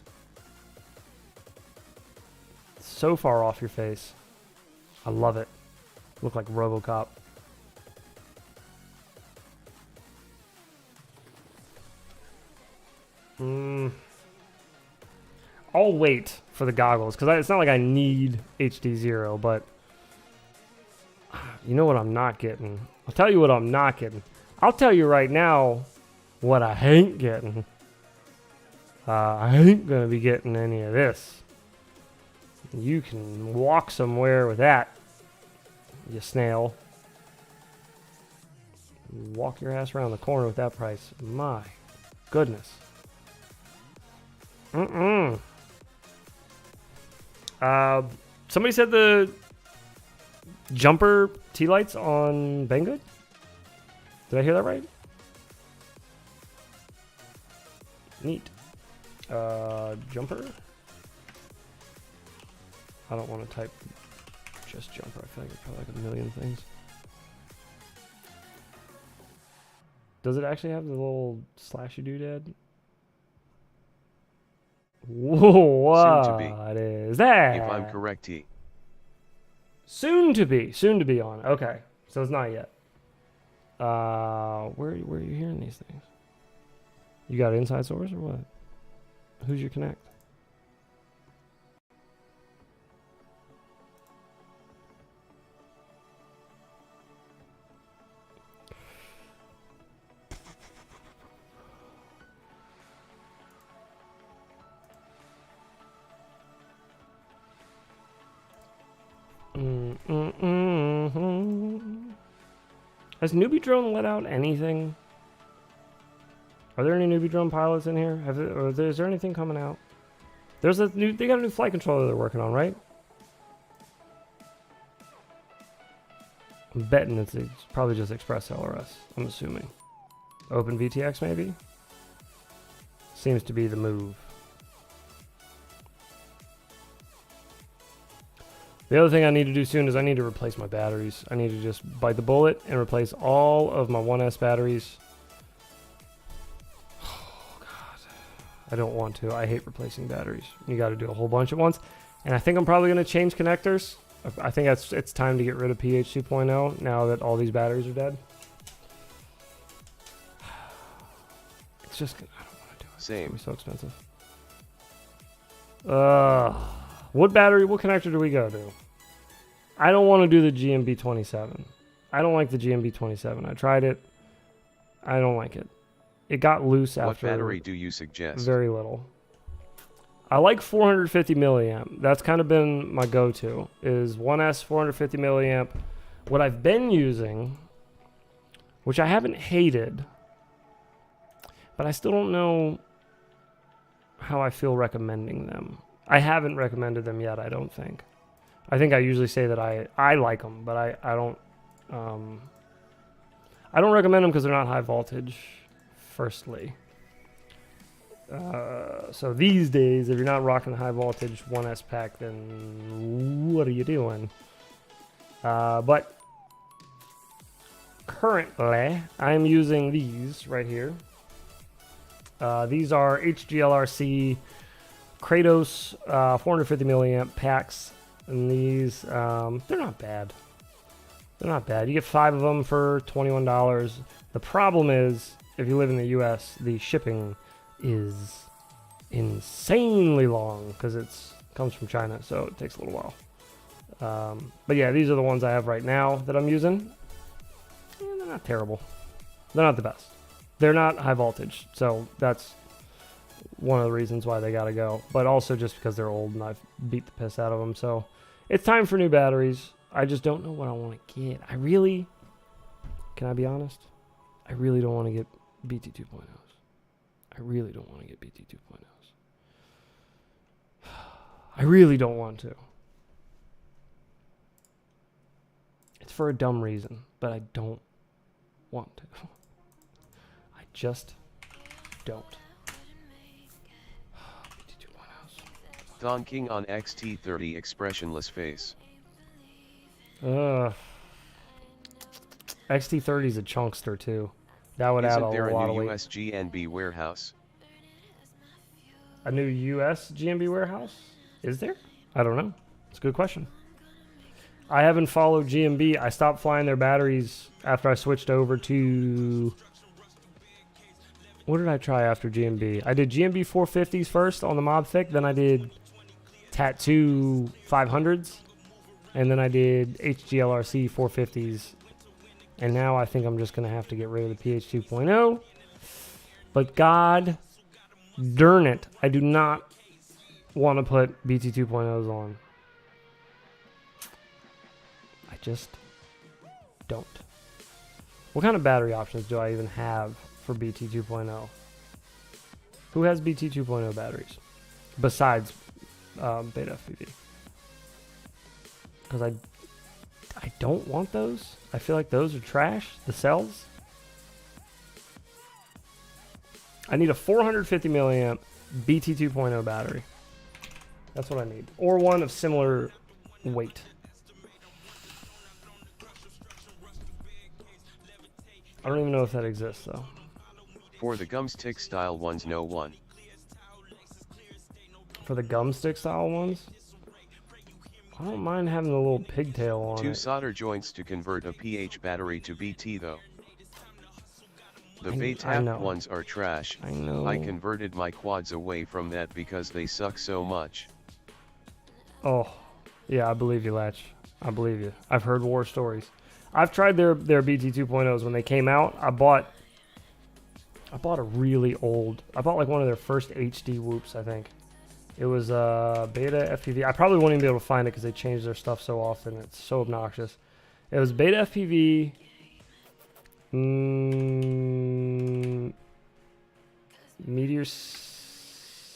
So far off your face. I love it. Look like RoboCop. I'll wait for the goggles because it's not like I need HD0, but you know what I'm not getting? I'll tell you what I'm not getting. I'll tell you right now what I ain't getting. I ain't gonna be getting any of this. You can walk somewhere with that, you snail. Walk your ass around the corner with that price. My goodness. Somebody said the jumper tea lights on Banggood? Did I hear that right? Neat. Jumper? I don't want to type just jumper. I feel like it's probably like a million things. Does it actually have the little slashy doodad? Whoa, Soon to be. what is that? If I'm correct, T. Soon to be on. Okay, so it's not yet. Where are you hearing these things? You got inside source or what? Who's your connect? Has Newbie Drone let out anything? Are there any Newbie Drone pilots in here? Is there anything coming out? They got a new flight controller they're working on, right? I'm betting it's probably just Express LRS, I'm assuming. Open VTX maybe? Seems to be the move. The other thing I need to do soon is I need to replace my batteries. I need to just bite the bullet and replace all of my 1S batteries. Oh, God. I don't want to. I hate replacing batteries. You got to do a whole bunch at once. And I think I'm probably going to change connectors. I think it's time to get rid of PH 2.0 now that all these batteries are dead. It's just, I don't want to do it. Same. It's going to be so expensive. What connector do we go to? I don't want to do the GMB27. I don't like the GMB27. I tried it. I don't like it. It got loose after. What battery do you suggest? Very little. I like 450 milliamp. That's kind of been my go-to. Is 1S 450 milliamp. What I've been using, which I haven't hated, but I still don't know how I feel recommending them. I haven't recommended them yet, I don't think. I think I usually say that I like them, but I don't recommend them because they're not high voltage, firstly. So these days, if you're not rocking the high voltage 1S pack, then what are you doing? But currently, I'm using these right here. These are HGLRC Kratos 450 milliamp packs, and these they're not bad. They're not bad. You get 5 of them for $21. The problem is, if you live in the US, the shipping is insanely long because it comes from China, so it takes a little while. But yeah, these are the ones I have right now that I'm using. And they're not terrible. They're not the best. They're not high voltage, so that's one of the reasons why they gotta go. But also just because they're old and I've beat the piss out of them. So it's time for new batteries. I just don't know what I want to get. Can I be honest? I really don't want to get BT 2.0s. I really don't want to get BT 2.0s. I really don't want to. It's for a dumb reason, but I don't want to. I just don't. BT 2.0s. Don King on XT30 expressionless face. XT30 is a chunkster too. That would add a lot of weight. Isn't there a new US GNB warehouse? A new US GNB warehouse? Is there? I don't know. It's a good question. I haven't followed GNB. I stopped flying their batteries after I switched over to What did I try after GMB? I did GMB 450s first on the Mob Thick, then I did Tattoo 500s, and then I did HGLRC 450s, and now I think I'm just going to have to get rid of the PH 2.0, but god darn it, I do not want to put BT 2.0s on. I just don't. What kind of battery options do I even have for BT 2.0? Who has BT 2.0 batteries besides Beta FPV? Because I don't want those. I feel like those are trash. The cells. I need a 450 milliamp BT 2.0 battery. That's what I need, or one of similar weight. I don't even know if that exists though. For the gumstick style ones, no one. For the gumstick style ones, I don't mind having the little pigtail on Two it. solder joints to convert a PH battery to BT though. The Baytap ones are trash. I know. I converted my quads away from that because they suck so much. Oh, yeah, I believe you, Latch. I believe you. I've heard war stories. I've tried their BT 2.0s when they came out. I bought a really old. I bought like one of their first HD whoops, I think. It was Beta FPV. I probably won't even be able to find it because they change their stuff so often. It's so obnoxious. It was Beta FPV.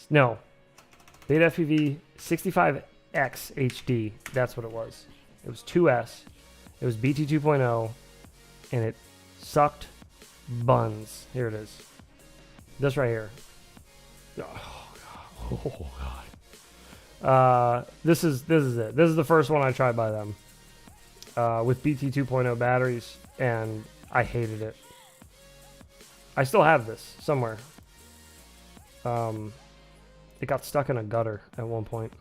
No. Beta FPV 65X HD. That's what it was. It was 2S. It was BT 2.0. And it sucked buns. Here it is. This right here. Oh god. This is it. This is the first one I tried by them. With BT 2.0 batteries, and I hated it. I still have this somewhere. It got stuck in a gutter at one point.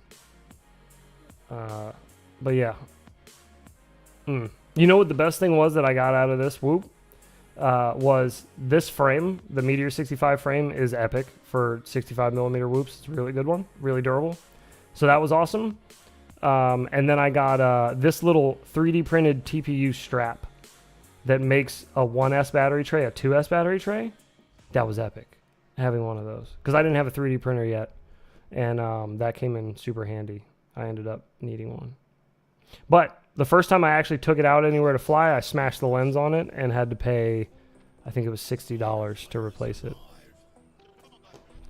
But yeah. You know what the best thing was that I got out of this whoop? Was this frame. The Meteor 65 frame is epic for 65mm whoops. It's a really good one. Really durable. So that was awesome. And then I got this little 3D printed TPU strap that makes a 1S battery tray, a 2S battery tray. That was epic, having one of those. Because I didn't have a 3D printer yet. And that came in super handy. I ended up needing one. But the first time I actually took it out anywhere to fly, I smashed the lens on it and had to pay, I think it was $60 to replace it.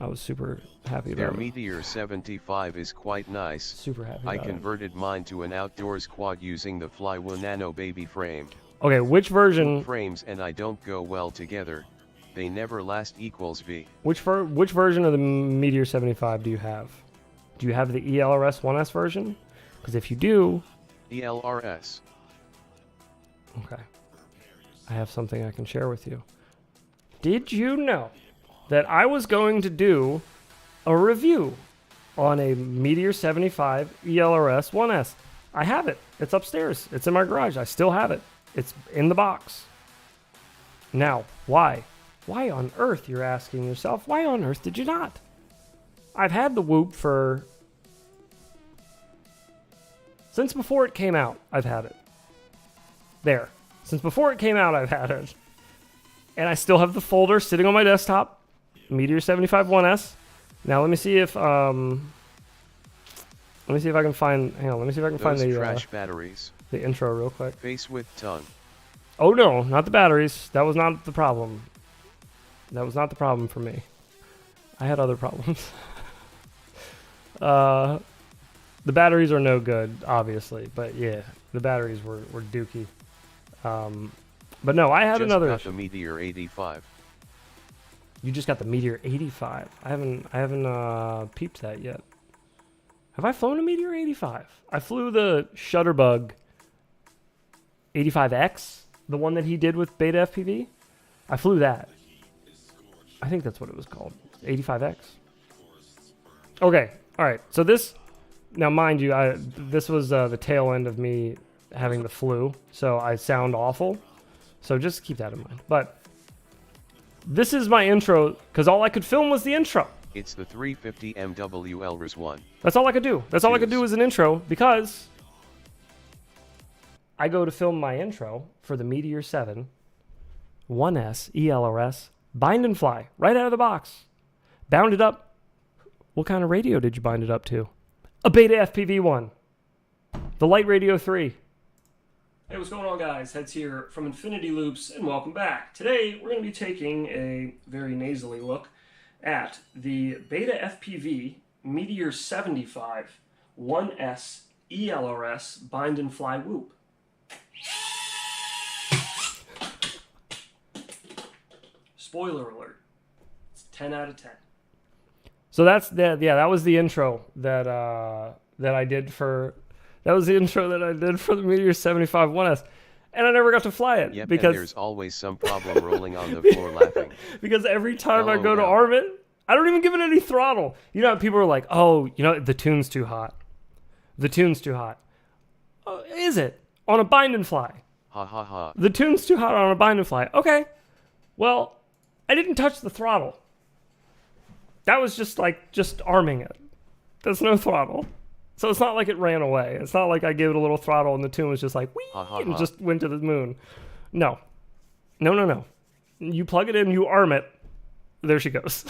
I was super happy about Their it. Meteor 75 is quite nice. Super happy I about it. converted mine to an outdoors quad using the Flywo Nano Baby frame. Okay, which version? Frames and I don't go well together. They never last equals V. Which version of the Meteor 75 do you have? Do you have the ELRS 1S version? Because if you do... ELRS. Okay. I have something I can share with you. Did you know that I was going to do a review on a Meteor 75 ELRS 1S? I have it. It's upstairs. It's in my garage. I still have it. It's in the box. Now, why? Why on earth, you're asking yourself, why on earth did you not? I've had the Whoop for... since before it came out, I've had it. There. Since before it came out, I've had it. And I still have the folder sitting on my desktop. Meteor 75 1S. Now let me see if I can find... hang on, let me see if I can find Those the... trash batteries. the intro real quick. Face with tongue. Oh no, not the batteries. That was not the problem. That was not the problem for me. I had other problems. The batteries are no good, obviously, but yeah, the batteries were dookie. But no, I had Just another got issue. the Meteor 85. You just got the Meteor 85. I haven't peeped that yet. Have I flown a Meteor 85? I flew the Shutterbug 85X, the one that he did with Beta FPV. I flew that. I think that's what it was called. 85X. Okay, all right. So this, now mind you, this was the tail end of me having the flu, so I sound awful. So just keep that in mind. But This is my intro, because all I could film was the intro. It's the 350 MW LRS1. That's all I could do. That's all I could do was an intro, because I go to film my intro for the Meteor 7 1S ELRS bind and fly right out of the box. Bound it up. What kind of radio did you bind it up to? A Beta FPV-1. The Light Radio 3. Hey, what's going on, guys? Heads here from Infinity Loops, and welcome back. Today, we're going to be taking a very nasally look at the Beta FPV Meteor 75 1S ELRS bind and fly whoop. Spoiler alert. It's 10 out of 10. So that was the intro that I did for the Meteor 75 1S. And I never got to fly it. Yep, because and there's always some problem rolling on the floor laughing. Because every time I go to LOL. arm it, I don't even give it any throttle. You know, people are like, oh, you know, the tune's too hot. The tune's too hot. Is it? On a bind and fly. Ha ha ha. The tune's too hot on a bind and fly. Okay. Well, I didn't touch the throttle. That was just arming it. There's no throttle. So it's not like it ran away. It's not like I gave it a little throttle and the tune was just like, whee, and just went to the moon. No. No. You plug it in, you arm it. There she goes.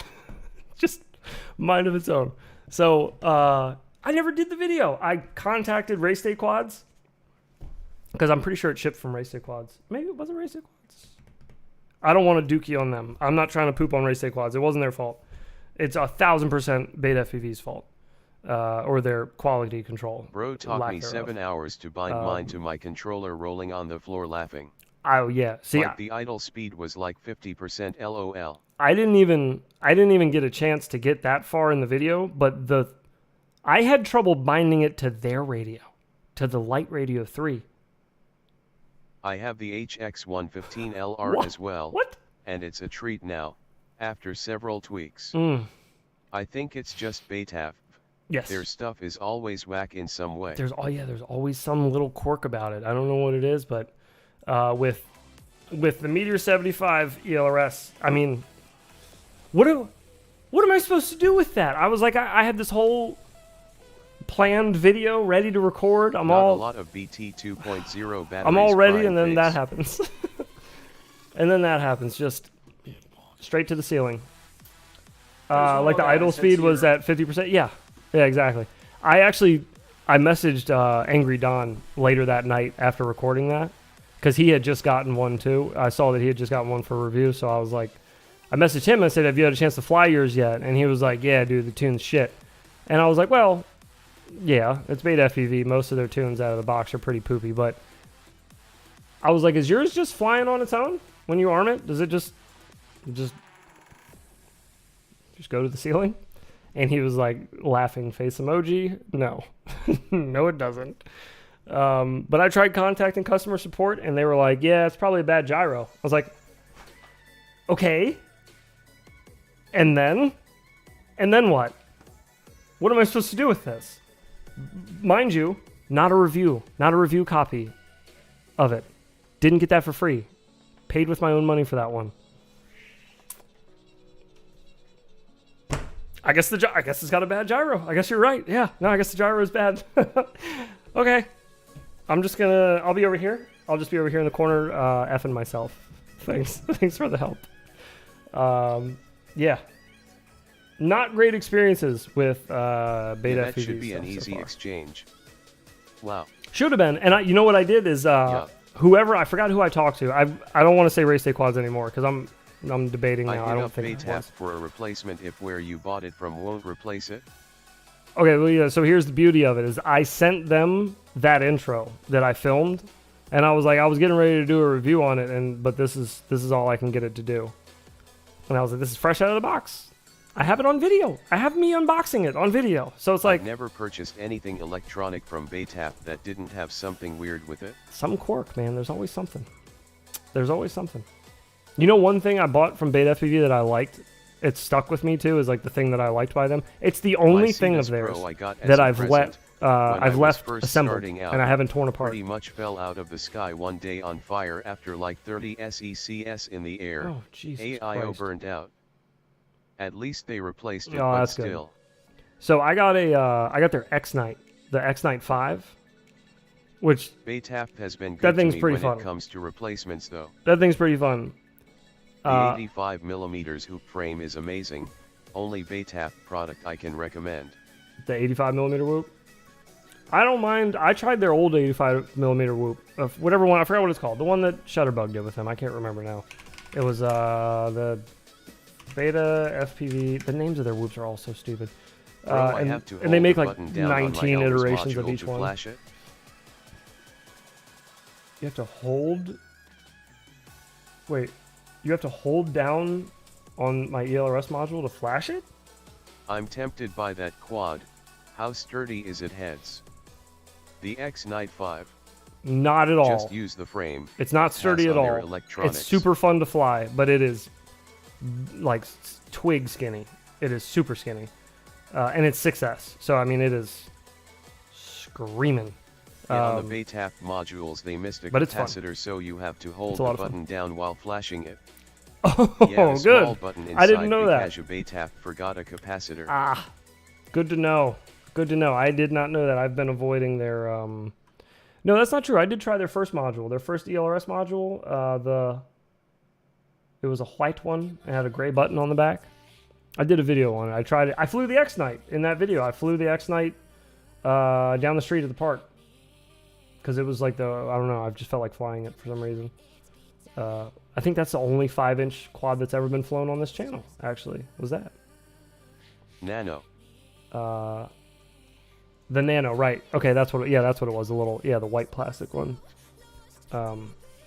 Just mind of its own. So I never did the video. I contacted Race Day Quads because I'm pretty sure it shipped from Race Day Quads. Maybe it wasn't Race Day Quads. I don't want to dookie on them. I'm not trying to poop on Race Day Quads. It wasn't their fault. It's 1,000% Beta FPV's fault. Or their quality control. Bro taught me 7 hours to bind mine to my controller rolling on the floor laughing. Oh yeah. See, like the idle speed was like 50% LOL. I didn't even get a chance to get that far in the video, but I had trouble binding it to their radio, to the Light Radio 3. I have the HX115LR as well. What? And it's a treat now, after several tweaks. I think it's just Beta. Yes. Their stuff is always whack in some way. There's always some little quirk about it. I don't know what it is, but with the Meteor 75 ELRS, I mean, what am I supposed to do with that? I was like, I had this whole planned video ready to record. A lot of BT 2.0 batteries. I'm all ready, and then that happens. And then that happens, just straight to the ceiling. Like the idle speed was at 50%. Yeah, exactly. I messaged Angry Don later that night after recording that because he had just gotten one too. I saw that he had just gotten one for review, so I was like, I messaged him and I said, have you had a chance to fly yours yet? And he was like, yeah, dude, the tune's shit. And I was like, well, yeah, it's Beta FPV. Most of their tunes out of the box are pretty poopy, but I was like, is yours just flying on its own when you arm it? Does it just go to the ceiling? And he was like, laughing face emoji. No, no, it doesn't. But I tried contacting customer support and they were like, yeah, it's probably a bad gyro. I was like, okay. And then what? What am I supposed to do with this? Mind you, not a review copy of it. Didn't get that for free. Paid with my own money for that one. I guess it's got a bad gyro. I guess you're right. Yeah. No, I guess the gyro is bad. Okay. I'll be over here. I'll just be over here in the corner effing myself. Thanks. Thanks for the help. Yeah. Not great experiences with Beta FPV. That should be an easy so exchange. Wow. Should have been. And you know what I did is I forgot who I talked to. I don't want to say Race Day Quads anymore because I'm debating now. I don't think it was. For a replacement if where you bought it from won't replace it. Okay, well, yeah, so here's the beauty of it is I sent them that intro that I filmed, and I was like, I was getting ready to do a review on it, but this is all I can get it to do. And I was like, this is fresh out of the box. I have it on video. I have me unboxing it on video. So it's like, I've never purchased anything electronic from Beta that didn't have something weird with it. Some quirk, man. There's always something. There's always something. You know, one thing I bought from Beta FPV that I liked, it stuck with me too, is like the thing that I liked by them. It's the only thing of theirs that I've let I've left first assembled, starting out, and I haven't torn apart. pretty much fell out of the sky one day on fire after like 30 SECS in the air. Oh, Jesus AIO Christ. burned out. At least they replaced it, Oh, but that's good. still. So I got their X-Night, the X-Night 5, which Baytap has been that good to thing's me pretty when fun. it comes to replacements though. That thing's pretty fun. The 85mm hoop frame is amazing, only Baytap product I can recommend. The 85mm whoop. I don't mind. I tried their old 85mm whoop, whatever one. I forgot what it's called. The one that Shutterbug did with him. I can't remember now. It was the Beta FPV. The names of their whoops are all so stupid. I have to and they hold make the like button down on my 19 Elvis iterations of module each to one. flash it. You have to hold. Wait, you have to hold down on my ELRS module to flash it? I'm tempted by that quad. How sturdy is it, heads? The X-Night 5. Not at all. Just use the frame. It's not sturdy pass at on their all. electronics. It's super fun to fly, but it is like twig skinny. It is super skinny. And it's 6S. So, I mean, it is screaming. Yeah, on the Baytap modules, they missed a but it's fun. capacitor, so you have to hold It's a lot the of button down while flashing it. Oh, Yeah, a good. small button inside I didn't know that. because your Baytap forgot a capacitor. Ah, good to know. Good to know. I did not know that. I've been avoiding their... No, that's not true. I did try their first module. Their first ELRS module. It was a white one. It had a gray button on the back. I did a video on it. I tried it. I flew the X-Night in that video. I flew the X-Night down the street at the park. Because it was like I don't know, I just felt like flying it for some reason. I think that's the only 5-inch quad that's ever been flown on this channel, actually, was that. Nano. The Nano, right. Okay, that's what it was, the white plastic one.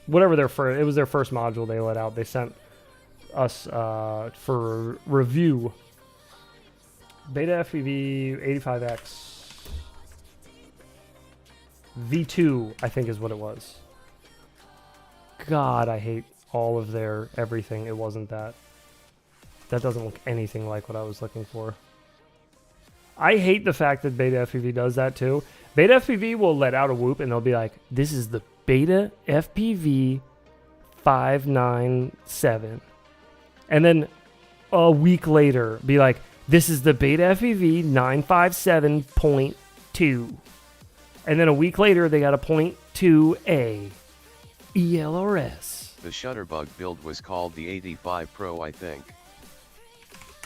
Whatever it was their first module they let out. They sent us for review Beta FPV 85X V2, I think is what it was. God, I hate all of their everything. It wasn't that. That doesn't look anything like what I was looking for. I hate the fact that Beta FPV does that too. Beta FPV will let out a whoop and they'll be like, this is the Beta FPV 597. And then a week later, be like, this is the Beta FPV 957.2. And then a week later, they got a .2A ELRS. The Shutterbug build was called the 85 Pro, I think.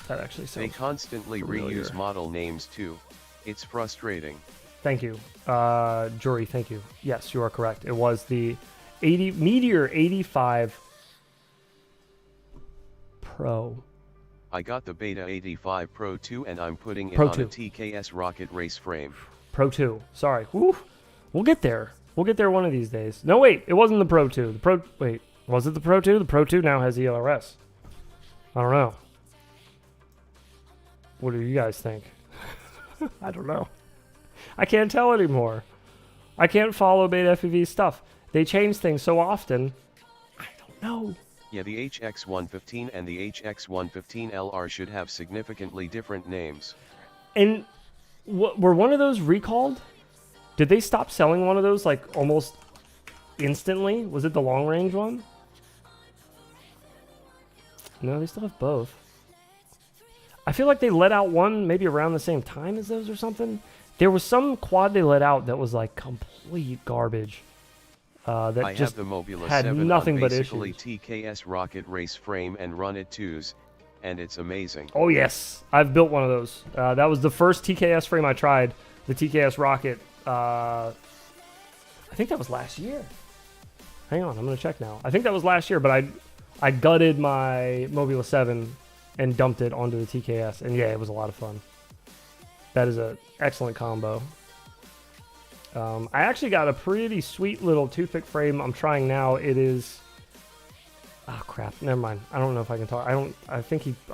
That actually sounds They constantly familiar. reuse model names too. It's frustrating. Thank you. Jory, thank you. Yes, you are correct. It was the Meteor 85 Pro. I got the Beta 85 Pro 2 and I'm putting it Pro on 2. a TKS rocket race frame. Pro 2. Sorry. Woo. We'll get there. We'll get there one of these days. No, wait. It wasn't the Pro 2. Wait. Was it the Pro 2? The Pro 2 now has ELRS. I don't know. What do you guys think? I don't know. I can't tell anymore. I can't follow Beta FPV stuff. They change things so often. I don't know. Yeah, the HX115 and the HX115LR should have significantly different names. And were one of those recalled? Did they stop selling one of those like almost instantly? Was it the long range one? No, they still have both. I feel like they let out one maybe around the same time as those or something. There was some quad they let out that was like complete garbage. That I just have the Mobula had 7 nothing on but basically issues. TKS rocket race frame and run it 2s, and it's amazing. Oh yes, I've built one of those. That was the first TKS frame I tried. The TKS rocket. I think that was last year. Hang on, I'm gonna check now. I think that was last year, but I gutted my Mobula 7 and dumped it onto the TKS, and yeah, it was a lot of fun. That is an excellent combo. I actually got a pretty sweet little toothpick frame I'm trying now. It is... Oh, crap. Never mind. I don't know if I can talk. I'm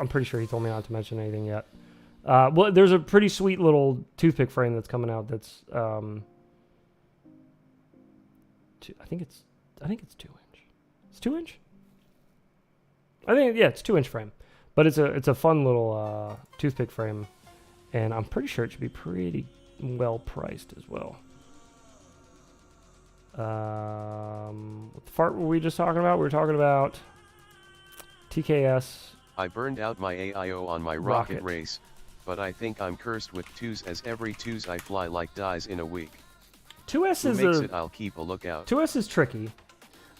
pretty sure he told me not to mention anything yet. Well, there's a pretty sweet little toothpick frame that's coming out that's... I think it's 2-inch. It's 2-inch? It's 2-inch frame. But it's a fun little toothpick frame. And I'm pretty sure it should be pretty well priced as well. What the fart were we just talking about? We were talking about TKS. I burned out my AIO on my rocket race, but I think I'm cursed with 2s, as every 2s I fly like dies in a week. 2S Who is makes it, I'll keep a lookout. 2S is tricky.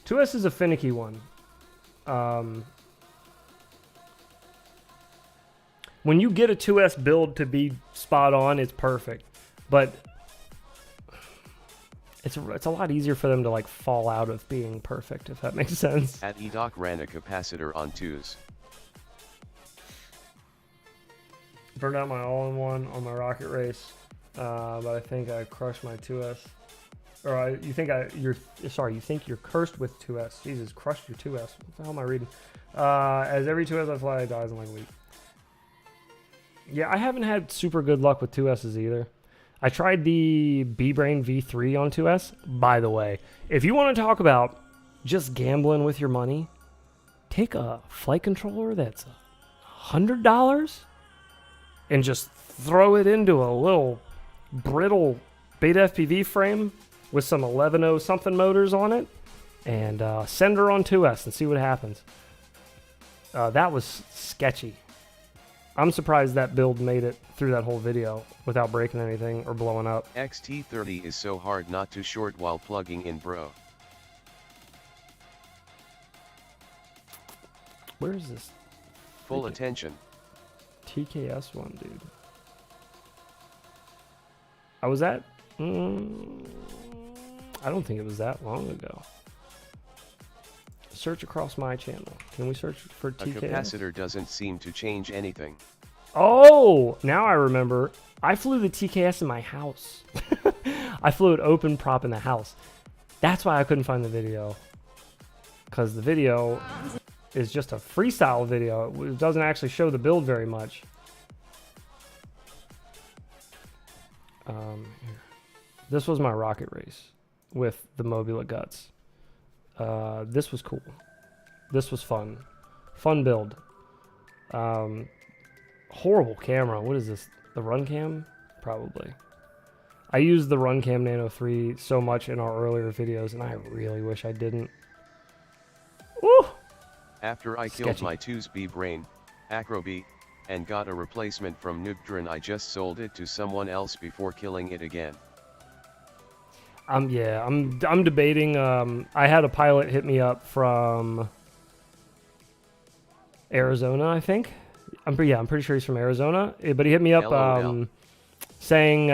2S is a finicky one. When you get a 2S build to be spot on, it's perfect. But it's a lot easier for them to like fall out of being perfect, if that makes sense. At eDoc ran a capacitor on 2s. Burned out my all-in-one on my rocket race, but I think I crushed my 2S. Or you think you're cursed with 2S. Jesus, crushed your 2S. What the hell am I reading? As every 2S I fly dies in like a week. Yeah, I haven't had super good luck with 2Ss either. I tried the B-Brain V3 on 2S. By the way, if you want to talk about just gambling with your money, take a flight controller that's $100 and just throw it into a little brittle Beta FPV frame with some 11.0 something motors on it, and send her on 2S and see what happens. That was sketchy. I'm surprised that build made it through that whole video without breaking anything or blowing up. XT30 is so hard not to short while plugging in, bro. Where is this? Full attention. TKS one, dude. I was at... I don't think it was that long ago. Search across my channel. Can we search for TKS? A capacitor doesn't seem to change anything. Oh, now I remember. I flew the TKS in my house. I flew it open prop in the house. That's why I couldn't find the video. Because the video is just a freestyle video. It doesn't actually show the build very much. Here. This was my rocket race with the Mobula Guts. This was cool. This was fun. Fun build. Horrible camera. What is this? The Runcam? Probably. I used the Runcam Nano 3 so much in our earlier videos, and I really wish I didn't. Woo! After I killed my 2's B-Brain, Acroby, and got a replacement from Noobdrin, I just sold it to someone else before killing it again. Yeah, I'm debating. I had a pilot hit me up from Arizona, I think. I'm pretty sure he's from Arizona. But he hit me up saying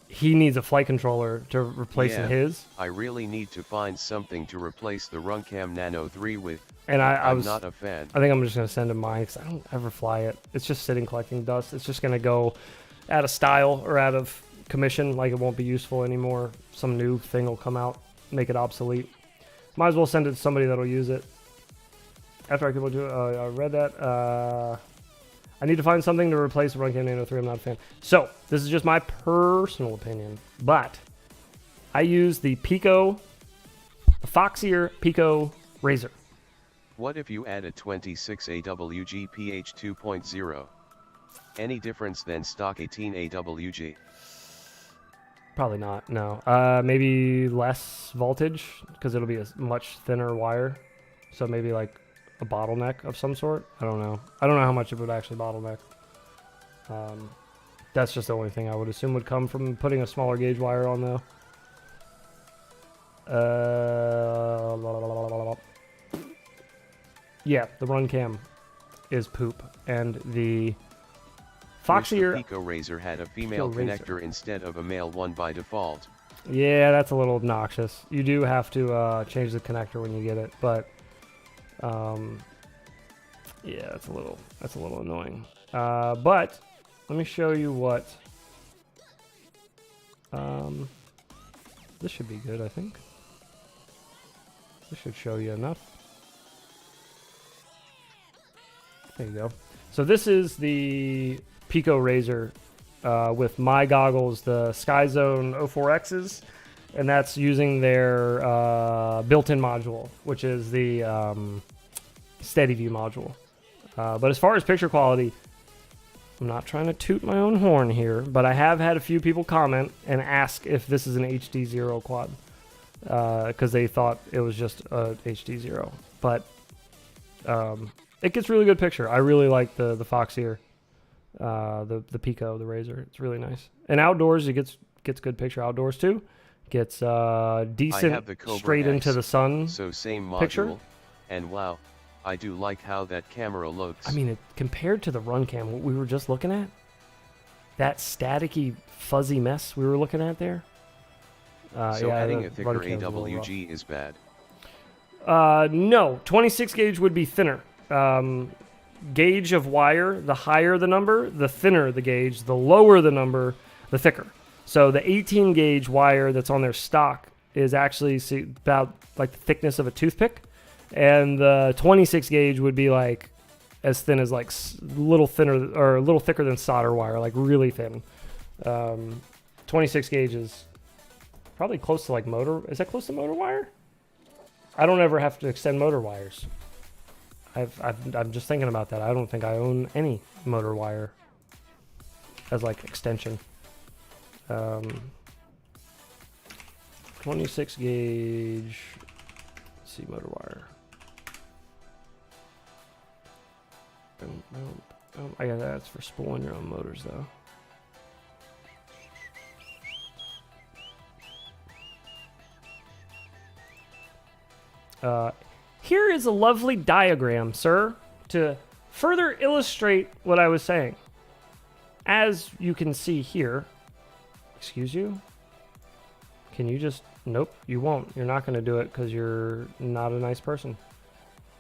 he needs a flight controller to replace his. I really need to find something to replace the Runcam Nano 3 with. And I'm not a fan. I think I'm just gonna send him mine because I don't ever fly it. It's just sitting collecting dust. It's just gonna go out of style or out of commission, like it won't be useful anymore. Some new thing will come out, make it obsolete. Might as well send it to somebody that'll use it. After I read that, I need to find something to replace the Runcam Nano 3. I'm not a fan. So this is just my personal opinion, but I use the Foxier Pico Razor. What if you add a 26 AWG PH 2.0? Any difference than stock 18 AWG? Probably not, no. Maybe less voltage, because it'll be a much thinner wire. So maybe like a bottleneck of some sort. I don't know. I don't know how much it would actually bottleneck. That's just the only thing I would assume would come from putting a smaller gauge wire on, though. Yeah, the Runcam is poop, and the Foxier Pico Razor had a female connector instead of a male one by default. Yeah, that's a little obnoxious. You do have to change the connector when you get it, but yeah, that's a little annoying. But let me show you what. This should be good, I think. This should show you enough. There you go. So this is the Pico Razor with my goggles, the SkyZone 04Xs, and that's using their built-in module, which is the Steady View module. But as far as picture quality, I'm not trying to toot my own horn here, but I have had a few people comment and ask if this is an HD0 quad. Because they thought it was just a HD0. But it gets really good picture. I really like the Fox here. The Pico, the Razor. It's really nice. And outdoors, it gets good picture outdoors too. Gets decent straight into the sun so same module, picture. And wow, I do like how that camera looks. I mean, compared to the Run Cam, what we were just looking at, that staticky, fuzzy mess we were looking at there. So yeah, adding a thicker AWG is bad. No, 26 gauge would be thinner. Gauge of wire, the higher the number, the thinner the gauge. The lower the number, the thicker. So the 18 gauge wire that's on their stock is actually about like the thickness of a toothpick, and the 26 gauge would be like as thin as like a little thinner or a little thicker than solder wire, like really thin. 26 gauge is probably close to like motor. Is that close to motor wire? I don't ever have to extend motor wires. I'm just thinking about that. I don't think I own any motor wire as like extension. 26 gauge. Let's see, motor wire. I guess that's for spooling your own motors though. Here is a lovely diagram, sir, to further illustrate what I was saying. As you can see here, excuse you? Can you just, nope, you won't. You're not going to do it because you're not a nice person.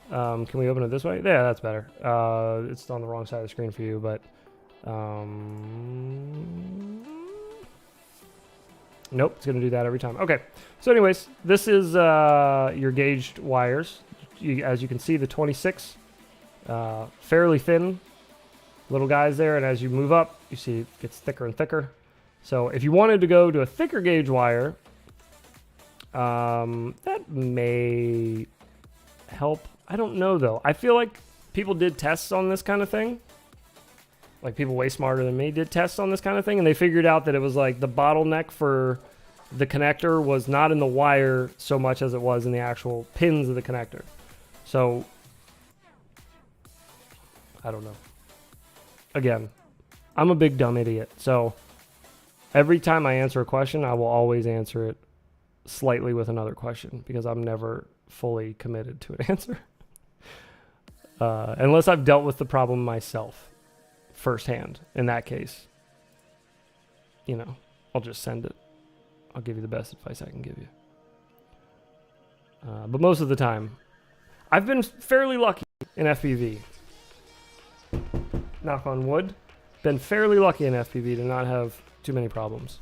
Can we open it this way? Yeah, that's better. It's on the wrong side of the screen for you, but, nope, it's going to do that every time. Okay, so anyways, this is your gauged wires. As you can see, the 26, fairly thin little guys there, and as you move up, you see it gets thicker and thicker. So if you wanted to go to a thicker gauge wire, that may help. I don't know, though. I feel like people did tests on this kind of thing. Like people way smarter than me did tests on this kind of thing, and they figured out that it was like the bottleneck for the connector was not in the wire so much as it was in the actual pins of the connector. So, I don't know. Again, I'm a big dumb idiot. So, every time I answer a question, I will always answer it slightly with another question because I'm never fully committed to an answer. Unless I've dealt with the problem myself firsthand. In that case, you know, I'll just send it. I'll give you the best advice I can give you. But most of the time, I've been fairly lucky in FPV. Knock on wood. Been fairly lucky in FPV to not have too many problems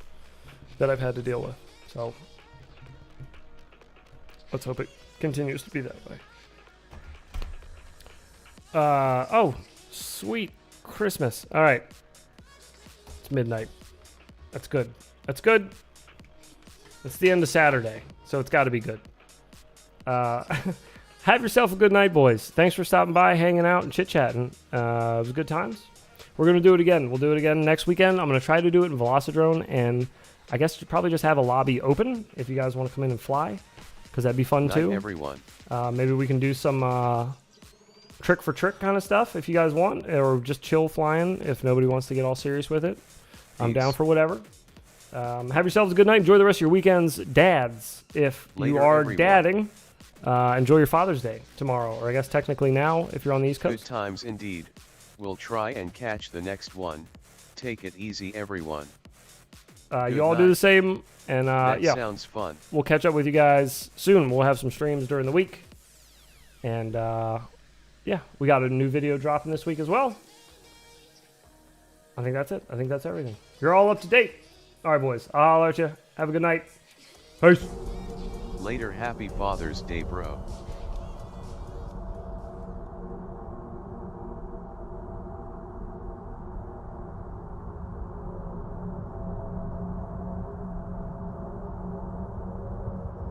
that I've had to deal with. So let's hope it continues to be that way. Oh, sweet Christmas. All right. It's midnight. That's good. That's good. It's the end of Saturday, so it's got to be good. Have yourself a good night, boys. Thanks for stopping by, hanging out, and chit-chatting. It was good times. We're going to do it again. We'll do it again next weekend. I'm going to try to do it in Velocidrone, and I guess you probably just have a lobby open if you guys want to come in and fly, because that'd be fun, too. Night, everyone. Maybe we can do some trick-for-trick kind of stuff if you guys want, or just chill flying if nobody wants to get all serious with it. I'm down for whatever. Have yourselves a good night. Enjoy the rest of your weekends. Dads, if you are everyone. dadding, enjoy your Father's Day tomorrow, or I guess technically now if you're on the East Coast. Good times indeed. We'll try and catch the next one. Take it easy, everyone. You all do the same, and that yeah, sounds fun. we'll catch up with you guys soon. We'll have some streams during the week, and yeah, we got a new video dropping this week as well. I think that's it. I think that's everything. You're all up to date. All right, boys. I'll let you. Have a good night. Peace. Later, happy Father's Day, bro.